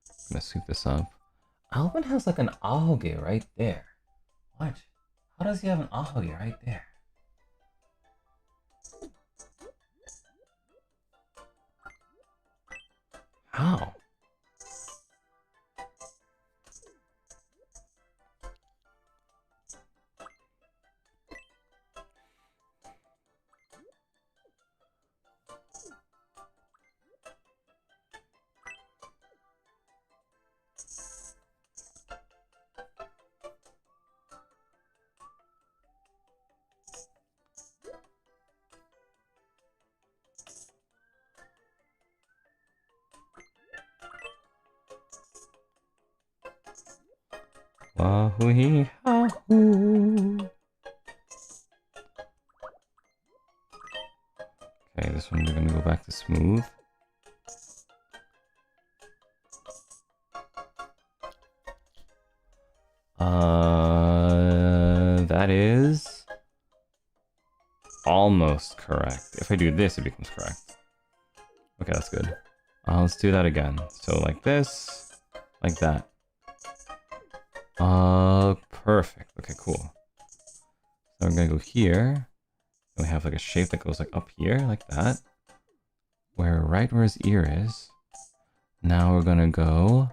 Speaker 3: I'm gonna sweep this up. Alban has like an ahoge right there. What? How does he have an ahoge right there? How? Wahoo hee hahoo. Okay, this one we're gonna go back to smooth. That is almost correct. If I do this, it becomes correct. Okay, that's good. Let's do that again. So like this, like that. Perfect. Okay, cool. So we're gonna go here. And we have like a shape that goes like up here, like that. Right where his ear is. Now we're gonna go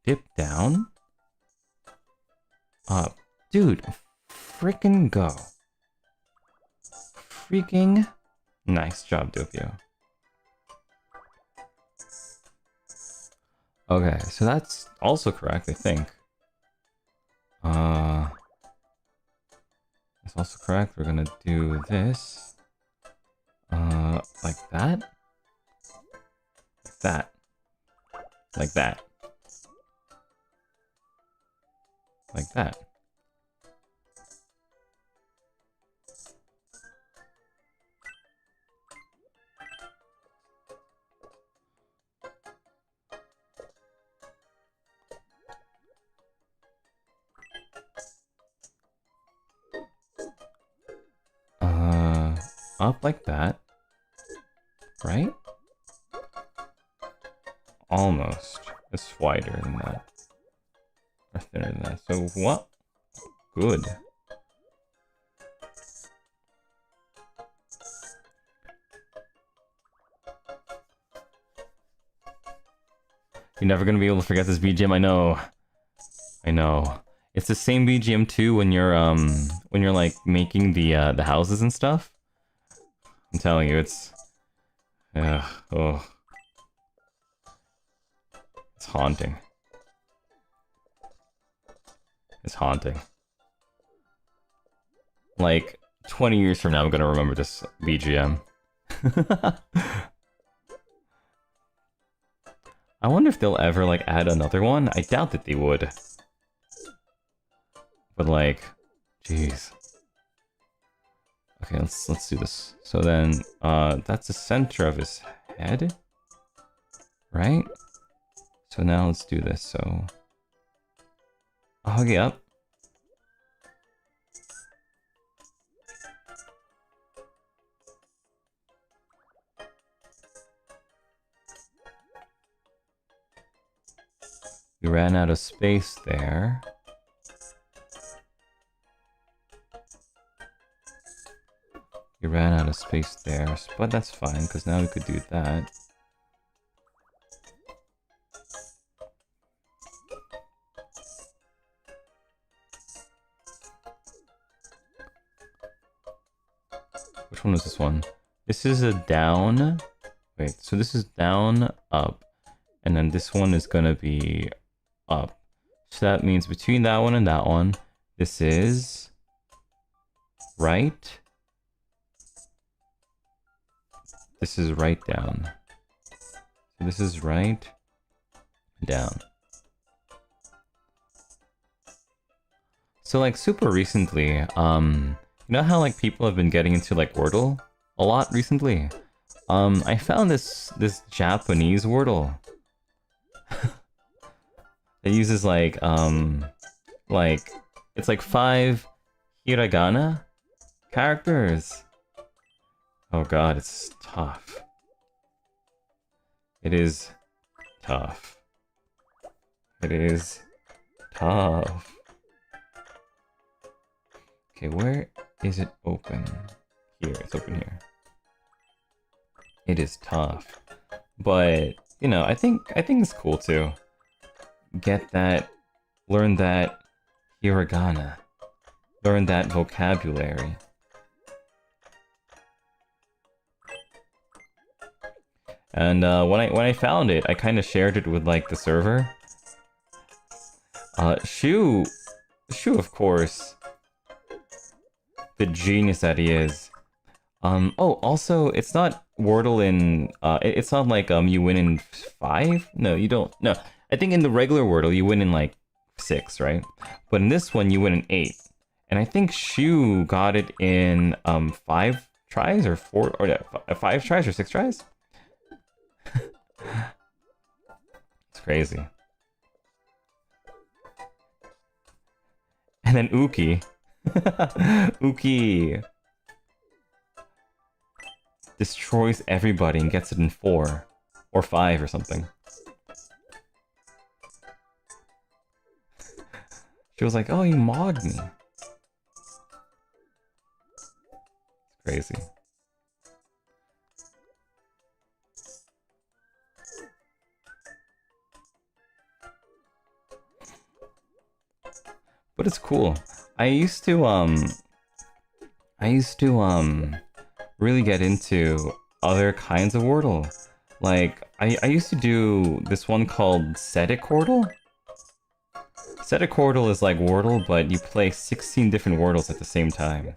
Speaker 3: dip down. Up. Dude, freaking go. Freaking nice job, Doppio. Okay, so that's also correct, I think. That's also correct. We're gonna do this. Like that. Like that. Like that. Like that. Up like that, right? Almost. It's wider than that. Or thinner than that. So what? Good. You're never gonna be able to forget this BGM, I know. I know. It's the same BGM too when you're like making the houses and stuff. I'm telling you, it's oh. It's haunting. It's haunting. Like 20 years from now I'm gonna remember this BGM. I wonder if they'll ever like add another one. I doubt that they would. But like, jeez. Okay, let's do this. So then, that's the center of his head, right? So now let's do this. So, I'll hug it up. We ran out of space there. We ran out of space there, but that's fine, because now we could do that. Which one is this one? This is a down. Wait, so this is down, up. And then this one is gonna be up. So that means between that one and that one, this is right. This is right down. So this is right down. So like super recently, you know how like people have been getting into like Wordle a lot recently? I found this Japanese Wordle. It uses like it's like 5 hiragana characters. Oh god, it's tough. It is tough. It is tough. Okay, where is it open? Here, it's open here. It is tough. But, you know, I think it's cool too. Get that, learn that hiragana. Learn that vocabulary. And when I found it, I kind of shared it with like the server. Shu, of course, the genius that he is. Oh, also, it's not Wordle in. It's not like you win in 5. No, you don't. No, I think in the regular Wordle you win in like 6, right? But in this one, you win an 8. And I think Shu got it in 5 tries or 4 or 5 tries or 6 tries. It's crazy. And then Uki. Uki destroys everybody and gets it in 4 or 5 or something. She was like, "Oh, you mogged me." It's crazy. But it's cool. I used to really get into other kinds of Wordle. Like, I used to do this one called Setic Wordle. Setic Wordle is like Wordle, but you play 16 different Wordles at the same time.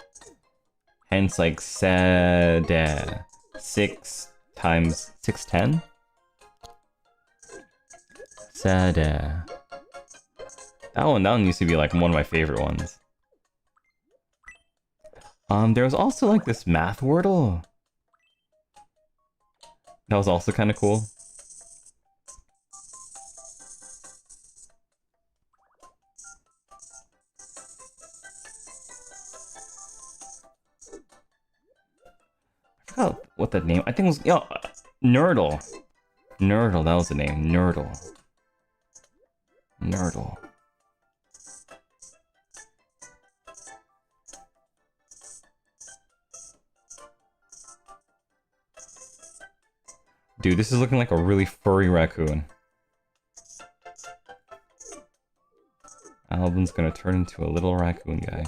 Speaker 3: Hence, like, Sede. 6 times 610? Sede. That one used to be like one of my favorite ones. There was also like this math Wordle. That was also kind of cool. I forgot what that name. I think it was Nerdle. Nerdle, that was the name. Nerdle. Nerdle. Dude, this is looking like a really furry raccoon. Alban's gonna turn into a little raccoon guy.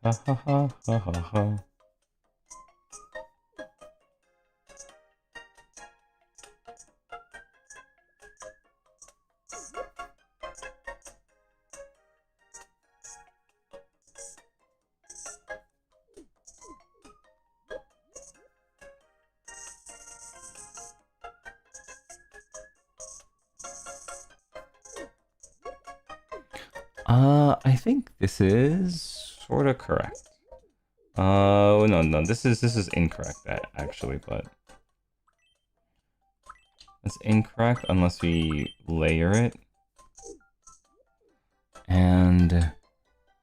Speaker 3: Ha ha ha ha ha ha. I think this is sort of correct. No, this is incorrect actually, but it's incorrect unless we layer it. And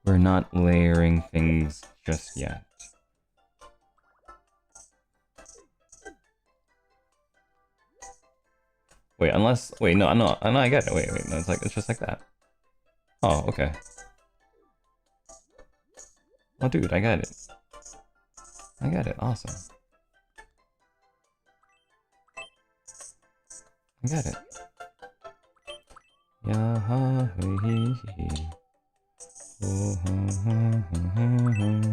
Speaker 3: we're not layering things just yet. Wait, no, I get it. Wait, no, it's just like that. Oh, okay. Oh, dude, I got it. I got it. Awesome. I got it. Yeah, ha, hee, hee. Oh, ha, ha, ha, ha.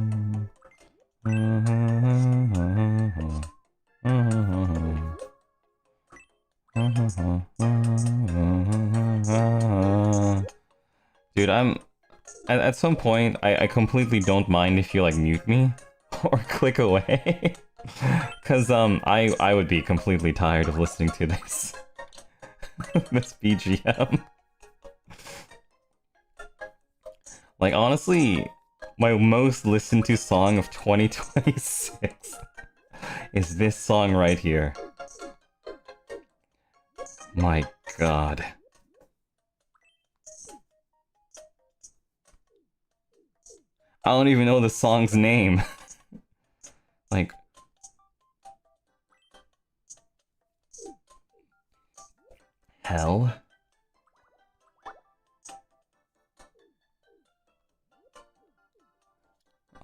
Speaker 3: Dude, at some point, I completely don't mind if you like mute me or click away. Cause I would be completely tired of listening to this. This BGM. Like honestly, my most listened to song of 2026 is this song right here. My god. I don't even know the song's name. Like... Hell?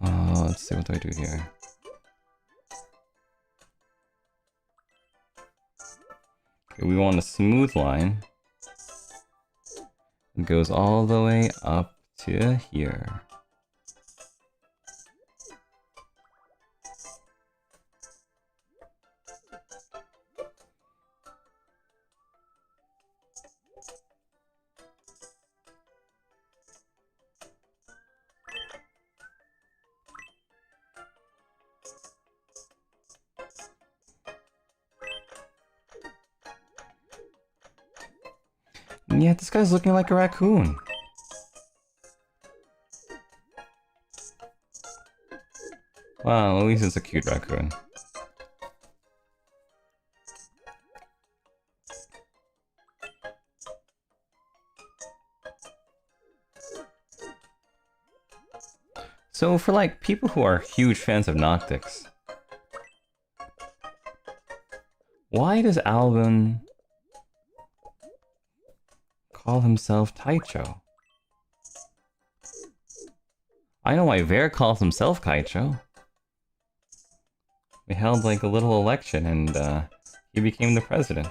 Speaker 3: Let's see, what do I do here? Okay, we want a smooth line. It goes all the way up to here. Yeah, this guy's looking like a raccoon. Wow, at least it's a cute raccoon. So for like people who are huge fans of Noctix, why does Alban call himself Taicho? I know why Ver calls himself Kaicho. We held like a little election and he became the president.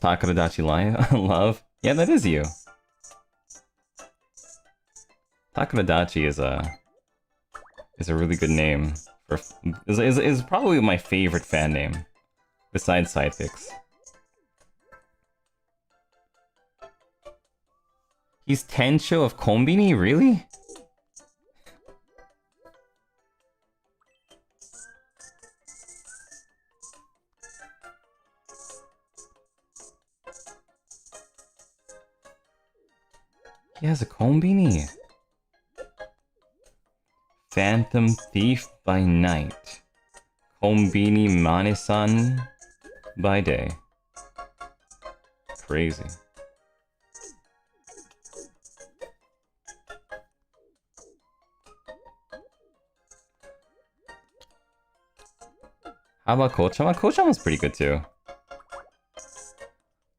Speaker 3: Tomodachi love? Yeah, that is you. Tomodachi is a really good name for is probably my favorite fan name besides Sidekicks. He's Tencho of Konbini, really? He has a Konbini. Phantom Thief by night. Konbini Mane-san by day. Crazy. How about Kochama? Kochama's pretty good too.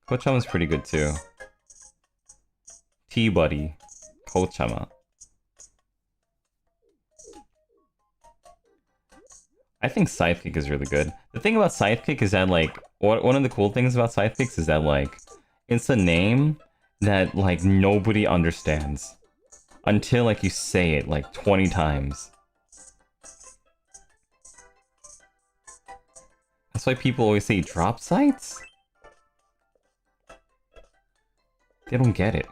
Speaker 3: Kochama's pretty good too. T-Buddy. Kochama. I think Sidekick is really good. The thing about Sidekick is that, like, one of the cool things about Sidekicks is that, like, it's a name that, like, nobody understands. Until, like, you say it, like, 20 times. That's why people always say drop sites? They don't get it.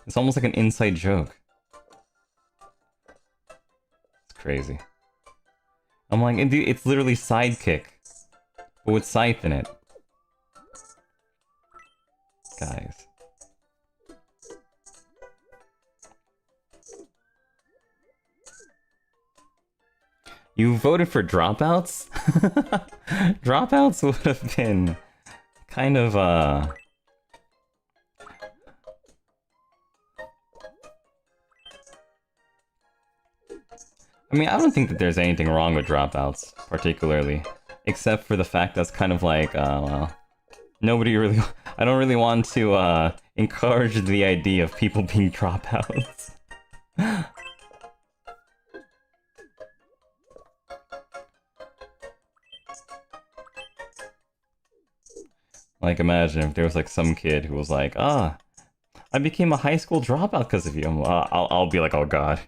Speaker 3: It's almost like an inside joke. It's crazy. I'm like, dude, it's literally Sidekick, but with Scythe in it. Guys. You voted for dropouts? Dropouts would have been kind of, I mean, I don't think that there's anything wrong with dropouts, particularly. Except for the fact that's kind of like, well, nobody really... I don't really want to, encourage the idea of people being dropouts. Like, imagine if there was, like, some kid who was like, I became a high school dropout because of you. I'll be like, oh god.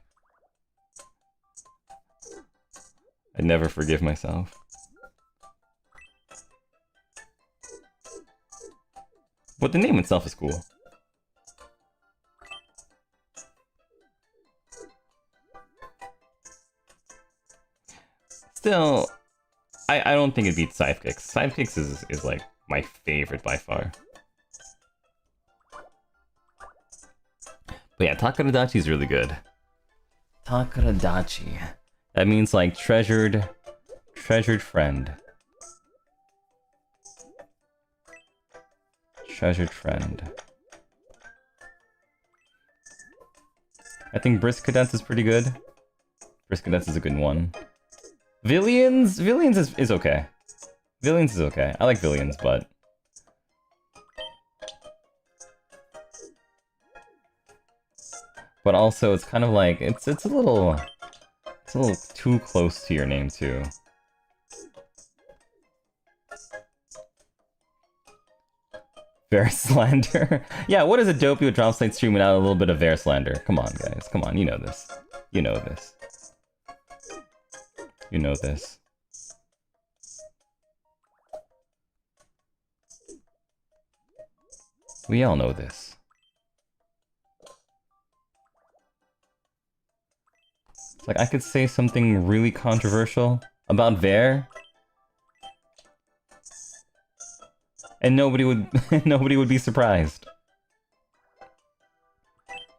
Speaker 3: I'd never forgive myself. But the name itself is cool. Still, I don't think it beats Sidekicks. Sidekicks is like my favorite by far. But yeah, Tomodachi is really good. Tomodachi. That means like treasured friend. Treasured friend. I think Brisco is pretty good. Brisco is a good one. Villians is okay. Villians is okay. I like Villians, but also it's kind of like it's a little too close to your name too. Verslander. Yeah, what is a Doppio Dropscythe stream without a little bit of Verslander? Come on, guys. Come on, you know this. You know this. You know this. We all know this. Like, I could say something really controversial about Vare, and nobody would nobody would be surprised.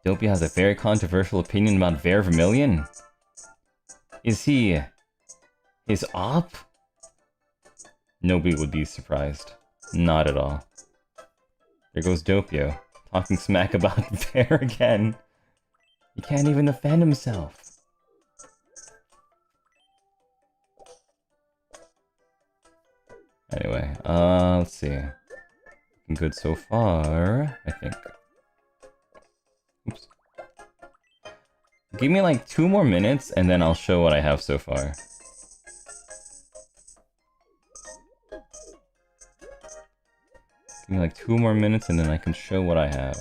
Speaker 3: Doppio has a very controversial opinion about Vare Vermilion. Is he his op? Nobody would be surprised. Not at all. There goes Doppio, talking smack about Vare again. He can't even defend himself. Anyway, let's see. Looking good so far, I think. Oops. Give me like 2 more minutes and then I'll show what I have so far. Give me like 2 more minutes and then I can show what I have.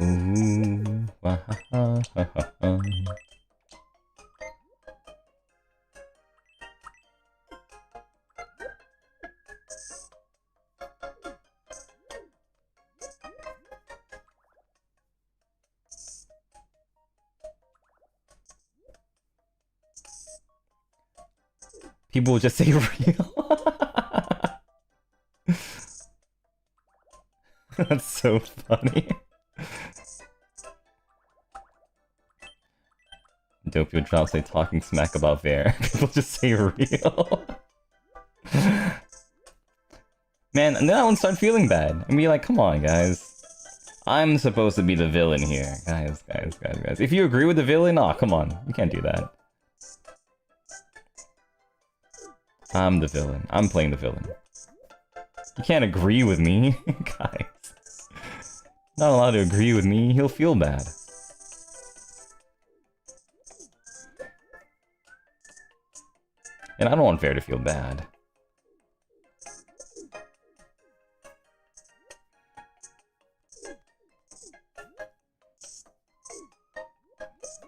Speaker 3: Ooh, wah, ha, ha, ha, ha, ha. People will just say real. That's so funny. Doppio Dropscythe talking smack about Vare. People just say real. Man, and then I won't start feeling bad. And be like, come on, guys. I'm supposed to be the villain here. Guys. If you agree with the villain, aw, come on. You can't do that. I'm the villain. I'm playing the villain. You can't agree with me, guys. Not allowed to agree with me. He'll feel bad. And I don't want Vare to feel bad.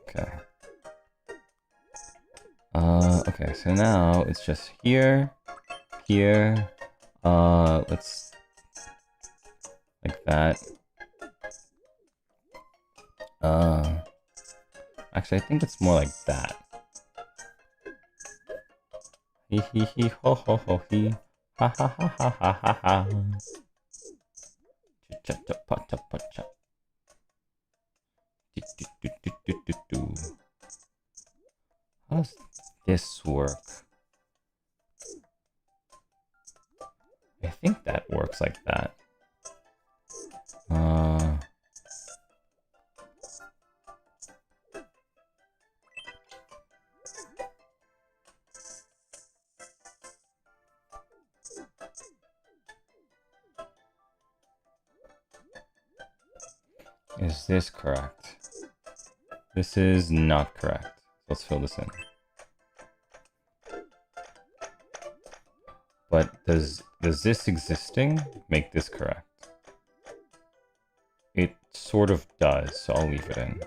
Speaker 3: Okay. Okay, so now it's just here, here, let's, like that. Actually, I think it's more like that. Hee hee hee ho ho ho hee, ha ha ha ha ha ha ha. Cha cha pa cha pa cha. Do do do do do do do. How does this work? I think that works like that. Is this correct? This is not correct. Let's fill this in. But does this existing make this correct? It sort of does, so I'll leave it in.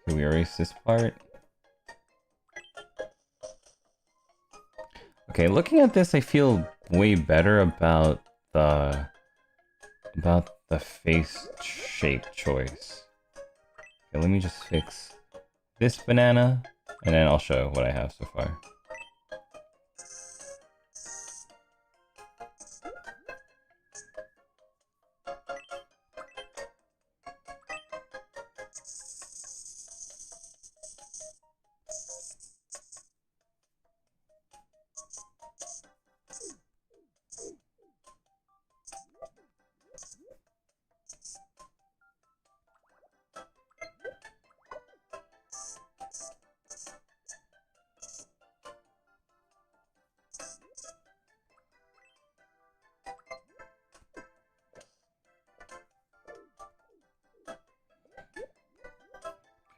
Speaker 3: Can we erase this part? Okay, looking at this, I feel way better about the face shape choice. Okay, let me just fix this banana, and then I'll show what I have so far.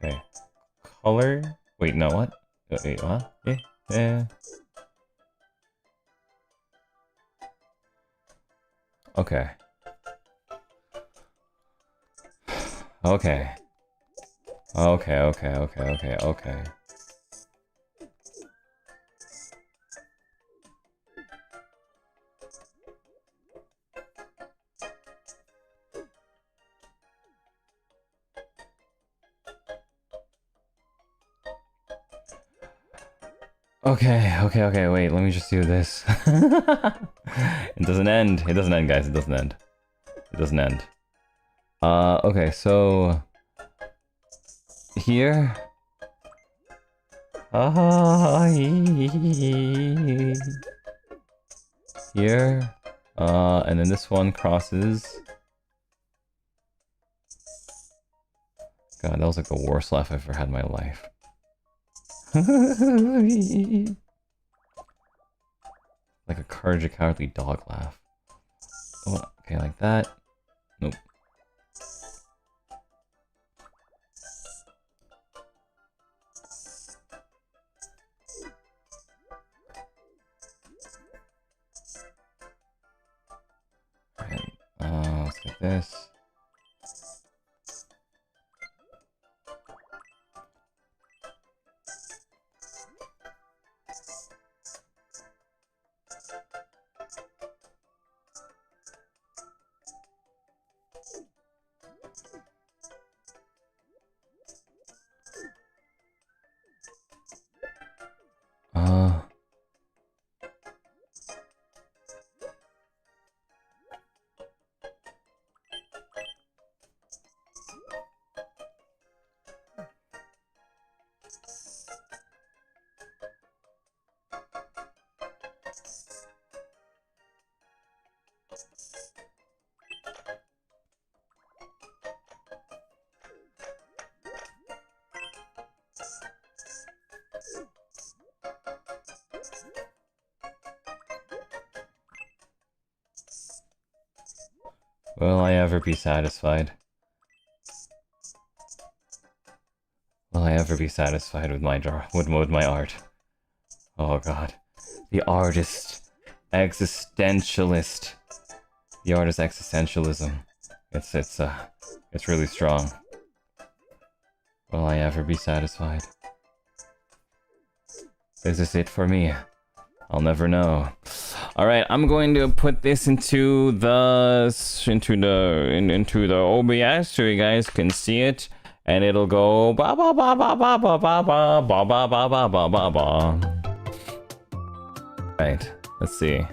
Speaker 3: Okay. Color. Wait, no, what? Wait, what? Yeah. Okay. Okay. Okay. Okay, wait, let me just do this. It doesn't end. It doesn't end, guys. It doesn't end. It doesn't end. Okay, so... Here... Here... and then this one crosses... God, that was like the worst laugh I've ever had in my life. Like a Courage a Cowardly Dog laugh. Oh, okay, like that. Nope. Alright, let's get this. Will I ever be satisfied? Will I ever be satisfied with my art? Oh god. The artist existentialist. The artist existentialism. It's really strong. Will I ever be satisfied? Is this it for me? I'll never know. All right, I'm going to put this into the OBS so you guys can see it, and it'll go ba ba ba ba ba ba ba ba ba ba ba ba ba ba ba. Right, let's see.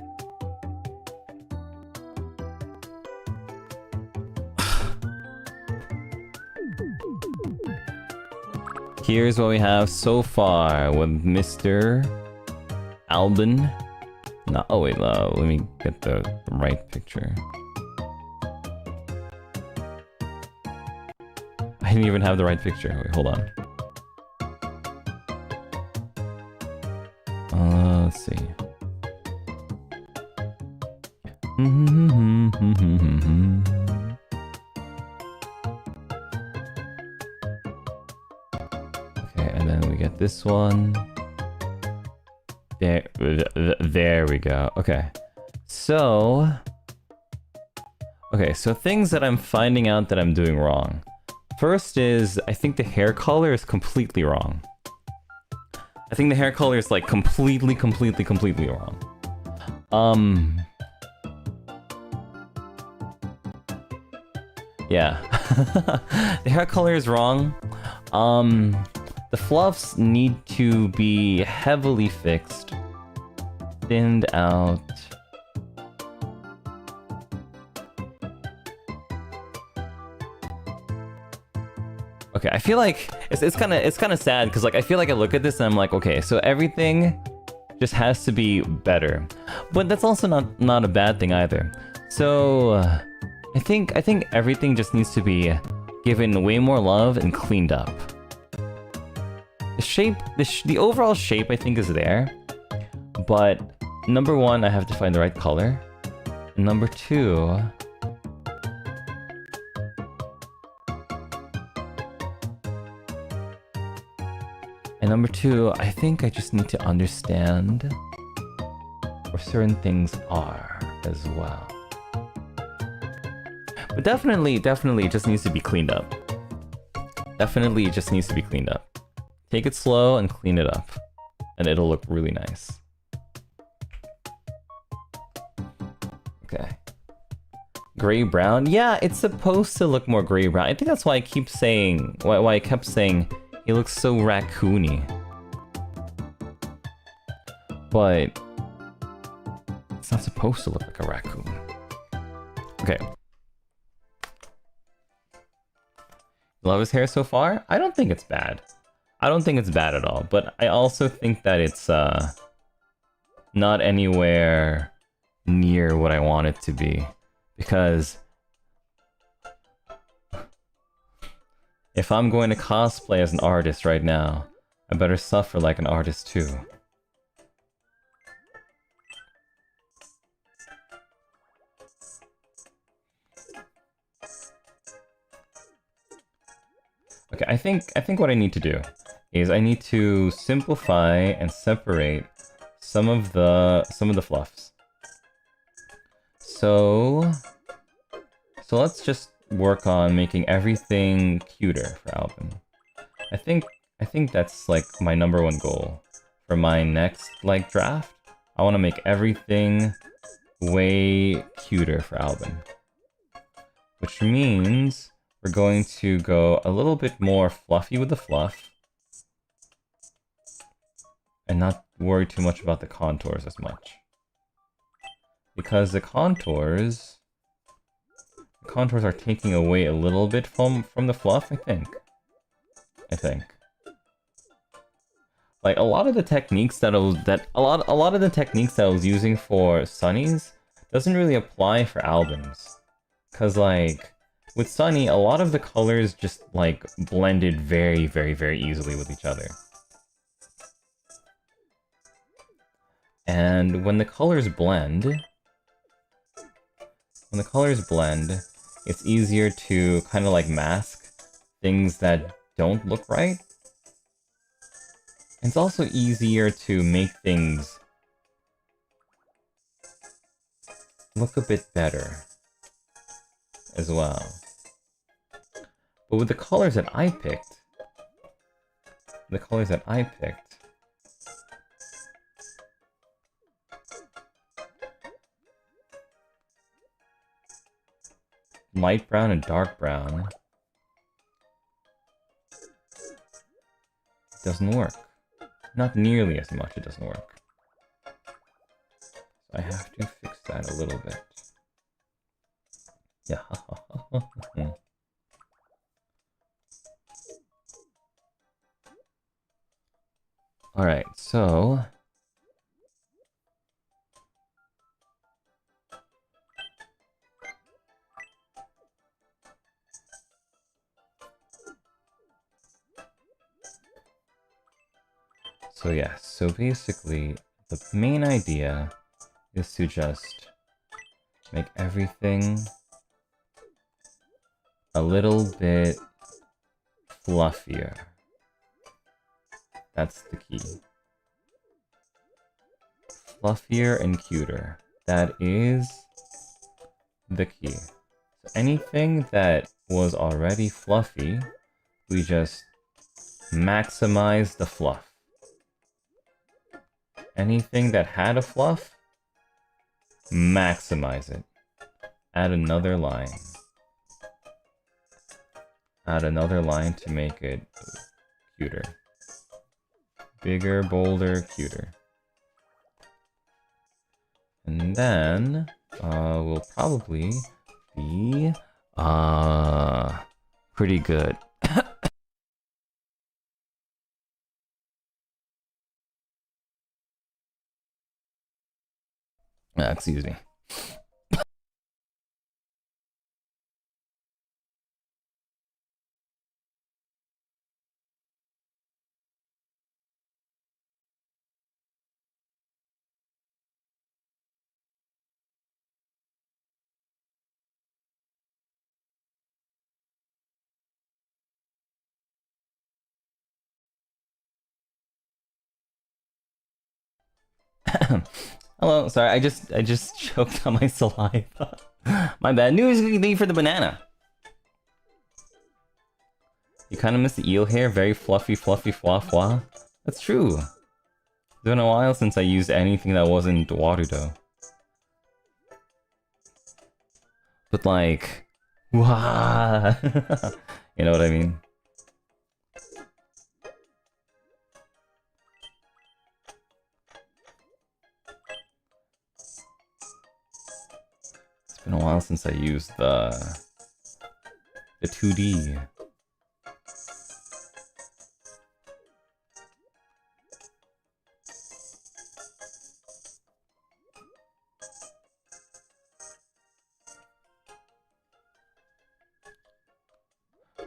Speaker 3: Here's what we have so far with Mr. Alban. No, oh wait, let me get the right picture. I didn't even have the right picture. Wait, hold on. Let's see. Okay, and then we get this one. There we go. Okay. So things that I'm finding out that I'm doing wrong. First is, I think the hair color is completely wrong. I think the hair color is like completely wrong. Yeah. The hair color is wrong. The fluffs need to be heavily fixed, thinned out. Okay, I feel like it's kind of sad because like I feel like I look at this and I'm like, okay, so everything just has to be better, but that's also not a bad thing either. So I think everything just needs to be given way more love and cleaned up. The shape, the overall shape I think is there, but number one, I have to find the right color. And number two, I think I just need to understand where certain things are as well. But definitely it just needs to be cleaned up. Definitely it just needs to be cleaned up. Take it slow and clean it up, and it'll look really nice. Okay. Gray-brown? Yeah, it's supposed to look more gray-brown. I think that's why I keep saying, why I kept saying it looks so raccoony. but it's not supposed to look like a raccoon. Okay. Love his hair so far? I don't think it's bad. I don't think it's bad at all, but I also think that it's not anywhere near what I want it to be, because if I'm going to cosplay as an artist right now, I better suffer like an artist too. Okay, I think what I need to do is I need to simplify and separate some of the fluffs. So let's just work on making everything cuter for Alban. I think that's like my #1 goal for my next like draft. I want to make everything way cuter for Alban, which means we're going to go a little bit more fluffy with the fluff and not worry too much about the contours as much, because the contours are taking away a little bit from the fluff. I think like a lot of the techniques that I was using for Sunny's doesn't really apply for Albans, because like with Sunny, a lot of the colors just like blended very, very, very easily with each other. And when the colors blend, it's easier to kind of like mask things that don't look right. It's also easier to make things look a bit better as well. But with the colors that I picked, light brown and dark brown, doesn't work. Not nearly as much, it doesn't work. So I have to fix that a little bit. Yeah. Alright, so yeah, so basically the main idea is to just make everything a little bit fluffier. That's the key. Fluffier and cuter. That is the key. So anything that was already fluffy, we just maximize the fluff. Anything that had a fluff, maximize it. Add another line. Add another line to make it cuter. Bigger, bolder, cuter. And then we'll probably be pretty good. Excuse me. Hello, sorry, I just choked on my saliva. My bad. News, thank you for the banana. You kind of miss the eel hair, very fluffy, fluff. That's true. It's been a while since I used anything that wasn't Warudo. But like, wah, you know what I mean? been a while since I used the 2D.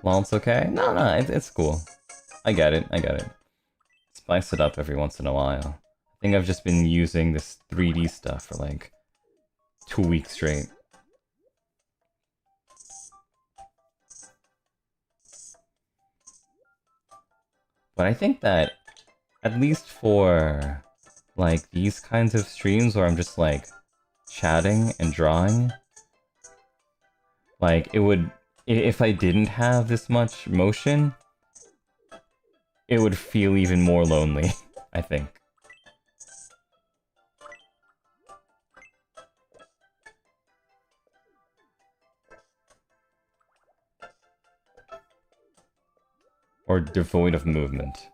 Speaker 3: Well, it's okay. No, it's cool. I get it. Spice it up every once in a while. I think I've just been using this 3D stuff for like 2 weeks straight. But I think that, at least for like these kinds of streams where I'm just like chatting and drawing, like it would, if I didn't have this much motion, it would feel even more lonely, I think. Or devoid of movement,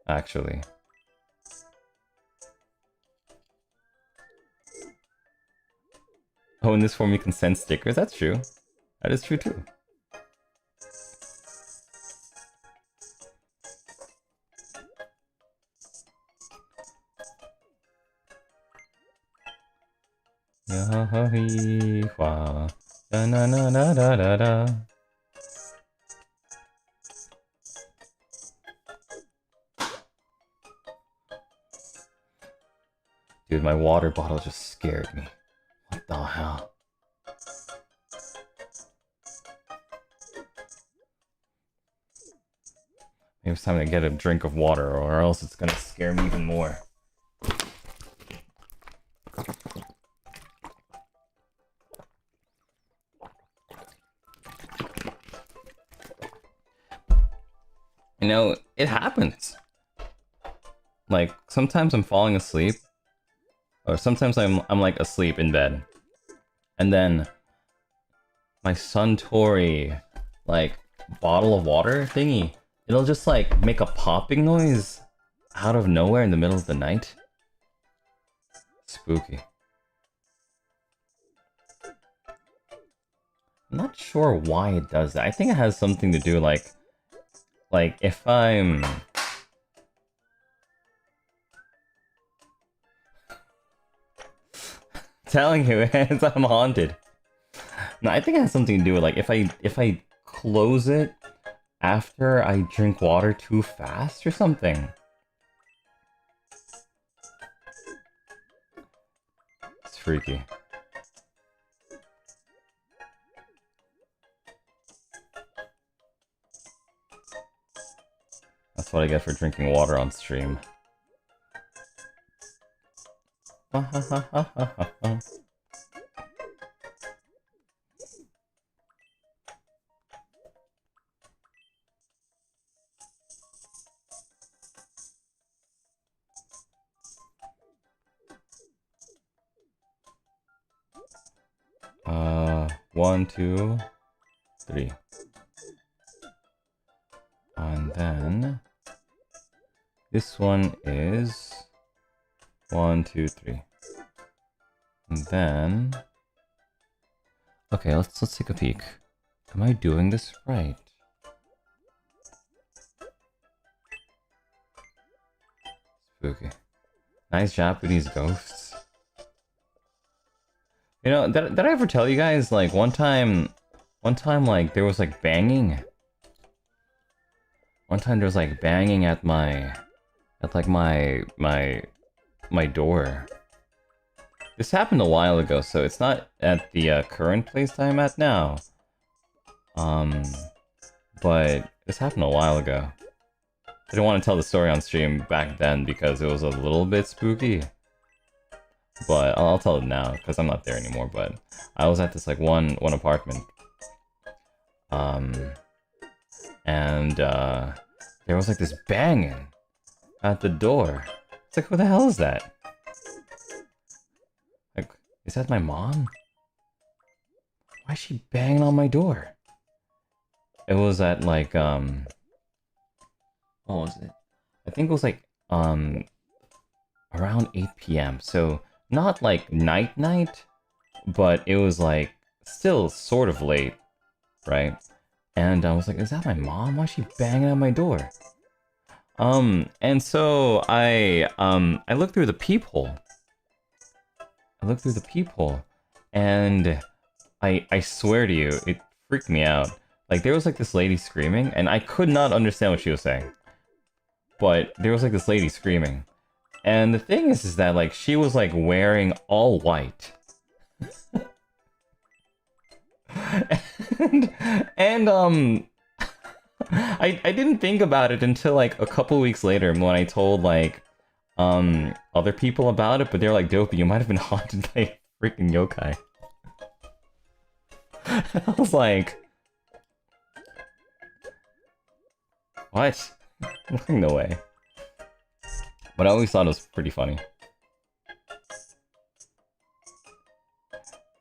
Speaker 3: actually. Oh, in this form you can send stickers? That's true. That is true too. Ya-hi-hwa, da-na-na-na-da-da-da. Dude, my water bottle just scared me. What the hell? Maybe it's time to get a drink of water, or else it's gonna scare me even more. You know, it happens. Like, sometimes I'm falling asleep, or sometimes I'm like asleep in bed, and then my Suntory like bottle of water thingy, it'll just like make a popping noise out of nowhere in the middle of the night. Spooky. I'm not sure why it does that. I think it has something to do like if I'm telling you, I'm haunted. No, I think it has something to do with like if I close it after I drink water too fast or something. It's freaky. That's what I get for drinking water on stream. 1, 2, 3. And then this one is 1, 2, 3. And then okay, let's take a peek. Am I doing this right? Spooky. Nice Japanese ghosts. You know, did I ever tell you guys, like, one time, like, there was, like, banging? One time there was, like, banging at my door. This happened a while ago, so it's not at the current place I'm at now. But this happened a while ago. I didn't want to tell the story on stream back then because it was a little bit spooky. But I'll tell it now because I'm not there anymore. But I was at this like one apartment, and there was like this banging at the door. It's like, who the hell is that? Like, is that my mom? Why is she banging on my door? It was at like what was it? I think it was like around 8 p.m. So not like night, but it was like still sort of late, right? And I was like, is that my mom? Why is she banging on my door? And so I looked through the peephole. And I swear to you, it freaked me out. Like, there was like this lady screaming, and I could not understand what she was saying. But there was like this lady screaming. And the thing is that like, she was like wearing all white. and I didn't think about it until like a couple weeks later when I told like other people about it, but they're like, Doppio, you might have been haunted by a freaking yokai. I was like, what? No way. But I always thought it was pretty funny.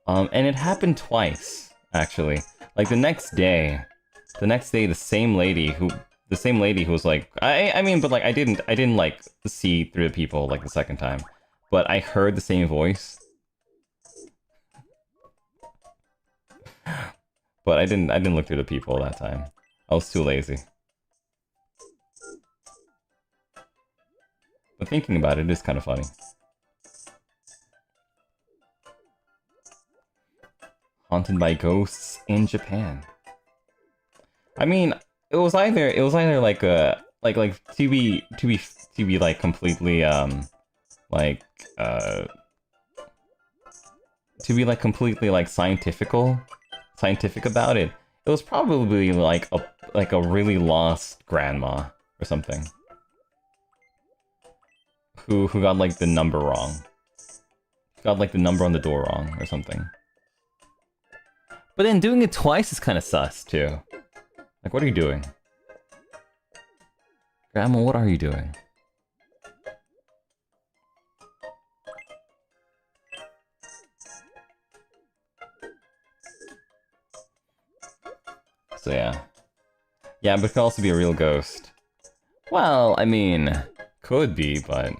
Speaker 3: And it happened twice, actually. Like the next day, the same lady who was like, I mean, but like I didn't like see through the people like the second time, but I heard the same voice. But I didn't look through the people that time. I was too lazy. But thinking about it is kind of funny. Haunted by ghosts in Japan. I mean, it was either like a to be like completely to be like completely like scientific about it. It was probably like a really lost grandma or something who got like the number wrong. Got like the number on the door wrong or something. But then doing it twice is kind of sus too. Like, what are you doing? Grandma, what are you doing? So yeah. Yeah, but it could also be a real ghost. Well, I mean, could be, but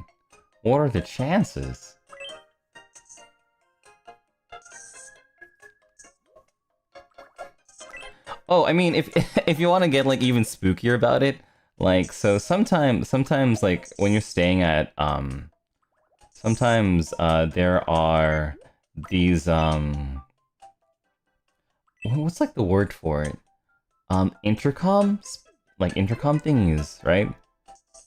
Speaker 3: what are the chances? Oh, I mean, if you want to get like even spookier about it, like, so sometimes like when you're staying at sometimes there are these what's like the word for it? Intercoms? Like intercom thingies, right?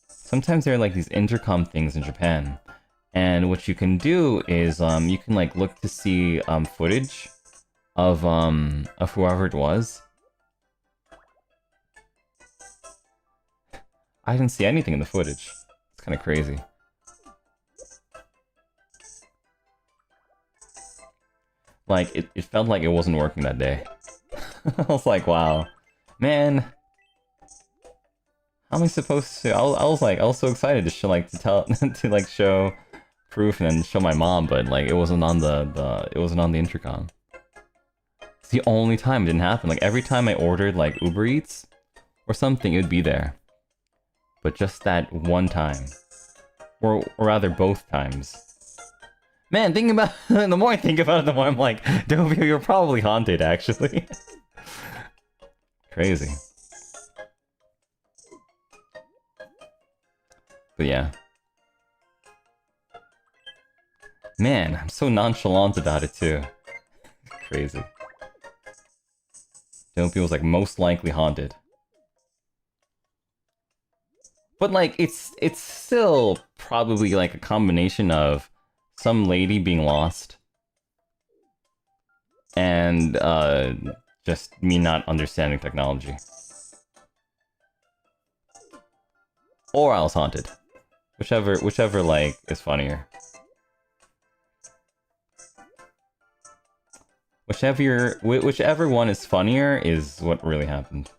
Speaker 3: Sometimes there are like these intercom things in Japan. And what you can do is you can like look to see footage of whoever it was. I didn't see anything in the footage. It's kind of crazy. Like, it felt like it wasn't working that day. I was like, wow. Man. How am I supposed to... I was so excited to show, like, to like, show proof and then show my mom, but, like, it wasn't on it wasn't on the intercom. It's the only time it didn't happen. Like, every time I ordered, like, Uber Eats or something, it would be there. But just that one time. Or rather, both times. Man, thinking about the more I think about it, the more I'm like, Doppio, you're probably haunted, actually. Crazy. But yeah. Man, I'm so nonchalant about it, too. Crazy. Doppio was like most likely haunted. But like, it's still probably like a combination of some lady being lost and just me not understanding technology. Or I was haunted. Whichever like is funnier. Whichever one is funnier is what really happened.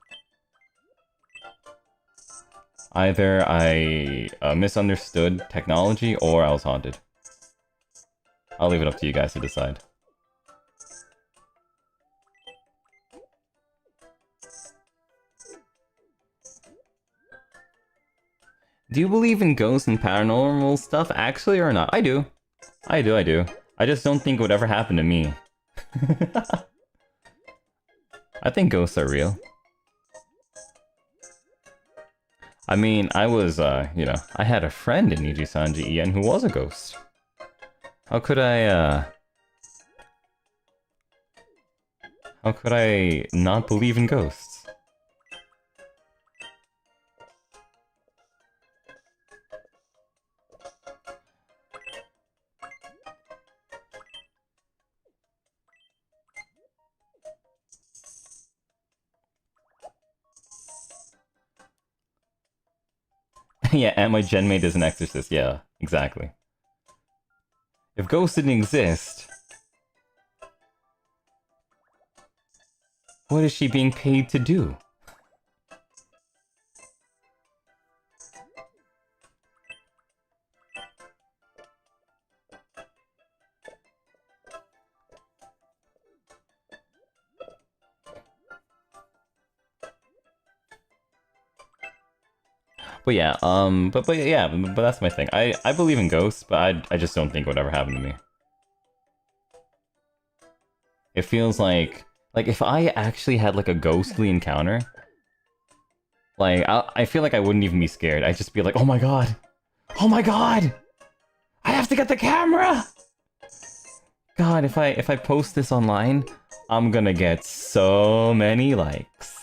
Speaker 3: Either I misunderstood technology or I was haunted. I'll leave it up to you guys to decide. Do you believe in ghosts and paranormal stuff actually or not? I do. I do. I just don't think it would ever happen to me. I think ghosts are real. I mean, I was, you know, I had a friend in NIJISANJI Ian who was a ghost. How could I not believe in ghosts? Yeah, and my genmate is an exorcist. Yeah, exactly. If ghosts didn't exist, what is she being paid to do? But yeah, but that's my thing. I believe in ghosts, but I just don't think it would ever happen to me. It feels like if I actually had like a ghostly encounter, like I feel like I wouldn't even be scared. I'd just be like, oh my god, I have to get the camera. God, if I post this online, I'm gonna get so many likes,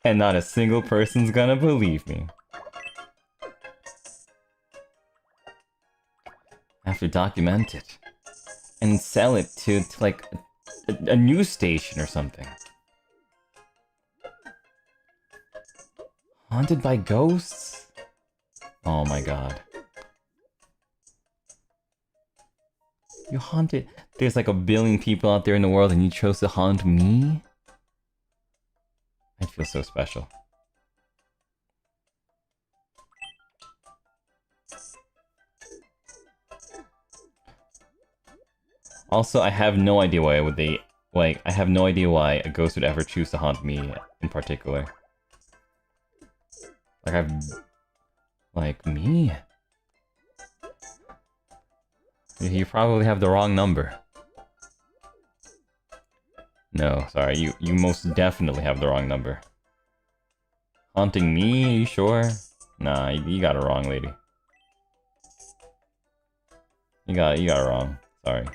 Speaker 3: and not a single person's gonna believe me. I have to document it and sell it to like a news station or something. Haunted by ghosts? Oh my god. You haunted? There's like 1 billion people out there in the world and you chose to haunt me? I'd feel so special. Also, I have no idea why I have no idea why a ghost would ever choose to haunt me in particular. Like me? You probably have the wrong number. No, sorry, you most definitely have the wrong number. Haunting me? Are you sure? Nah, you got it wrong, lady. You got it wrong. Sorry.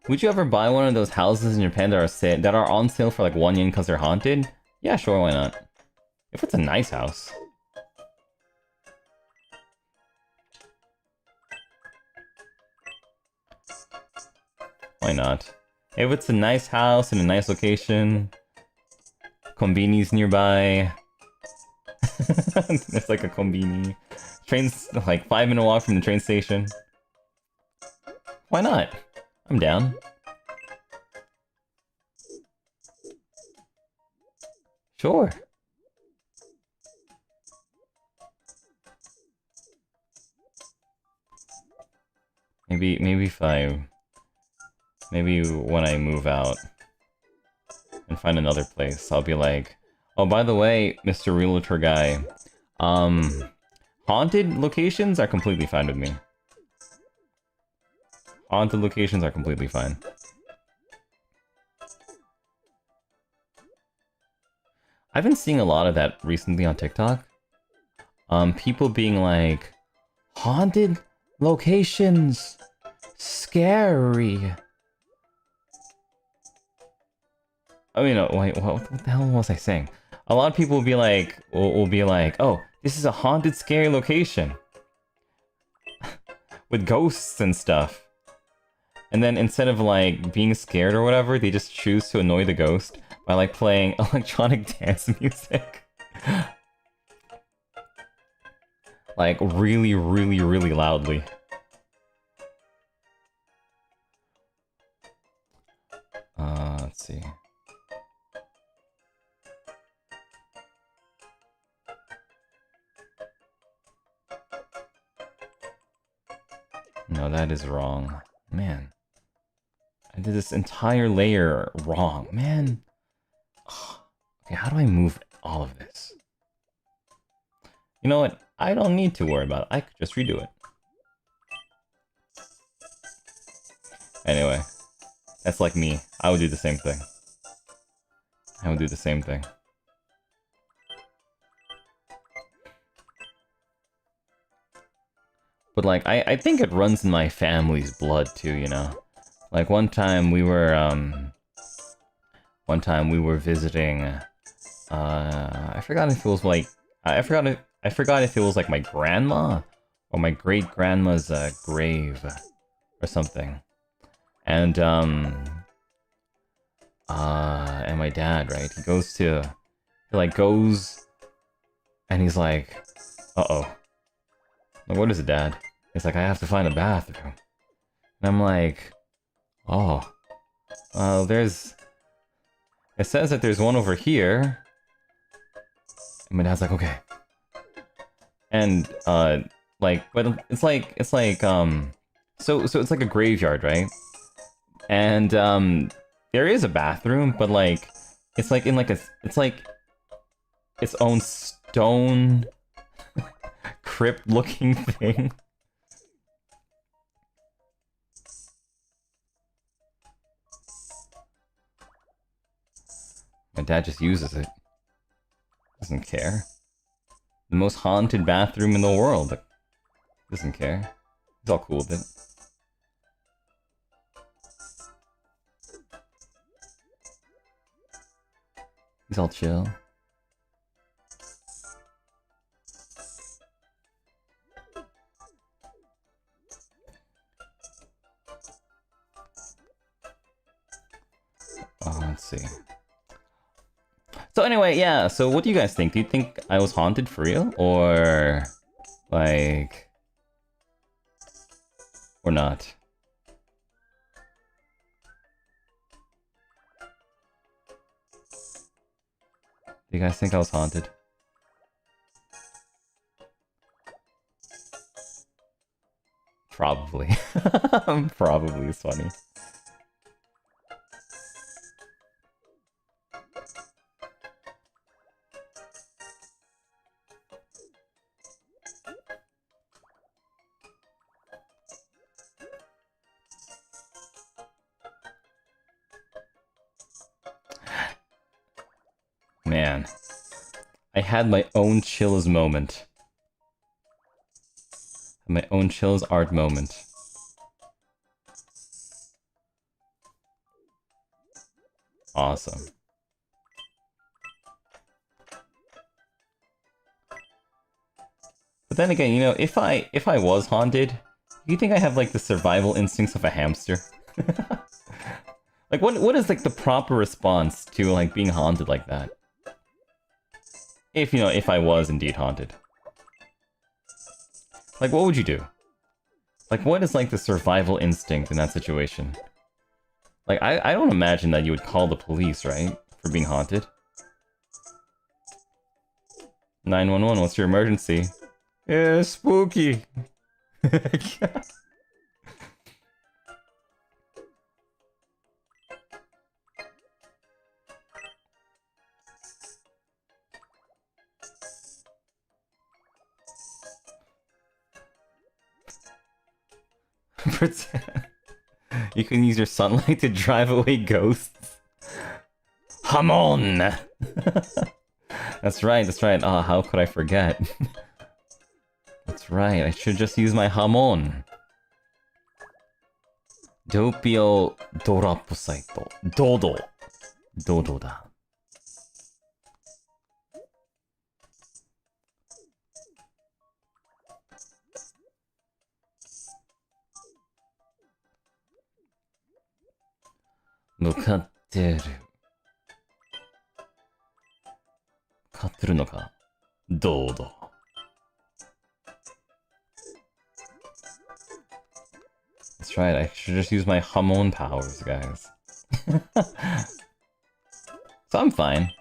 Speaker 3: Would you ever buy one of those houses in Japan that are on sale for like 1 yen because they're haunted? Yeah, sure, why not? If it's a nice house. Why not? If it's a nice house in a nice location, konbini's nearby. It's like a konbini. Train's like 5-minute walk from the train station. Why not? I'm down. Sure. Maybe when I move out and find another place, I'll be like, oh, by the way, Mr. Realtor guy, haunted locations are completely fine with me. Haunted locations are completely fine. I've been seeing a lot of that recently on TikTok. People being like, haunted locations, scary. I mean, wait, what the hell was I saying? A lot of people will be like, oh, this is a haunted, scary location with ghosts and stuff. And then instead of like being scared or whatever, they just choose to annoy the ghost by like playing electronic dance music. Like really, really, really loudly. Let's see. No, that is wrong. Man. I did this entire layer wrong. Man. Okay, how do I move all of this? You know what? I don't need to worry about it. I could just redo it. Anyway, that's like me. I would do the same thing. I would do the same thing. But like, I think it runs in my family's blood too, you know? Like one time we were visiting, I forgot if it was like, I forgot if it was like my grandma or my great-grandma's grave or something. And my dad, right? He goes and he's like, uh-oh. Like, what is it, Dad? He's like, I have to find a bathroom. And I'm like, oh, it says that there's one over here. And my dad's like, okay. And, like, but it's like, so it's like a graveyard, right? And, there is a bathroom, but like, it's like in like it's like its own stone crypt-looking thing. My dad just uses it. Doesn't care. The most haunted bathroom in the world. Doesn't care. He's all cool with it. He's all chill. Let's see. So anyway, yeah, so what do you guys think? Do you think I was haunted for real? Or, like... or not? Do you guys think I was haunted? Probably. Probably is funny. Man, I had my own chills moment. My own chills art moment. Awesome. But then again, you know, if I was haunted, do you think I have like the survival instincts of a hamster? Like what is like the proper response to like being haunted like that? If, you know, if I was indeed haunted. Like, what would you do? Like, what is, like, the survival instinct in that situation? Like, I don't imagine that you would call the police, right? For being haunted. 911, what's your emergency? Yeah, spooky! You can use your sunlight to drive away ghosts. Hamon! That's right, that's right. Ah, how could I forget? That's right, I should just use my hamon. Doppio Dropscythe. Dodo. Dodo da. Mukatteru. Mukatteru no ka? Dodo. That's right, I should just use my hamon powers, guys. So I'm fine.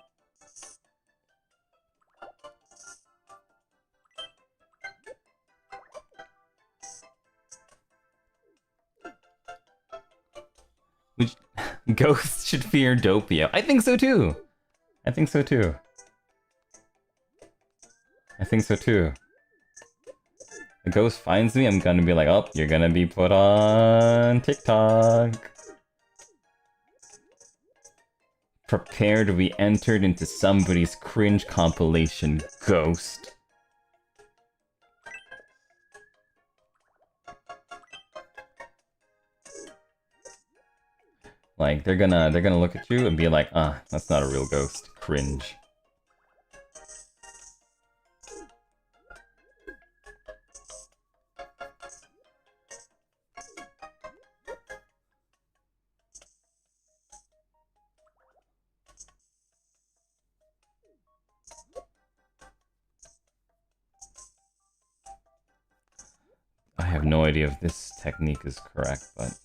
Speaker 3: Ghosts should fear Doppio. I think so too. I think so too. I think so too. A ghost finds me, I'm gonna be like, oh, you're gonna be put on TikTok. Prepare to be entered into somebody's cringe compilation, ghost. Like, they're gonna look at you and be like, ah, that's not a real ghost. Cringe. I have no idea if this technique is correct, but...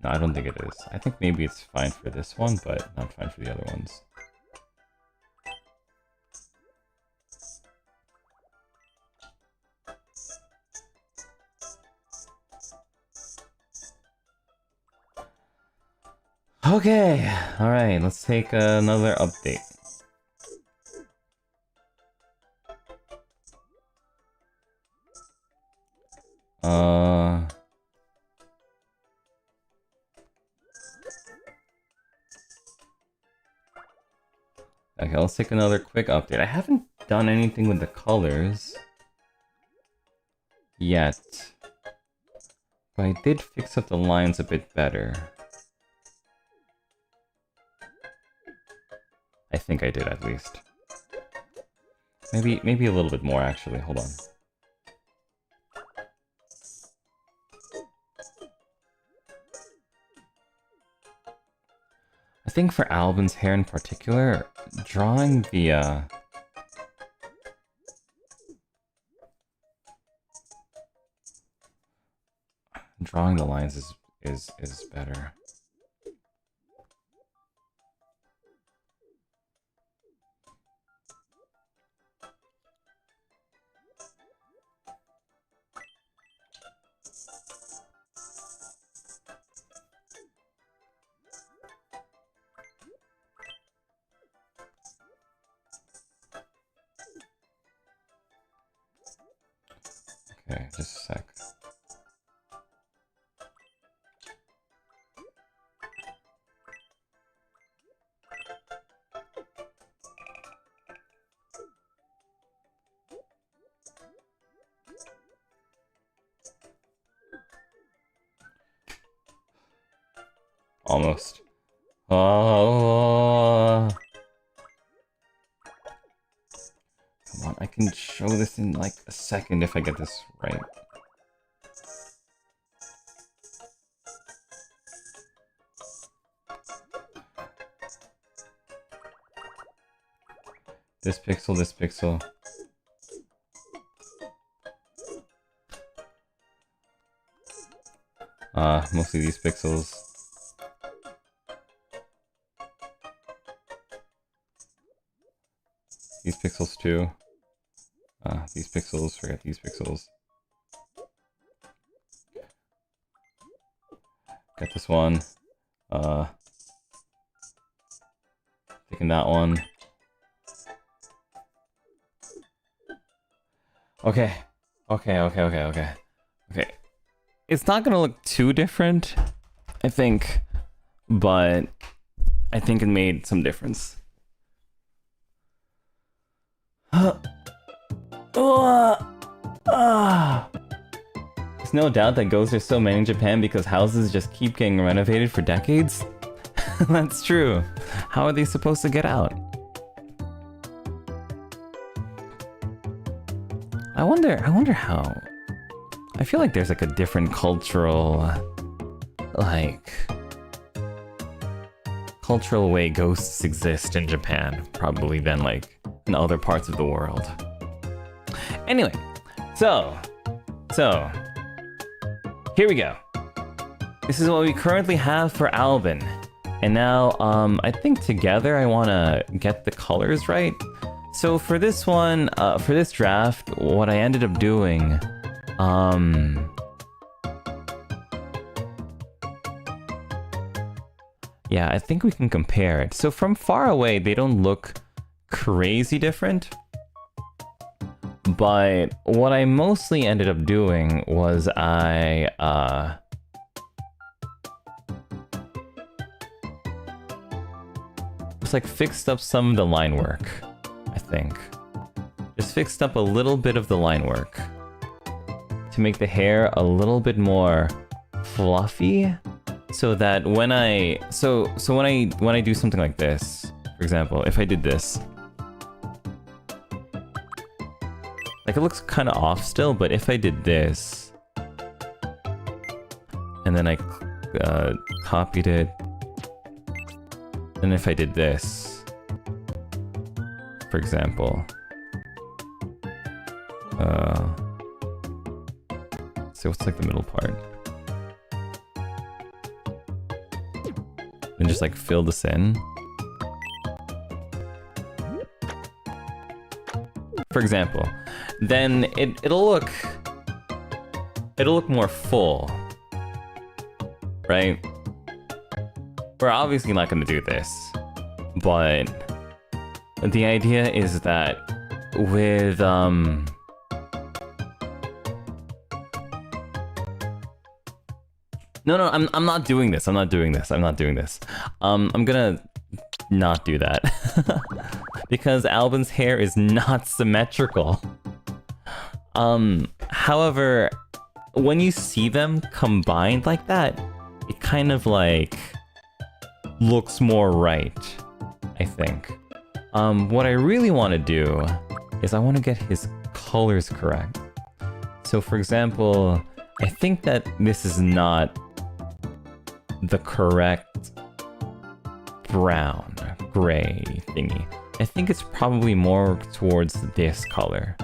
Speaker 3: No, I don't think it is. I think maybe it's fine for this one, but not fine for the other ones. Okay, alright, let's take another update. Okay, let's take another quick update. I haven't done anything with the colors yet, but I did fix up the lines a bit better. I think I did, at least. Maybe a little bit more, actually. Hold on. I think for Alban's hair in particular, drawing the lines is better. Okay, just a sec. Almost. Oh. Come on, I can show this in like a second if I get this right. This pixel, this pixel. Mostly these pixels. These pixels too. These pixels, forget these pixels. Got this one. Taking that one. Okay. Okay. It's not gonna look too different, I think, but I think it made some difference. There's no doubt that ghosts are so many in Japan because houses just keep getting renovated for decades. That's true. How are they supposed to get out? I wonder how. I feel like there's like a different cultural way ghosts exist in Japan, probably than like in other parts of the world. Anyway, so here we go. This is what we currently have for Alban. And now I think together I want to get the colors right. So for this one, for this draft, what I ended up doing, Yeah, I think we can compare it. So from far away, they don't look crazy different. But what I mostly ended up doing was I just like fixed up some of the line work, I think. Just fixed up a little bit of the line work to make the hair a little bit more fluffy, so that when I when I do something like this, for example, if I did this, like it looks kind of off still, but if I did this and then I copied it, and if I did this, for example, so what's like the middle part? And just like fill this in. For example, then it'll look more full, right? We're obviously not going to do this, but the idea is that with No, I'm not doing this. I'm not doing this. I'm gonna not do that. Because Alban's hair is not symmetrical. However, when you see them combined like that, it kind of like looks more right, I think. What I really want to do is I want to get his colors correct. So for example, I think that this is not the correct brown, gray thingy. I think it's probably more towards this color.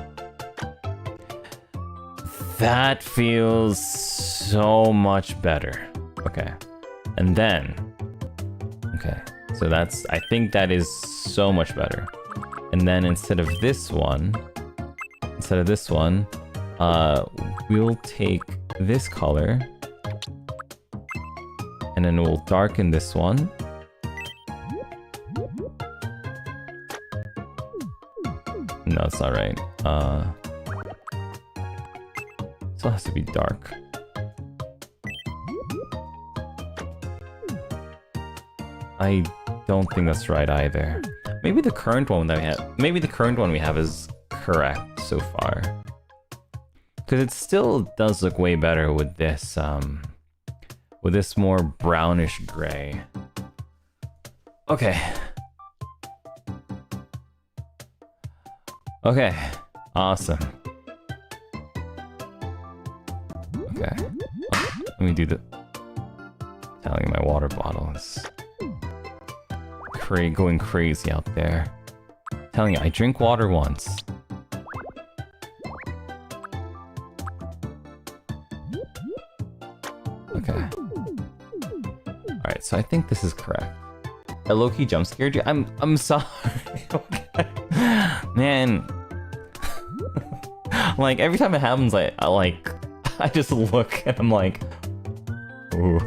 Speaker 3: That feels so much better. Okay. And then, okay. So that's, I think that is so much better. And then instead of this one, we'll take this color and then we'll darken this one. No, it's not right. Still has to be dark. I don't think that's right either. Maybe the current one that we have is correct so far. Because it still does look way better with this more brownish gray. Okay. Okay. Awesome. Okay. Let me do the... Telling my water bottle is... going crazy out there. Telling you, I drink water once. Okay. Alright, so I think this is correct. I low-key jump scared you? I'm sorry. Okay. Man. Like, every time it happens, I just look and I'm like... Ooh.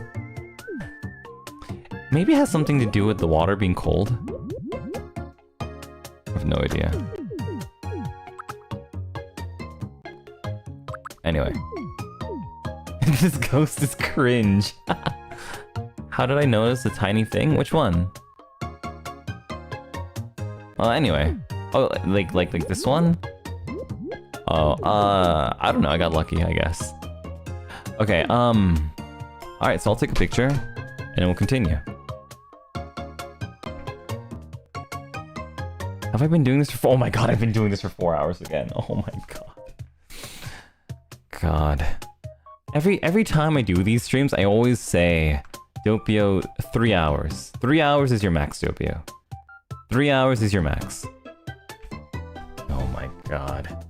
Speaker 3: Maybe it has something to do with the water being cold? I have no idea. Anyway. This ghost is cringe. How did I notice the tiny thing? Which one? Well, anyway. Oh, like this one? Oh, I don't know. I got lucky, I guess. Okay, alright, so I'll take a picture, and then we'll continue. Have I been doing this for... Oh my god, I've been doing this for 4 hours again. Oh my god. God. Every time I do these streams, I always say, Doppio, 3 hours. 3 hours is your max, Doppio. 3 hours is your max. Oh my god.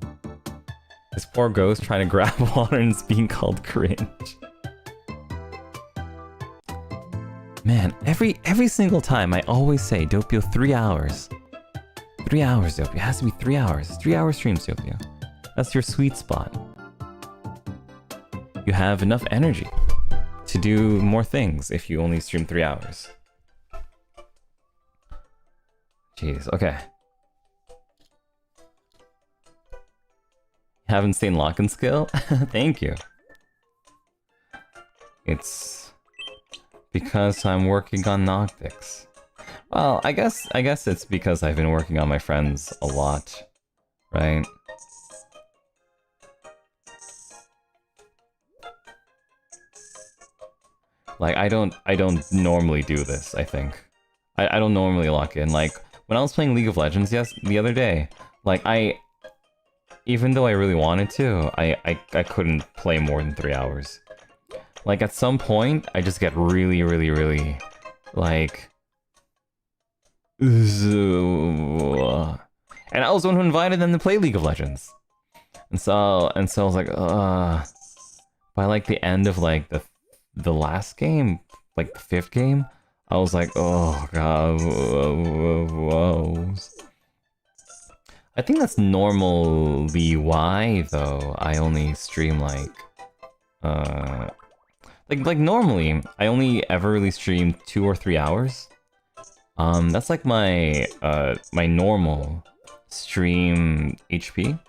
Speaker 3: This poor ghost trying to grab water and it's being called cringe. Man, every single time I always say, Doppio, 3 hours. 3 hours, Doppio. It has to be 3 hours. 3 hour streams, Doppio. That's your sweet spot. You have enough energy to do more things if you only stream 3 hours. Jeez, okay. Haven't seen Lock and Skill? Thank you. It's because I'm working on Noctics. Well, I guess it's because I've been working on my friends a lot, right? Like I don't normally do this, I think. I don't normally lock in. Like when I was playing League of Legends the other day, like even though I really wanted to, I couldn't play more than 3 hours. Like at some point, I just get really like, and I was the one who invited them to play League of Legends, and so I was like, by like the end of like the last game, like the 5th game, I was like, oh god, whoa. I think that's normally why, though, I only stream like normally, I only ever really stream 2 or 3 hours. That's like my my normal stream HP.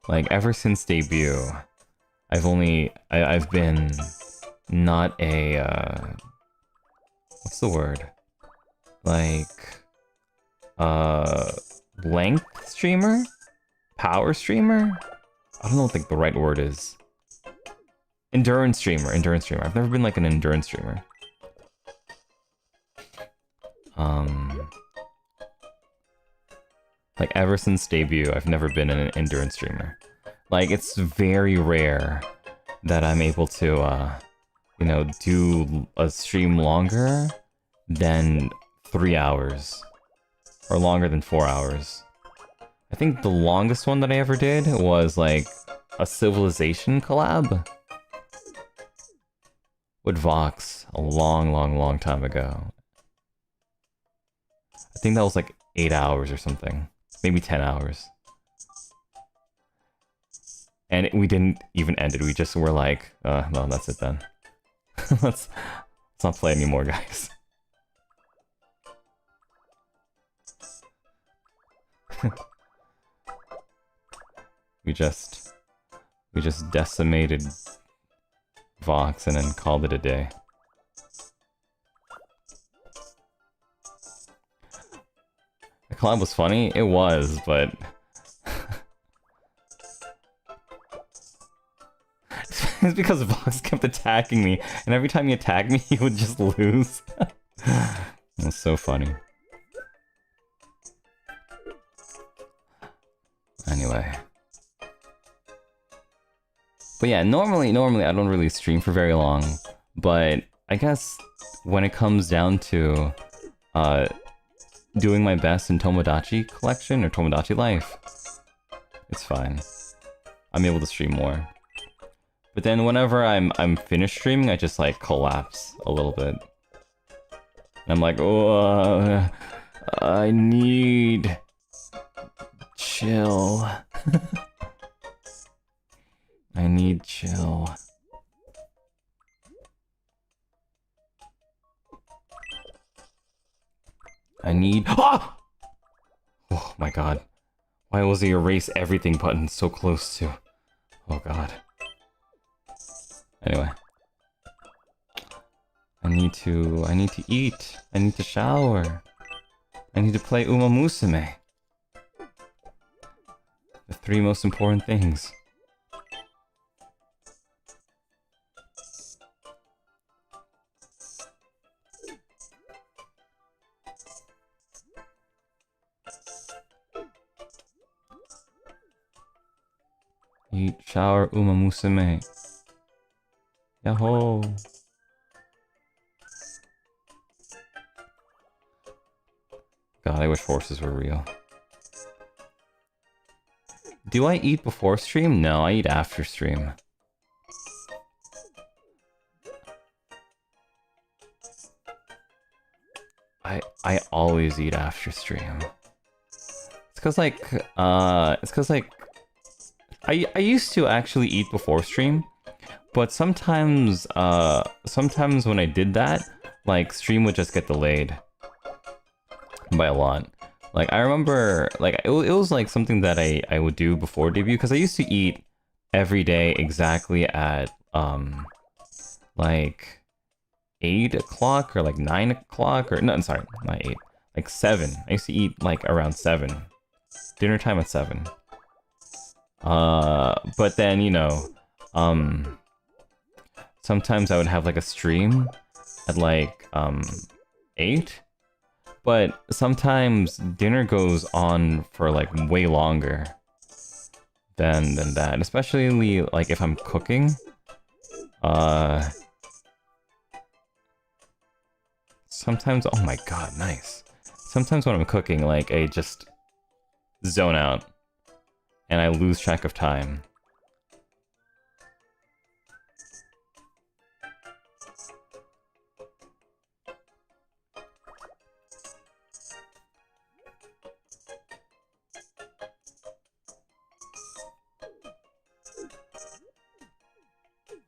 Speaker 3: Like ever since debut, I've been not a what's the word? Like length streamer? Power streamer? I don't know what the right word is. Endurance streamer. I've never been like an endurance streamer. Like ever since debut, I've never been an endurance streamer. Like it's very rare that I'm able to, you know, do a stream longer than 3 hours. Or longer than 4 hours. I think the longest one that I ever did was like a Civilization collab with Vox a long time ago. I think that was like 8 hours or something. Maybe 10 hours. And we didn't even end it. We just were like, no, that's it then. let's not play anymore, guys. We just decimated Vox and then called it a day. The collab was funny? It was, but it's because Vox kept attacking me, and every time he attacked me, he would just lose. It was so funny. Anyway. But yeah, normally I don't really stream for very long, but I guess when it comes down to doing my best in Tomodachi collection or Tomodachi life, it's fine. I'm able to stream more. But then whenever I'm finished streaming, I just like collapse a little bit. And I'm like, oh, I need chill. I need chill. I need... Ah! Oh my god. Why was the erase everything button so close to... Oh god. Anyway. I need to eat. I need to shower. I need to play Uma Musume. The 3 most important things. Eat, shower, Uma Musume. Yahoo! God, I wish horses were real. Do I eat before stream? No, I eat after stream. I always eat after stream. It's cause like I used to actually eat before stream, but sometimes when I did that, like stream would just get delayed. by a lot. Like, I remember, like, it was like something that I would do before debut, because I used to eat every day exactly at, like, 8 o'clock or like 9 o'clock, or, no, I'm sorry, not 8, like 7. I used to eat like around 7. Dinner time at 7. But then, you know, sometimes I would have like a stream at like, 8. But sometimes dinner goes on for like way longer than that, especially like if I'm cooking. Sometimes, oh my god, nice. Sometimes when I'm cooking, like, I just zone out and I lose track of time.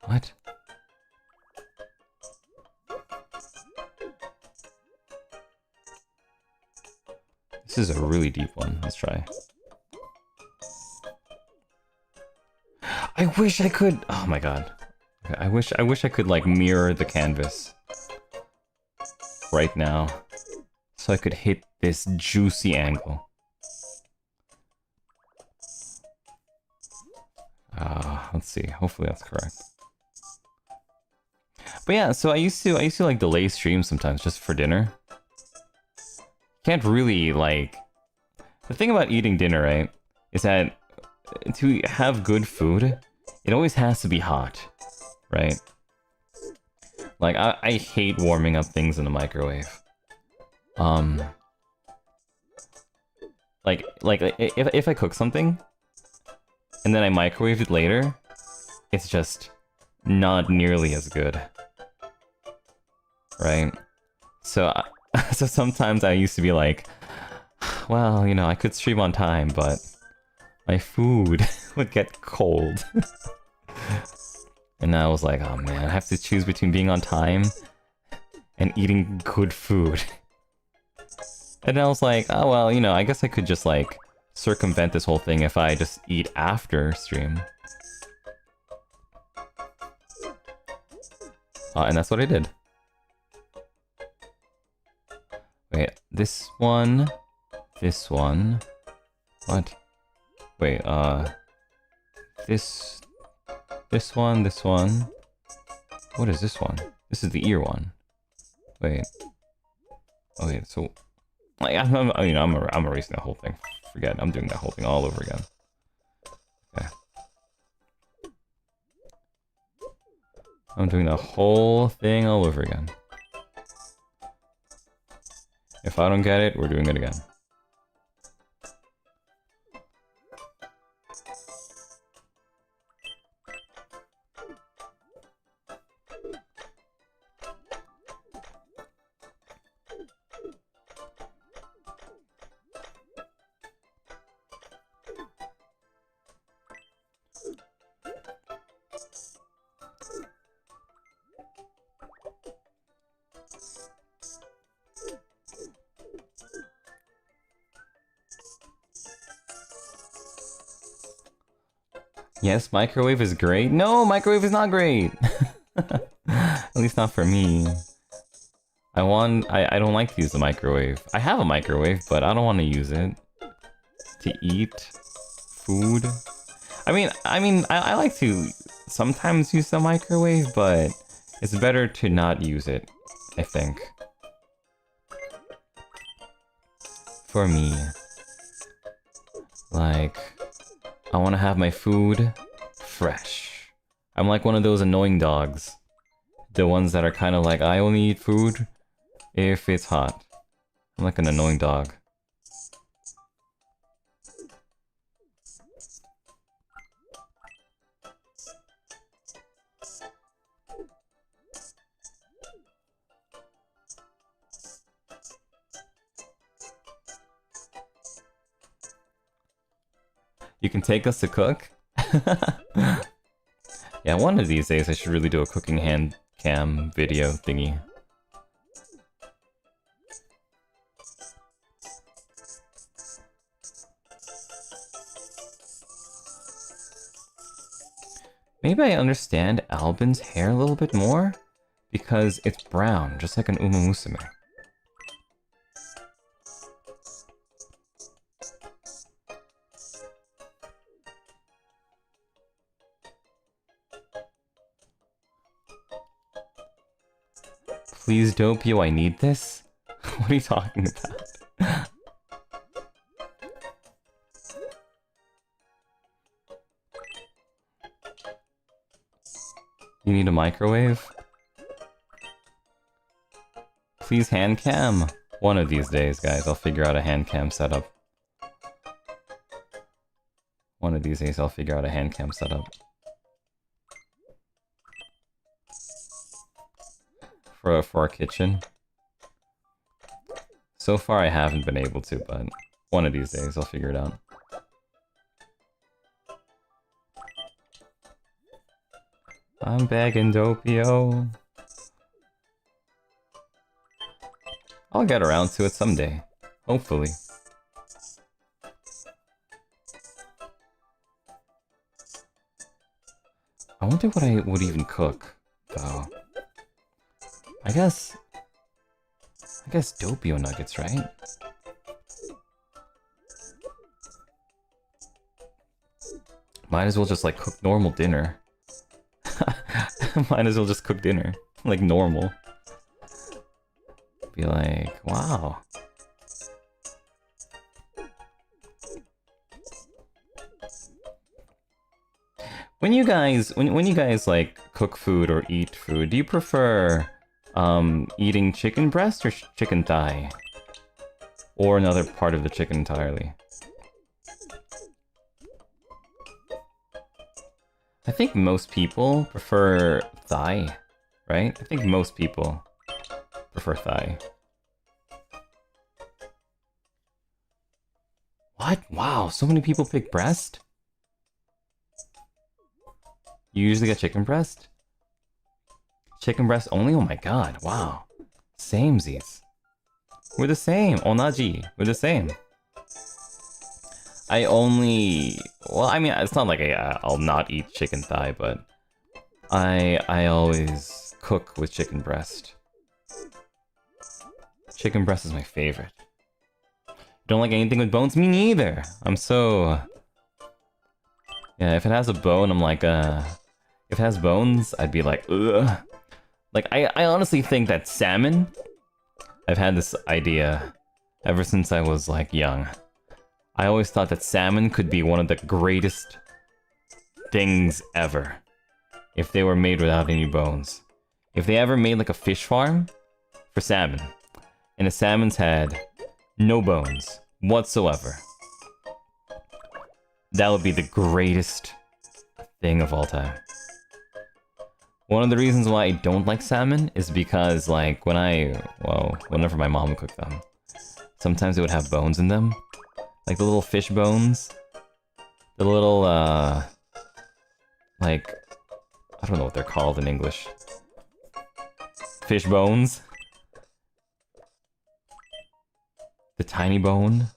Speaker 3: What? This is a really deep one. Let's try. I wish I could. Oh my god. Okay, I wish I could like mirror the canvas right now, so I could hit this juicy angle. Let's see. Hopefully that's correct. But yeah, so I used to like delay streams sometimes just for dinner. Can't really like, the thing about eating dinner, right, is that to have good food, it always has to be hot, right? Like I hate warming up things in the microwave. Like if I cook something and then I microwave it later, it's just not nearly as good, right? So so sometimes I used to be like, well, you know, I could stream on time, but my food would get cold. And I was like, oh man, I have to choose between being on time and eating good food. And I was like, oh well, you know, I guess I could just like circumvent this whole thing if I just eat after stream. And that's what I did. Wait, this one. What? Wait, this one. What is this one? This is the ear one. Wait. Okay, so like I'm erasing the whole thing. Forget, I'm doing that whole thing all over again. Okay. I'm doing the whole thing all over again. If I don't get it, we're doing it again. Yes, microwave is great. No, microwave is not great. At least not for me. I don't like to use the microwave. I have a microwave, but I don't want to use it to eat food. I mean, I like to sometimes use the microwave, but it's better to not use it, I think. For me. Like, I want to have my food fresh. I'm like one of those annoying dogs. The ones that are kind of like, I only eat food if it's hot. I'm like an annoying dog. You can take us to cook? Yeah, one of these days I should really do a cooking hand cam video thingy. Maybe I understand Alban's hair a little bit more because it's brown, just like an Uma Musume. Please, Doppio, I need this? What are you talking about? You need a microwave? Please hand cam. One of these days, guys, I'll figure out a hand cam setup. One of these days, I'll figure out a hand cam setup. For our kitchen. So far, I haven't been able to, but one of these days, I'll figure it out. I'm begging, Doppio. I'll get around to it someday. Hopefully. I wonder what I would even cook, though. I guess Doppio nuggets, right? Might as well just like cook normal dinner. Might as well just cook dinner. Like normal. Be like, wow. When you guys like cook food or eat food, do you prefer eating chicken breast or chicken thigh? Or another part of the chicken entirely? I think most people prefer thigh, right? I think most people prefer thigh. What? Wow, so many people pick breast? You usually get chicken breast? Chicken breast only? Oh my god, wow. Samesies. We're the same. Onaji. We're the same. I only... Well, I mean, it's not like I'll not eat chicken thigh, but... I always cook with chicken breast. Chicken breast is my favorite. Don't like anything with bones? Me neither! I'm so... Yeah, if it has a bone, I'm like, if it has bones, I'd be like, ugh. Like, I honestly think that salmon... I've had this idea ever since I was, like, young. I always thought that salmon could be one of the greatest things ever. If they were made without any bones. If they ever made, like, a fish farm for salmon, and the salmons had no bones whatsoever, that would be the greatest thing of all time. One of the reasons why I don't like salmon is because, like, whenever my mom would cook them, sometimes it would have bones in them. Like the little fish bones. The little, like, I don't know what they're called in English. Fish bones. The tiny bone.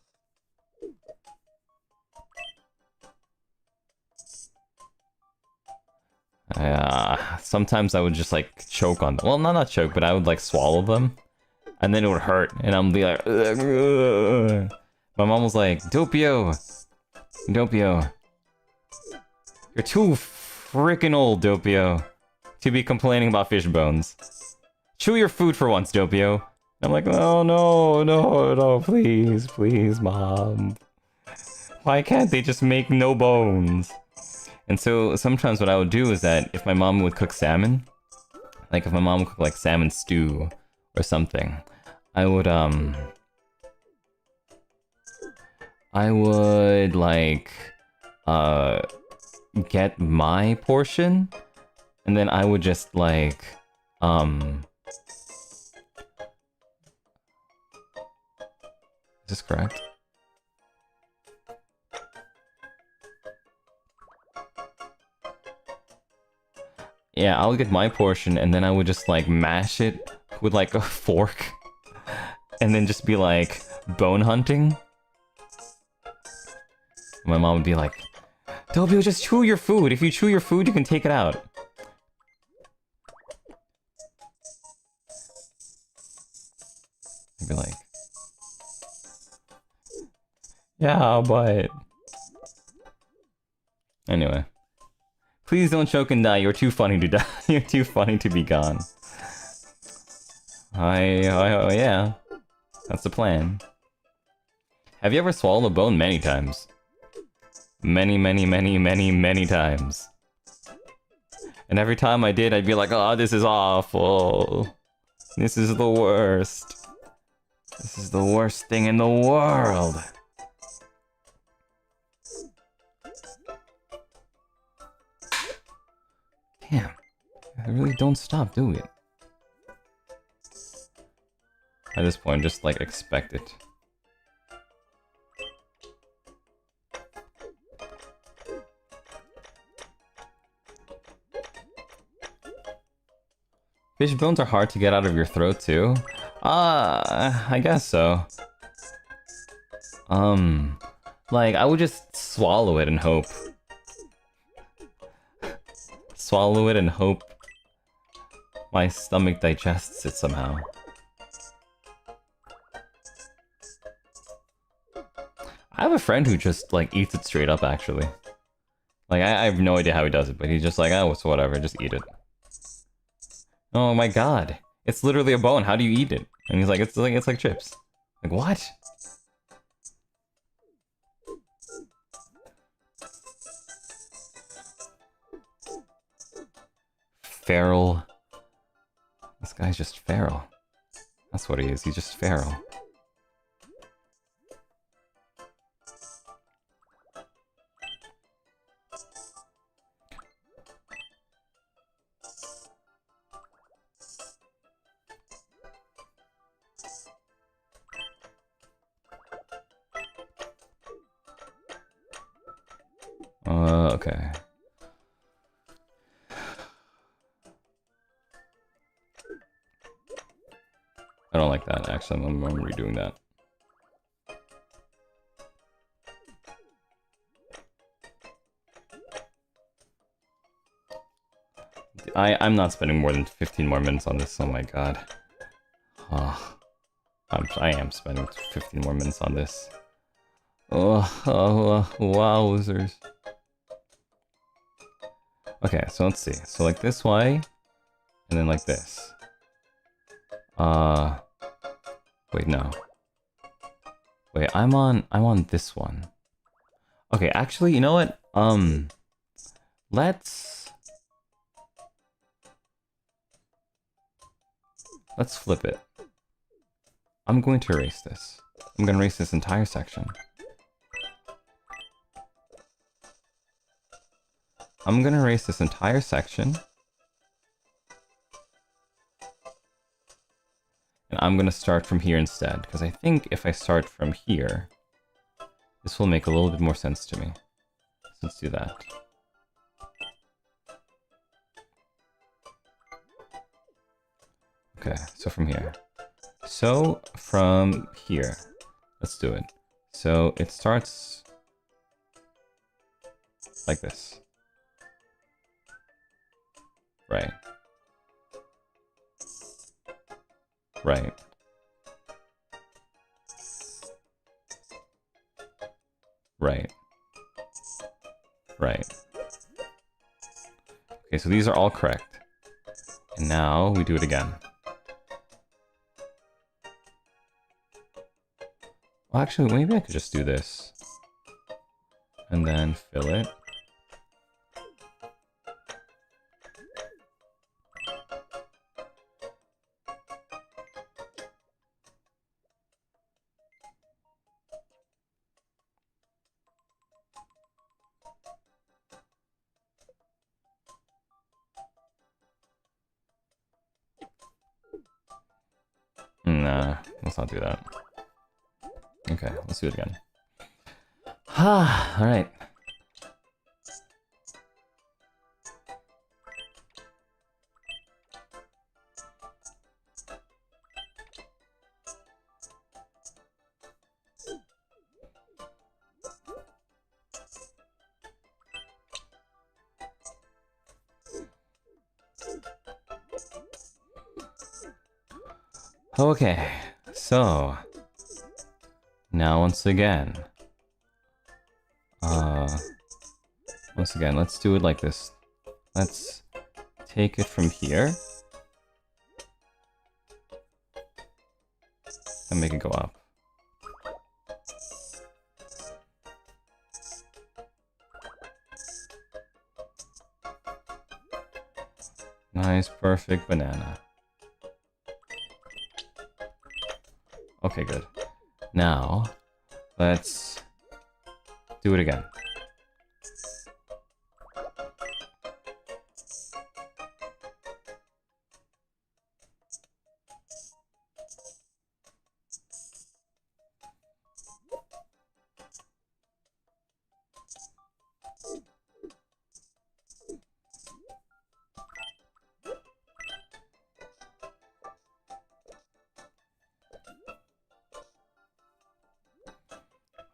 Speaker 3: Sometimes I would just like choke on them. Well, not choke, but I would like swallow them, and then it would hurt, and I'm be like, ugh, ugh. My mom was like, Doppio, you're too freaking old, Doppio, to be complaining about fish bones. Chew your food for once, Doppio. And I'm like, oh no, please, mom. Why can't they just make no bones? And so sometimes what I would do is that if my mom would cook salmon, like if my mom would cook like salmon stew or something, I would like get my portion, and then I would just like is this correct? Yeah, I would get my portion, and then I would just, like, mash it with, like, a fork. And then just be, like, bone hunting. My mom would be like, Doppio, just chew your food. If you chew your food, you can take it out. I'd be like... Yeah, but... Anyway. Please don't choke and die. You're too funny to die. You're too funny to be gone. Yeah. That's the plan. Have you ever swallowed a bone? Many times. Many times. And every time I did, I'd be like, oh, this is awful. This is the worst. This is the worst thing in the world. Damn. I really don't stop, do it. At this point, just like expect it. Fish bones are hard to get out of your throat too? I guess so. Like, I would just swallow it and hope. Swallow it and hope my stomach digests it somehow. I have a friend who just, like, eats it straight up, actually. Like, I have no idea how he does it, but he's just like, oh, it's whatever, just eat it. Oh my god. It's literally a bone, how do you eat it? And he's like, it's like chips. Like, what? Feral. This guy's just feral. That's what he is, he's just feral. Okay. I don't like that, actually. I'm redoing that. I'm not spending more than 15 more minutes on this, oh my god. Oh, I am spending 15 more minutes on this. Wowzers. Okay, so let's see. So like this way, and then like this. Wait, no. Wait, I'm on this one. Okay, actually, you know what? Let's flip it. I'm going to erase this. I'm gonna erase this entire section. I'm gonna erase this entire section. And I'm gonna start from here instead, because I think if I start from here, this will make a little bit more sense to me. So let's do that. Okay, so from here. So from here, let's do it. So it starts like this. Right. Right. Right. Right. Okay, so these are all correct. And now we do it again. Well, actually, maybe I could just do this. And then fill it. Nah, let's not do that. Okay, let's do it again. Alright. Okay, so now once again, let's do it like this. Let's take it from here and make it go up. Nice, perfect banana. Okay, good. Now, let's do it again.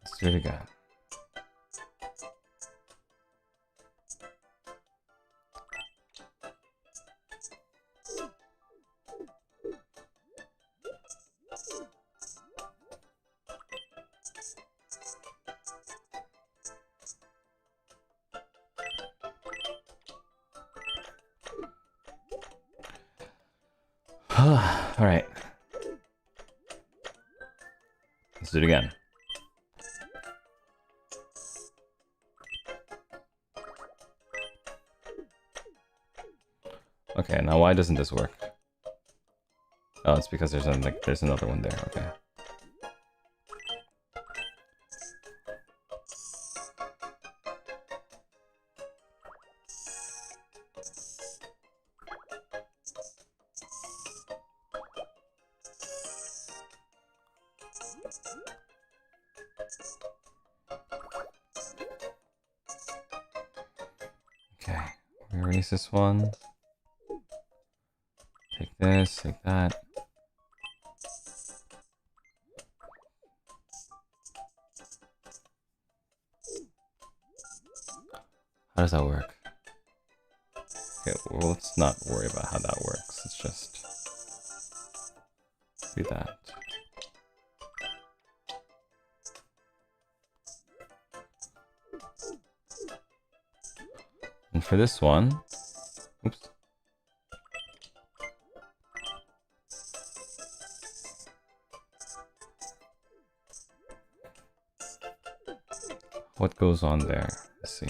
Speaker 3: Let's do it again. All right. Let's do it again. Okay, now why doesn't this work? Oh, it's because there's another one there. Okay. Okay, erase this one. Take this, take that. How does that work? Okay, well, let's not worry about how that works. Let's just do that. And for this one, oops. What goes on there? Let's see.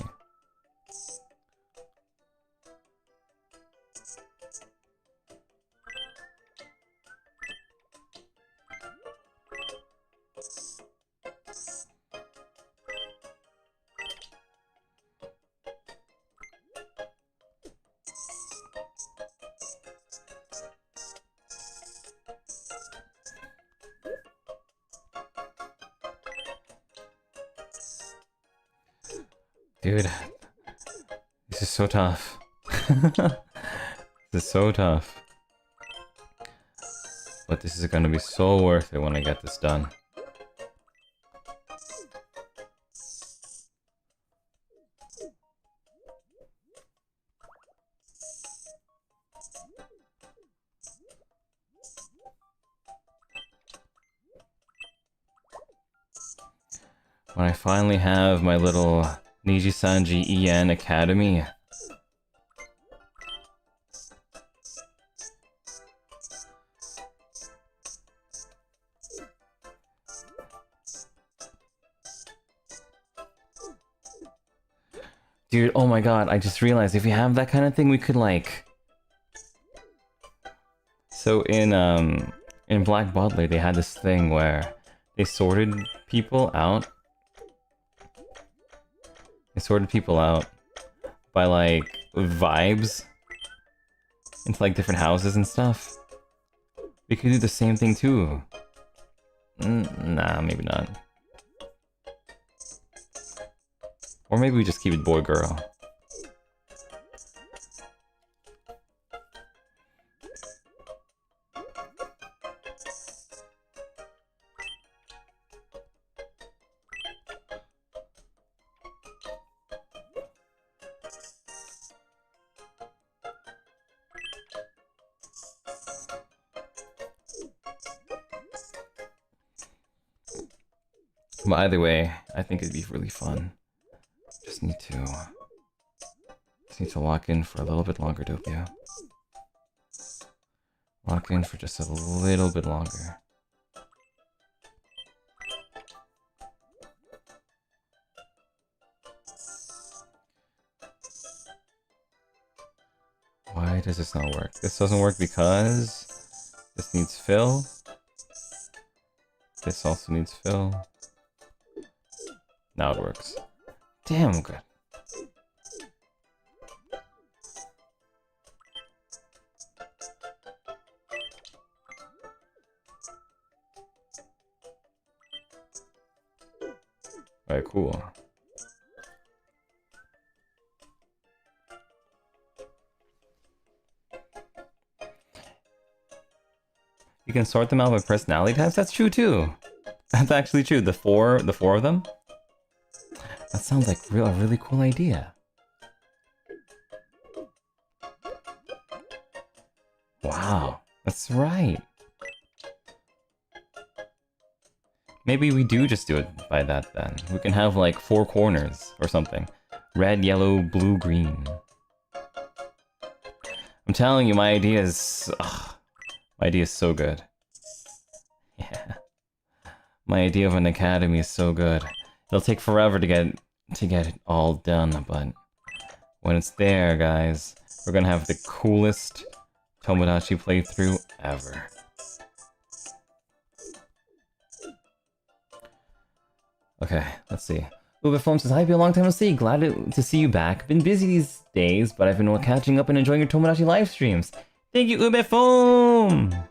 Speaker 3: Dude, this is so tough. This is so tough. But this is gonna be so worth it when I get this done. When I finally have my little NIJISANJI EN Academy. Dude, oh my god, I just realized if you have that kind of thing, we could like... So in Black Butler, they had this thing where they sorted people out. They sorted people out by like vibes into like different houses and stuff. We could do the same thing too. Nah, maybe not. Or maybe we just keep it boy-girl. But either way, I think it'd be really fun. Just need to lock in for a little bit longer, Doppio. Lock in for just a little bit longer. Why does this not work? This doesn't work because this needs fill. This also needs fill. Now it works. Damn good. Alright, cool. You can sort them out by personality types? That's true too. That's actually true. The four of them? That sounds like a really cool idea. Wow, that's right. Maybe we do just do it by that then. We can have like 4 corners or something. Red, yellow, blue, green. I'm telling you, my idea is so good. Yeah. My idea of an academy is so good. It'll take forever to get it all done, but when it's there, guys, we're gonna have the coolest Tomodachi playthrough ever. Okay, let's see. Ubefoam says, hi, been a long time no see. Glad to see you back. Been busy these days, but I've been catching up and enjoying your Tomodachi live streams. Thank you, Ubefoam!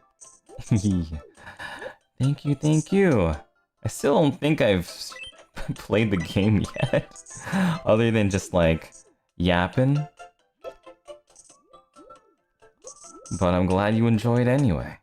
Speaker 3: Thank you. I still don't think I've played the game yet. Other than just, like, yapping. But I'm glad you enjoyed anyway.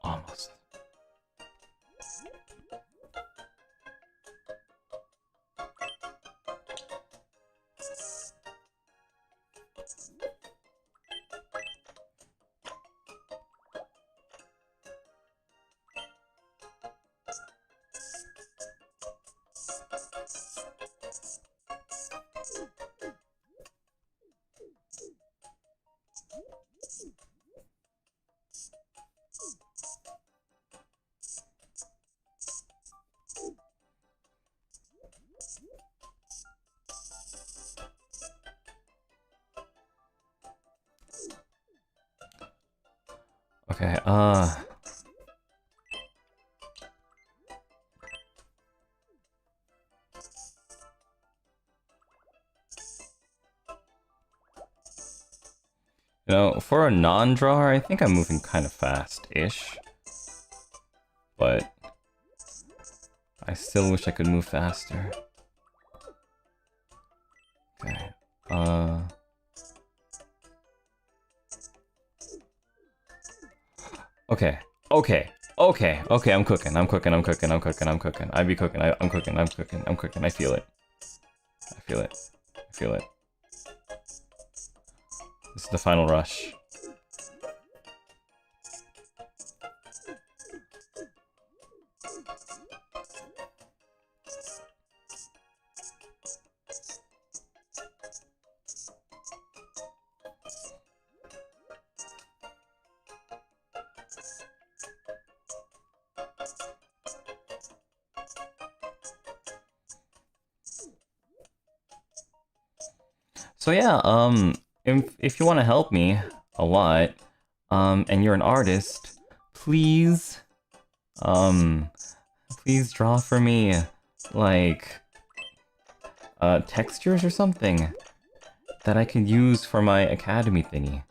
Speaker 3: Almost. Okay, you know, for a non-drawer, I think I'm moving kind of fast-ish. But I still wish I could move faster. Okay, Okay, I'm cooking. I be cooking, I'm cooking. I feel it. This is the final rush. So yeah, if you want to help me a lot, and you're an artist, please, please draw for me, like, textures or something that I can use for my academy thingy.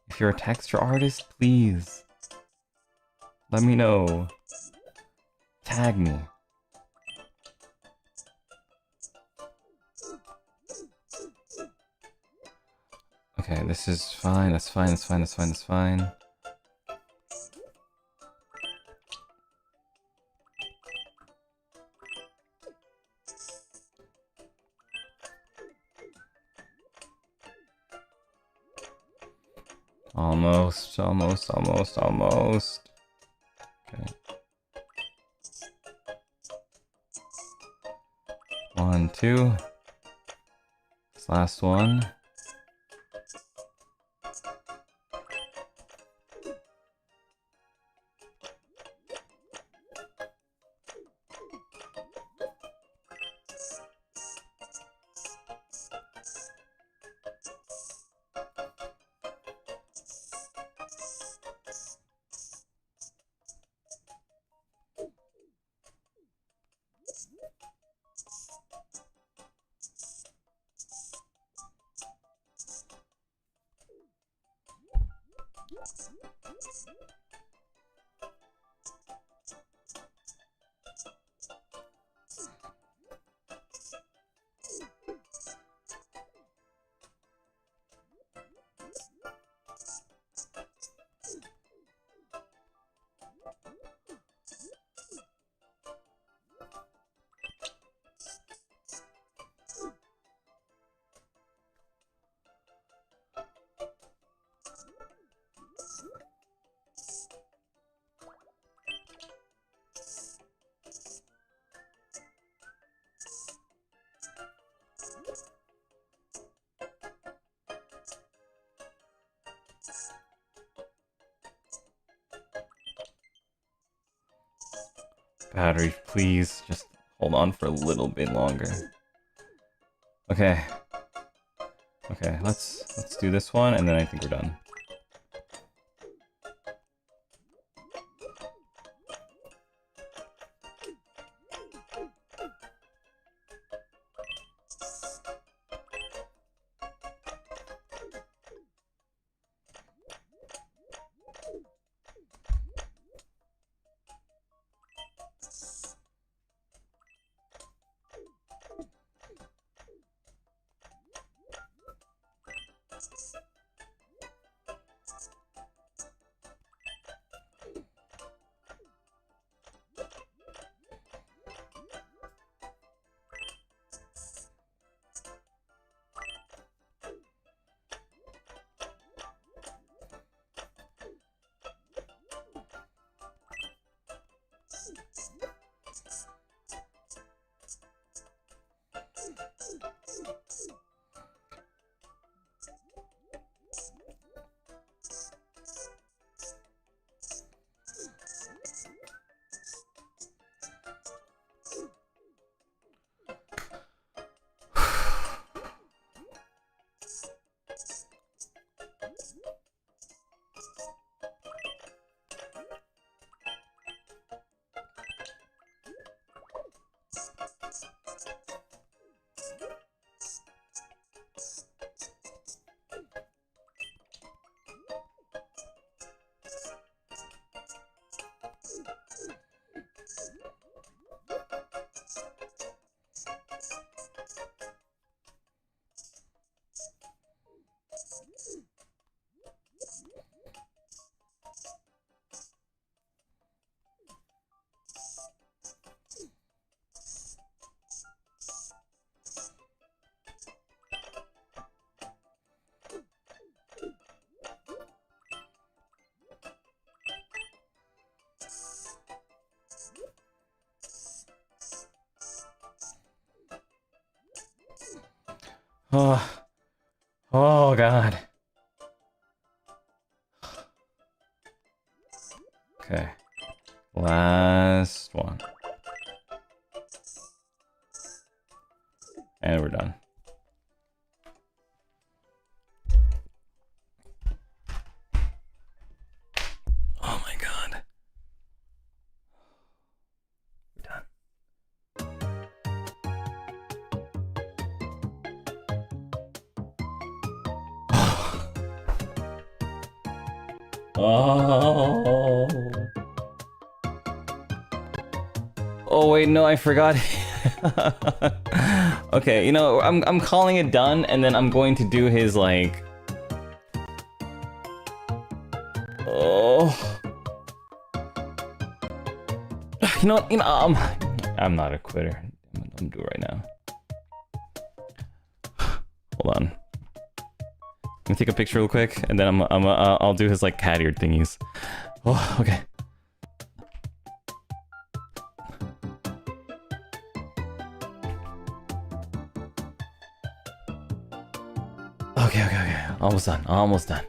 Speaker 3: If you're a texture artist, please, let me know. Tag me. Okay, this is fine, that's fine. Almost. Okay. 1, 2. This last one. Battery, please, just hold on for a little bit longer. Okay. Okay, let's do this one, and then I think we're done. Oh, oh God. Okay, last one. And we're done. Oh my God. We're done. Oh. Oh wait, no, I forgot. Okay, you know, I'm calling it done, and then I'm going to do his like. Oh. You know, I'm not a quitter. I'm gonna do it right now. Hold on. Let me take a picture real quick, and then I'll do his like cat ear thingies. Oh, okay. Okay. Almost done.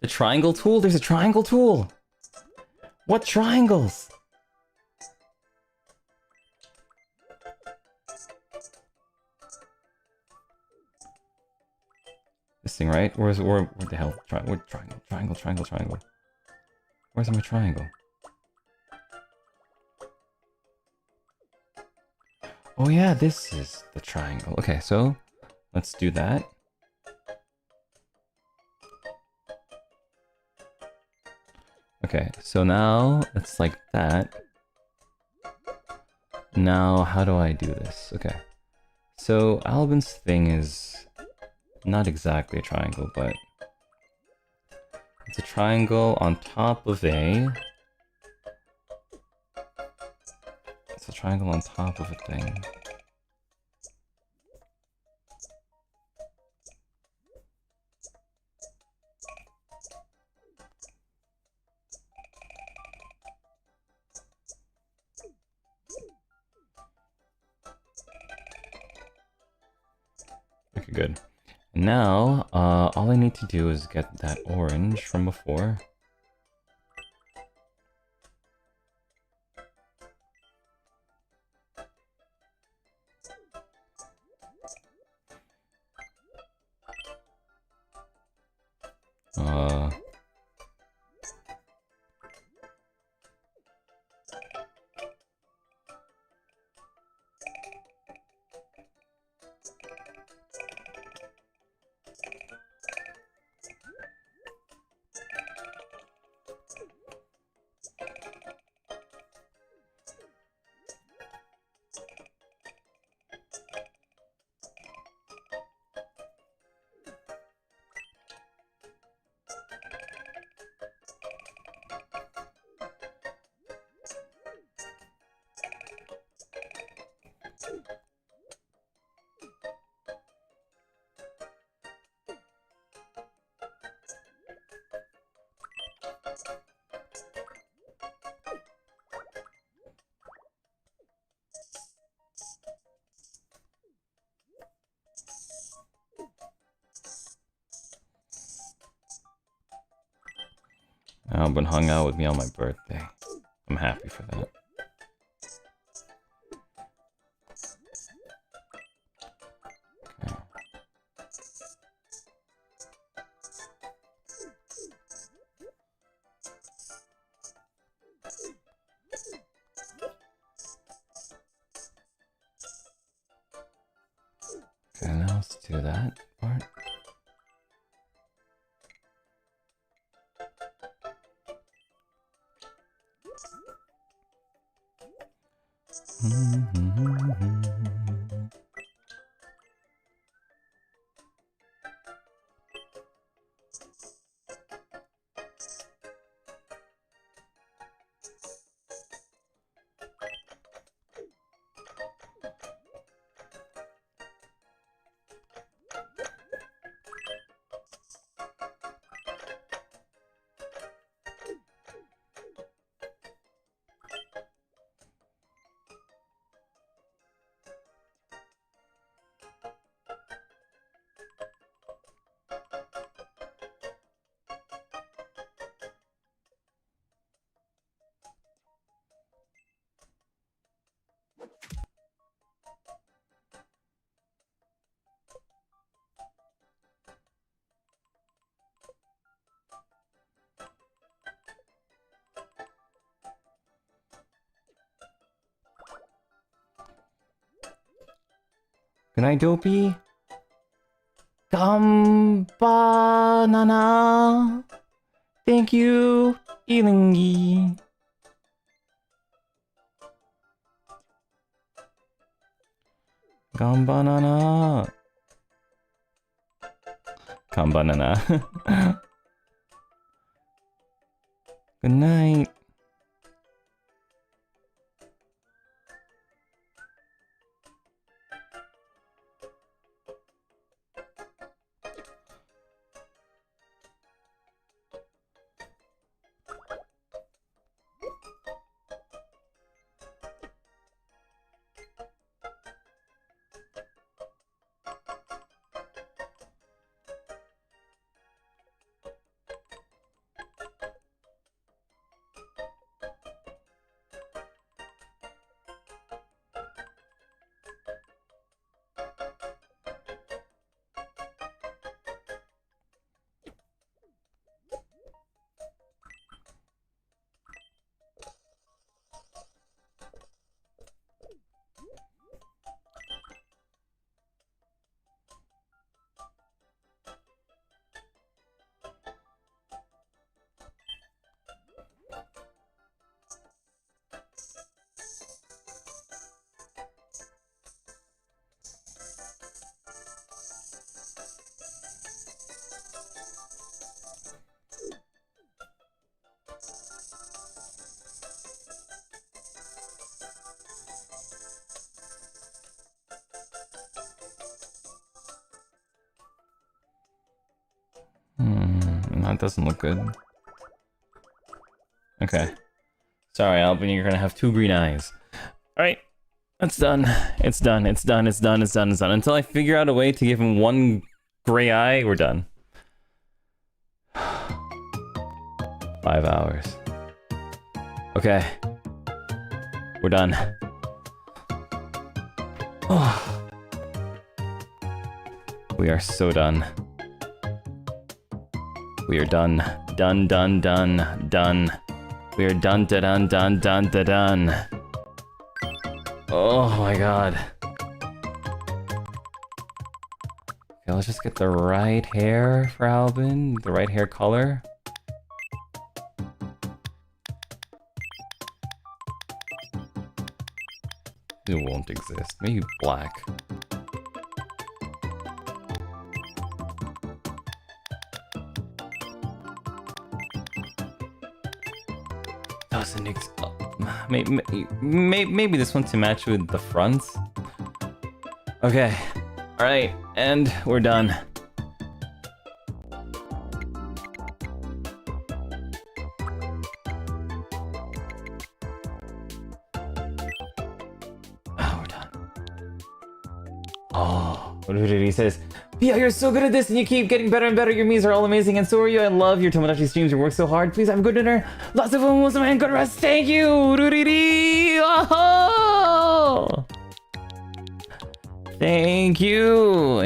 Speaker 3: The triangle tool? There's a triangle tool! What triangles? This thing, right? Where the hell? Triangle. Where's my triangle? Oh yeah, this is the triangle. Okay, so let's do that. Okay, so now it's like that. Now, how do I do this? Okay, so Alban's thing is not exactly a triangle, but it's a triangle on top of a... It's a triangle on top of a thing. Okay, good. Now, all I need to do is get that orange from before. Alban hung out with me on my birthday. I'm happy for that. Okay. Okay, now let's do that part. Good night, Dopey. Gambanana. Thank you, Ilingi. Gambanana. Gambanana. Good night. That doesn't look good. Okay. Sorry, Alban, you're gonna have 2 green eyes. Alright. That's done. It's done. It's done. It's done. It's done. It's done. Until I figure out a way to give him 1 gray eye, we're done. 5 hours. Okay. We're done. Oh. We are so done. We are done. Done, done, done, done. We are done, done, done, done, done, done. Oh my god. Okay, let's just get the right hair for Alban. The right hair color. It won't exist. Maybe black. Doesn't exist. Maybe this one to match with the fronts. Okay. Alright, and we're done. He says, Pia, you're so good at this and you keep getting better and better. Your memes are all amazing and so are you. I love your Tomodachi streams. You work so hard. Please have a good dinner. Lots of fun, most and good rest. Thank you. Oh! Thank you.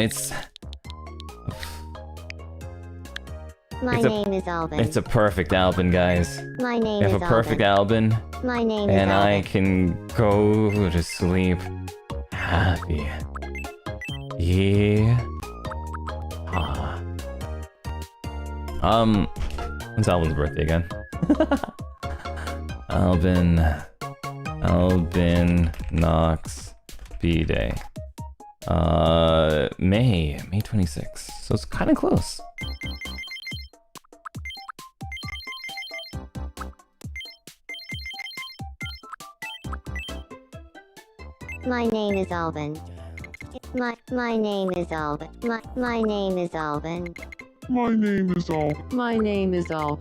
Speaker 1: My name is Alban.
Speaker 3: It's a perfect Alban, guys.
Speaker 1: My name
Speaker 3: I
Speaker 1: is
Speaker 3: have a perfect Alban.
Speaker 1: My name is
Speaker 3: and
Speaker 1: Alban.
Speaker 3: I can go to sleep happy. Yeah. When's Alban's birthday again? Alban Knox B-Day. May 26th. So it's kind of close.
Speaker 1: My name is Alban. My name is Alban. My name is Alban.
Speaker 2: My name is Al.
Speaker 4: My name is Al.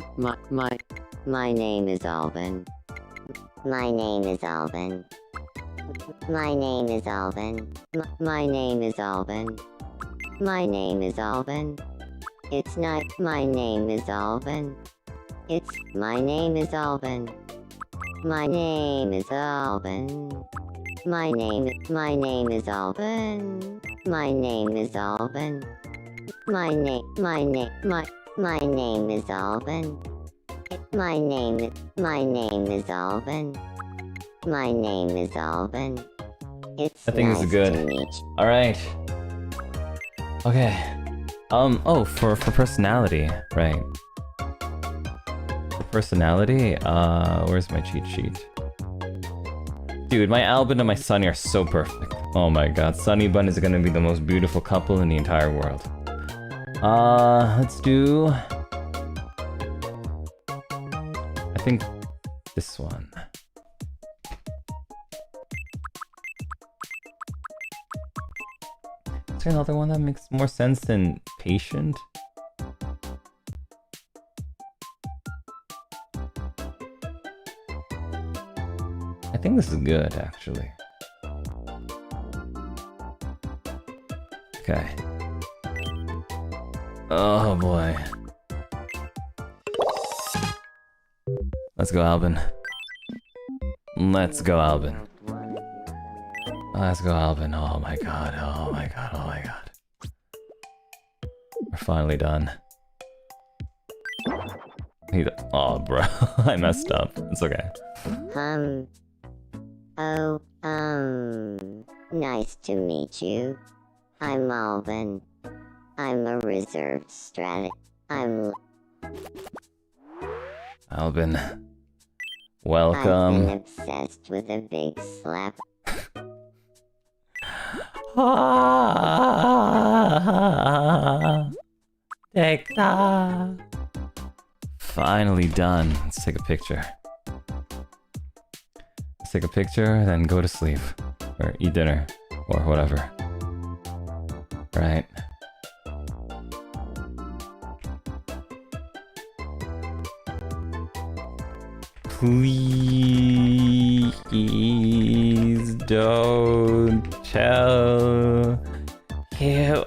Speaker 4: My name is Alban.
Speaker 1: My name is Alban. My name is Alban.
Speaker 4: My name is Alban. My name is Alban. It's not. My name is Alban. It's. My name is Alban. My name is Alban. My name is Alban. My name is Alban. My name is Alban. My name is Alban. My name is Alban. My name is Alban. It's
Speaker 3: I think this is
Speaker 4: nice
Speaker 3: good.
Speaker 4: to meet you.
Speaker 3: Alright. Okay. Oh, for personality, right. For personality, where's my cheat sheet? Dude, my Alban and my Sunny are so perfect. Oh my god, Sunny Bun is gonna be the most beautiful couple in the entire world. Let's do... I think this one. Is there another one that makes more sense than patient? I think this is good, actually. Okay. Oh boy. Let's go, Alban. Let's go, Alban. Let's go, Alban. Oh my god, oh my god, oh my god. We're finally done. Oh, bro. I messed up. It's okay.
Speaker 4: Nice to meet you. I'm Alban. I'm a reserved strategy.
Speaker 3: Alban.
Speaker 4: I've been
Speaker 3: Welcome.
Speaker 4: obsessed with a big slap.
Speaker 3: Finally done. Let's take a picture. Let's take a picture, then go to sleep. Or eat dinner. Or whatever. Right. Please don't tell him.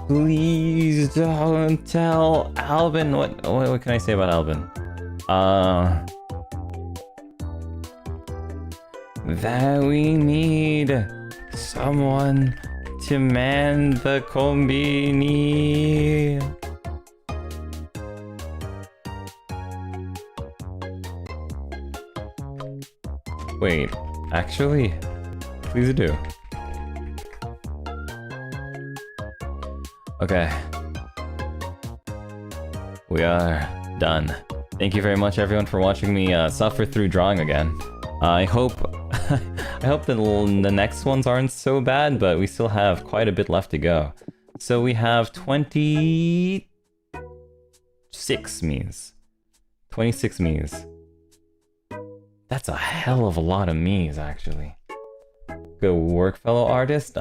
Speaker 3: Please don't tell Alban. What can I say about Alban? That we need someone to man the combini. Wait, actually, please do. Okay. We are done. Thank you very much everyone for watching me suffer through drawing again. I hope I hope the next ones aren't so bad, but we still have quite a bit left to go. So we have 26 Miis. 26 Miis. That's a hell of a lot of Miis, actually. Good work, fellow artist.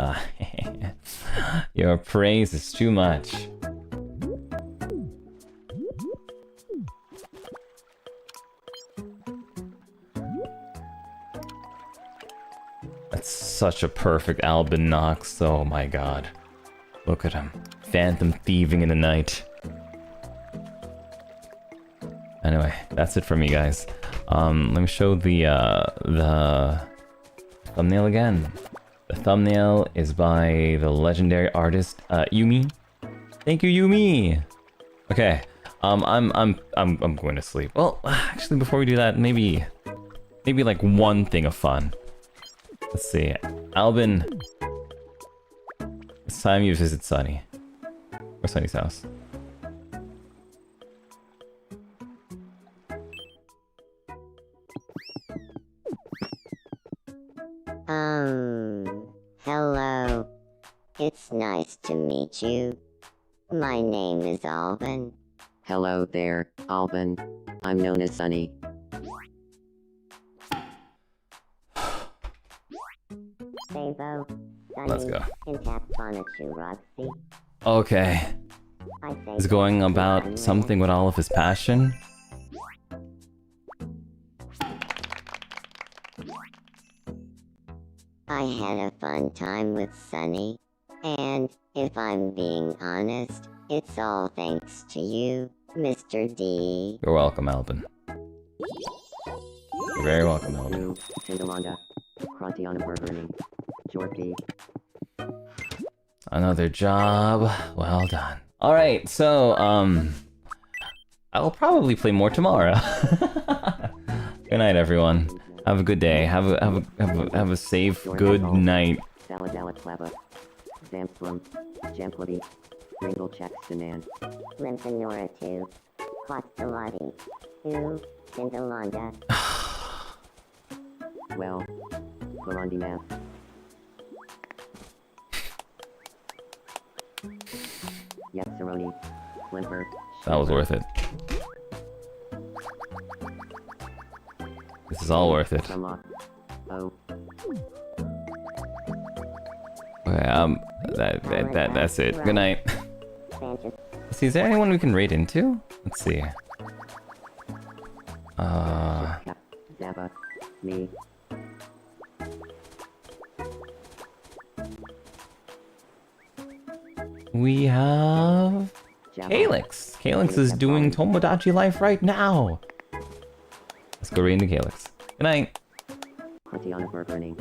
Speaker 3: Your praise is too much. That's such a perfect Alban Knox. Oh my god. Look at him. Phantom thieving in the night. Anyway, that's it from me, guys. Let me show the thumbnail again. The thumbnail is by the legendary artist Yumi. Thank you, Yumi. Okay. I'm going to sleep. Well, actually, before we do that, maybe like one thing of fun. Let's see. Alban, it's time you visit Sunny. Or Sunny's house.
Speaker 4: Hello. It's nice to meet you. My name is Alban.
Speaker 5: Hello there, Alban. I'm known as Sunny.
Speaker 4: Sabo,
Speaker 3: Let's
Speaker 4: Sunny,
Speaker 3: go.
Speaker 4: and Tatsanachu Roxy.
Speaker 3: Okay.
Speaker 4: I say
Speaker 3: He's going about
Speaker 4: I'm
Speaker 3: something with all of his passion.
Speaker 4: I had a fun time with Sunny, and if I'm being honest, it's all thanks to you, Mr. D.
Speaker 3: You're welcome, Alban. You're very welcome, Alban.
Speaker 5: New, Tindalonda, Krantiana Burgerning, Jorky.
Speaker 3: Another job. Well done. Alright, so, I will probably play more tomorrow. Good night, everyone. Have a good day. Have a safe good night.
Speaker 5: Saladala Klaba, Zamplum, Jamplody, Ringle Chaxtanan.
Speaker 4: Lymphanora 2, Costalati 2, Tindalonda.
Speaker 5: Well, Clarandi Math. Yes, Saroni, Flimper.
Speaker 3: That was worth it. This is all worth it.
Speaker 5: Sunlock. Oh,
Speaker 3: Okay, that's it. Good night.
Speaker 4: Sanchez.
Speaker 3: Let's see, is there anyone we can raid into? Let's see.
Speaker 5: Cap, Zaba, me.
Speaker 3: We have
Speaker 5: Jabba.
Speaker 3: Calyx. Calyx is doing Tomodachi life right now. Let's go raid into Calyx. Good night.
Speaker 5: Krantiana Burgerning.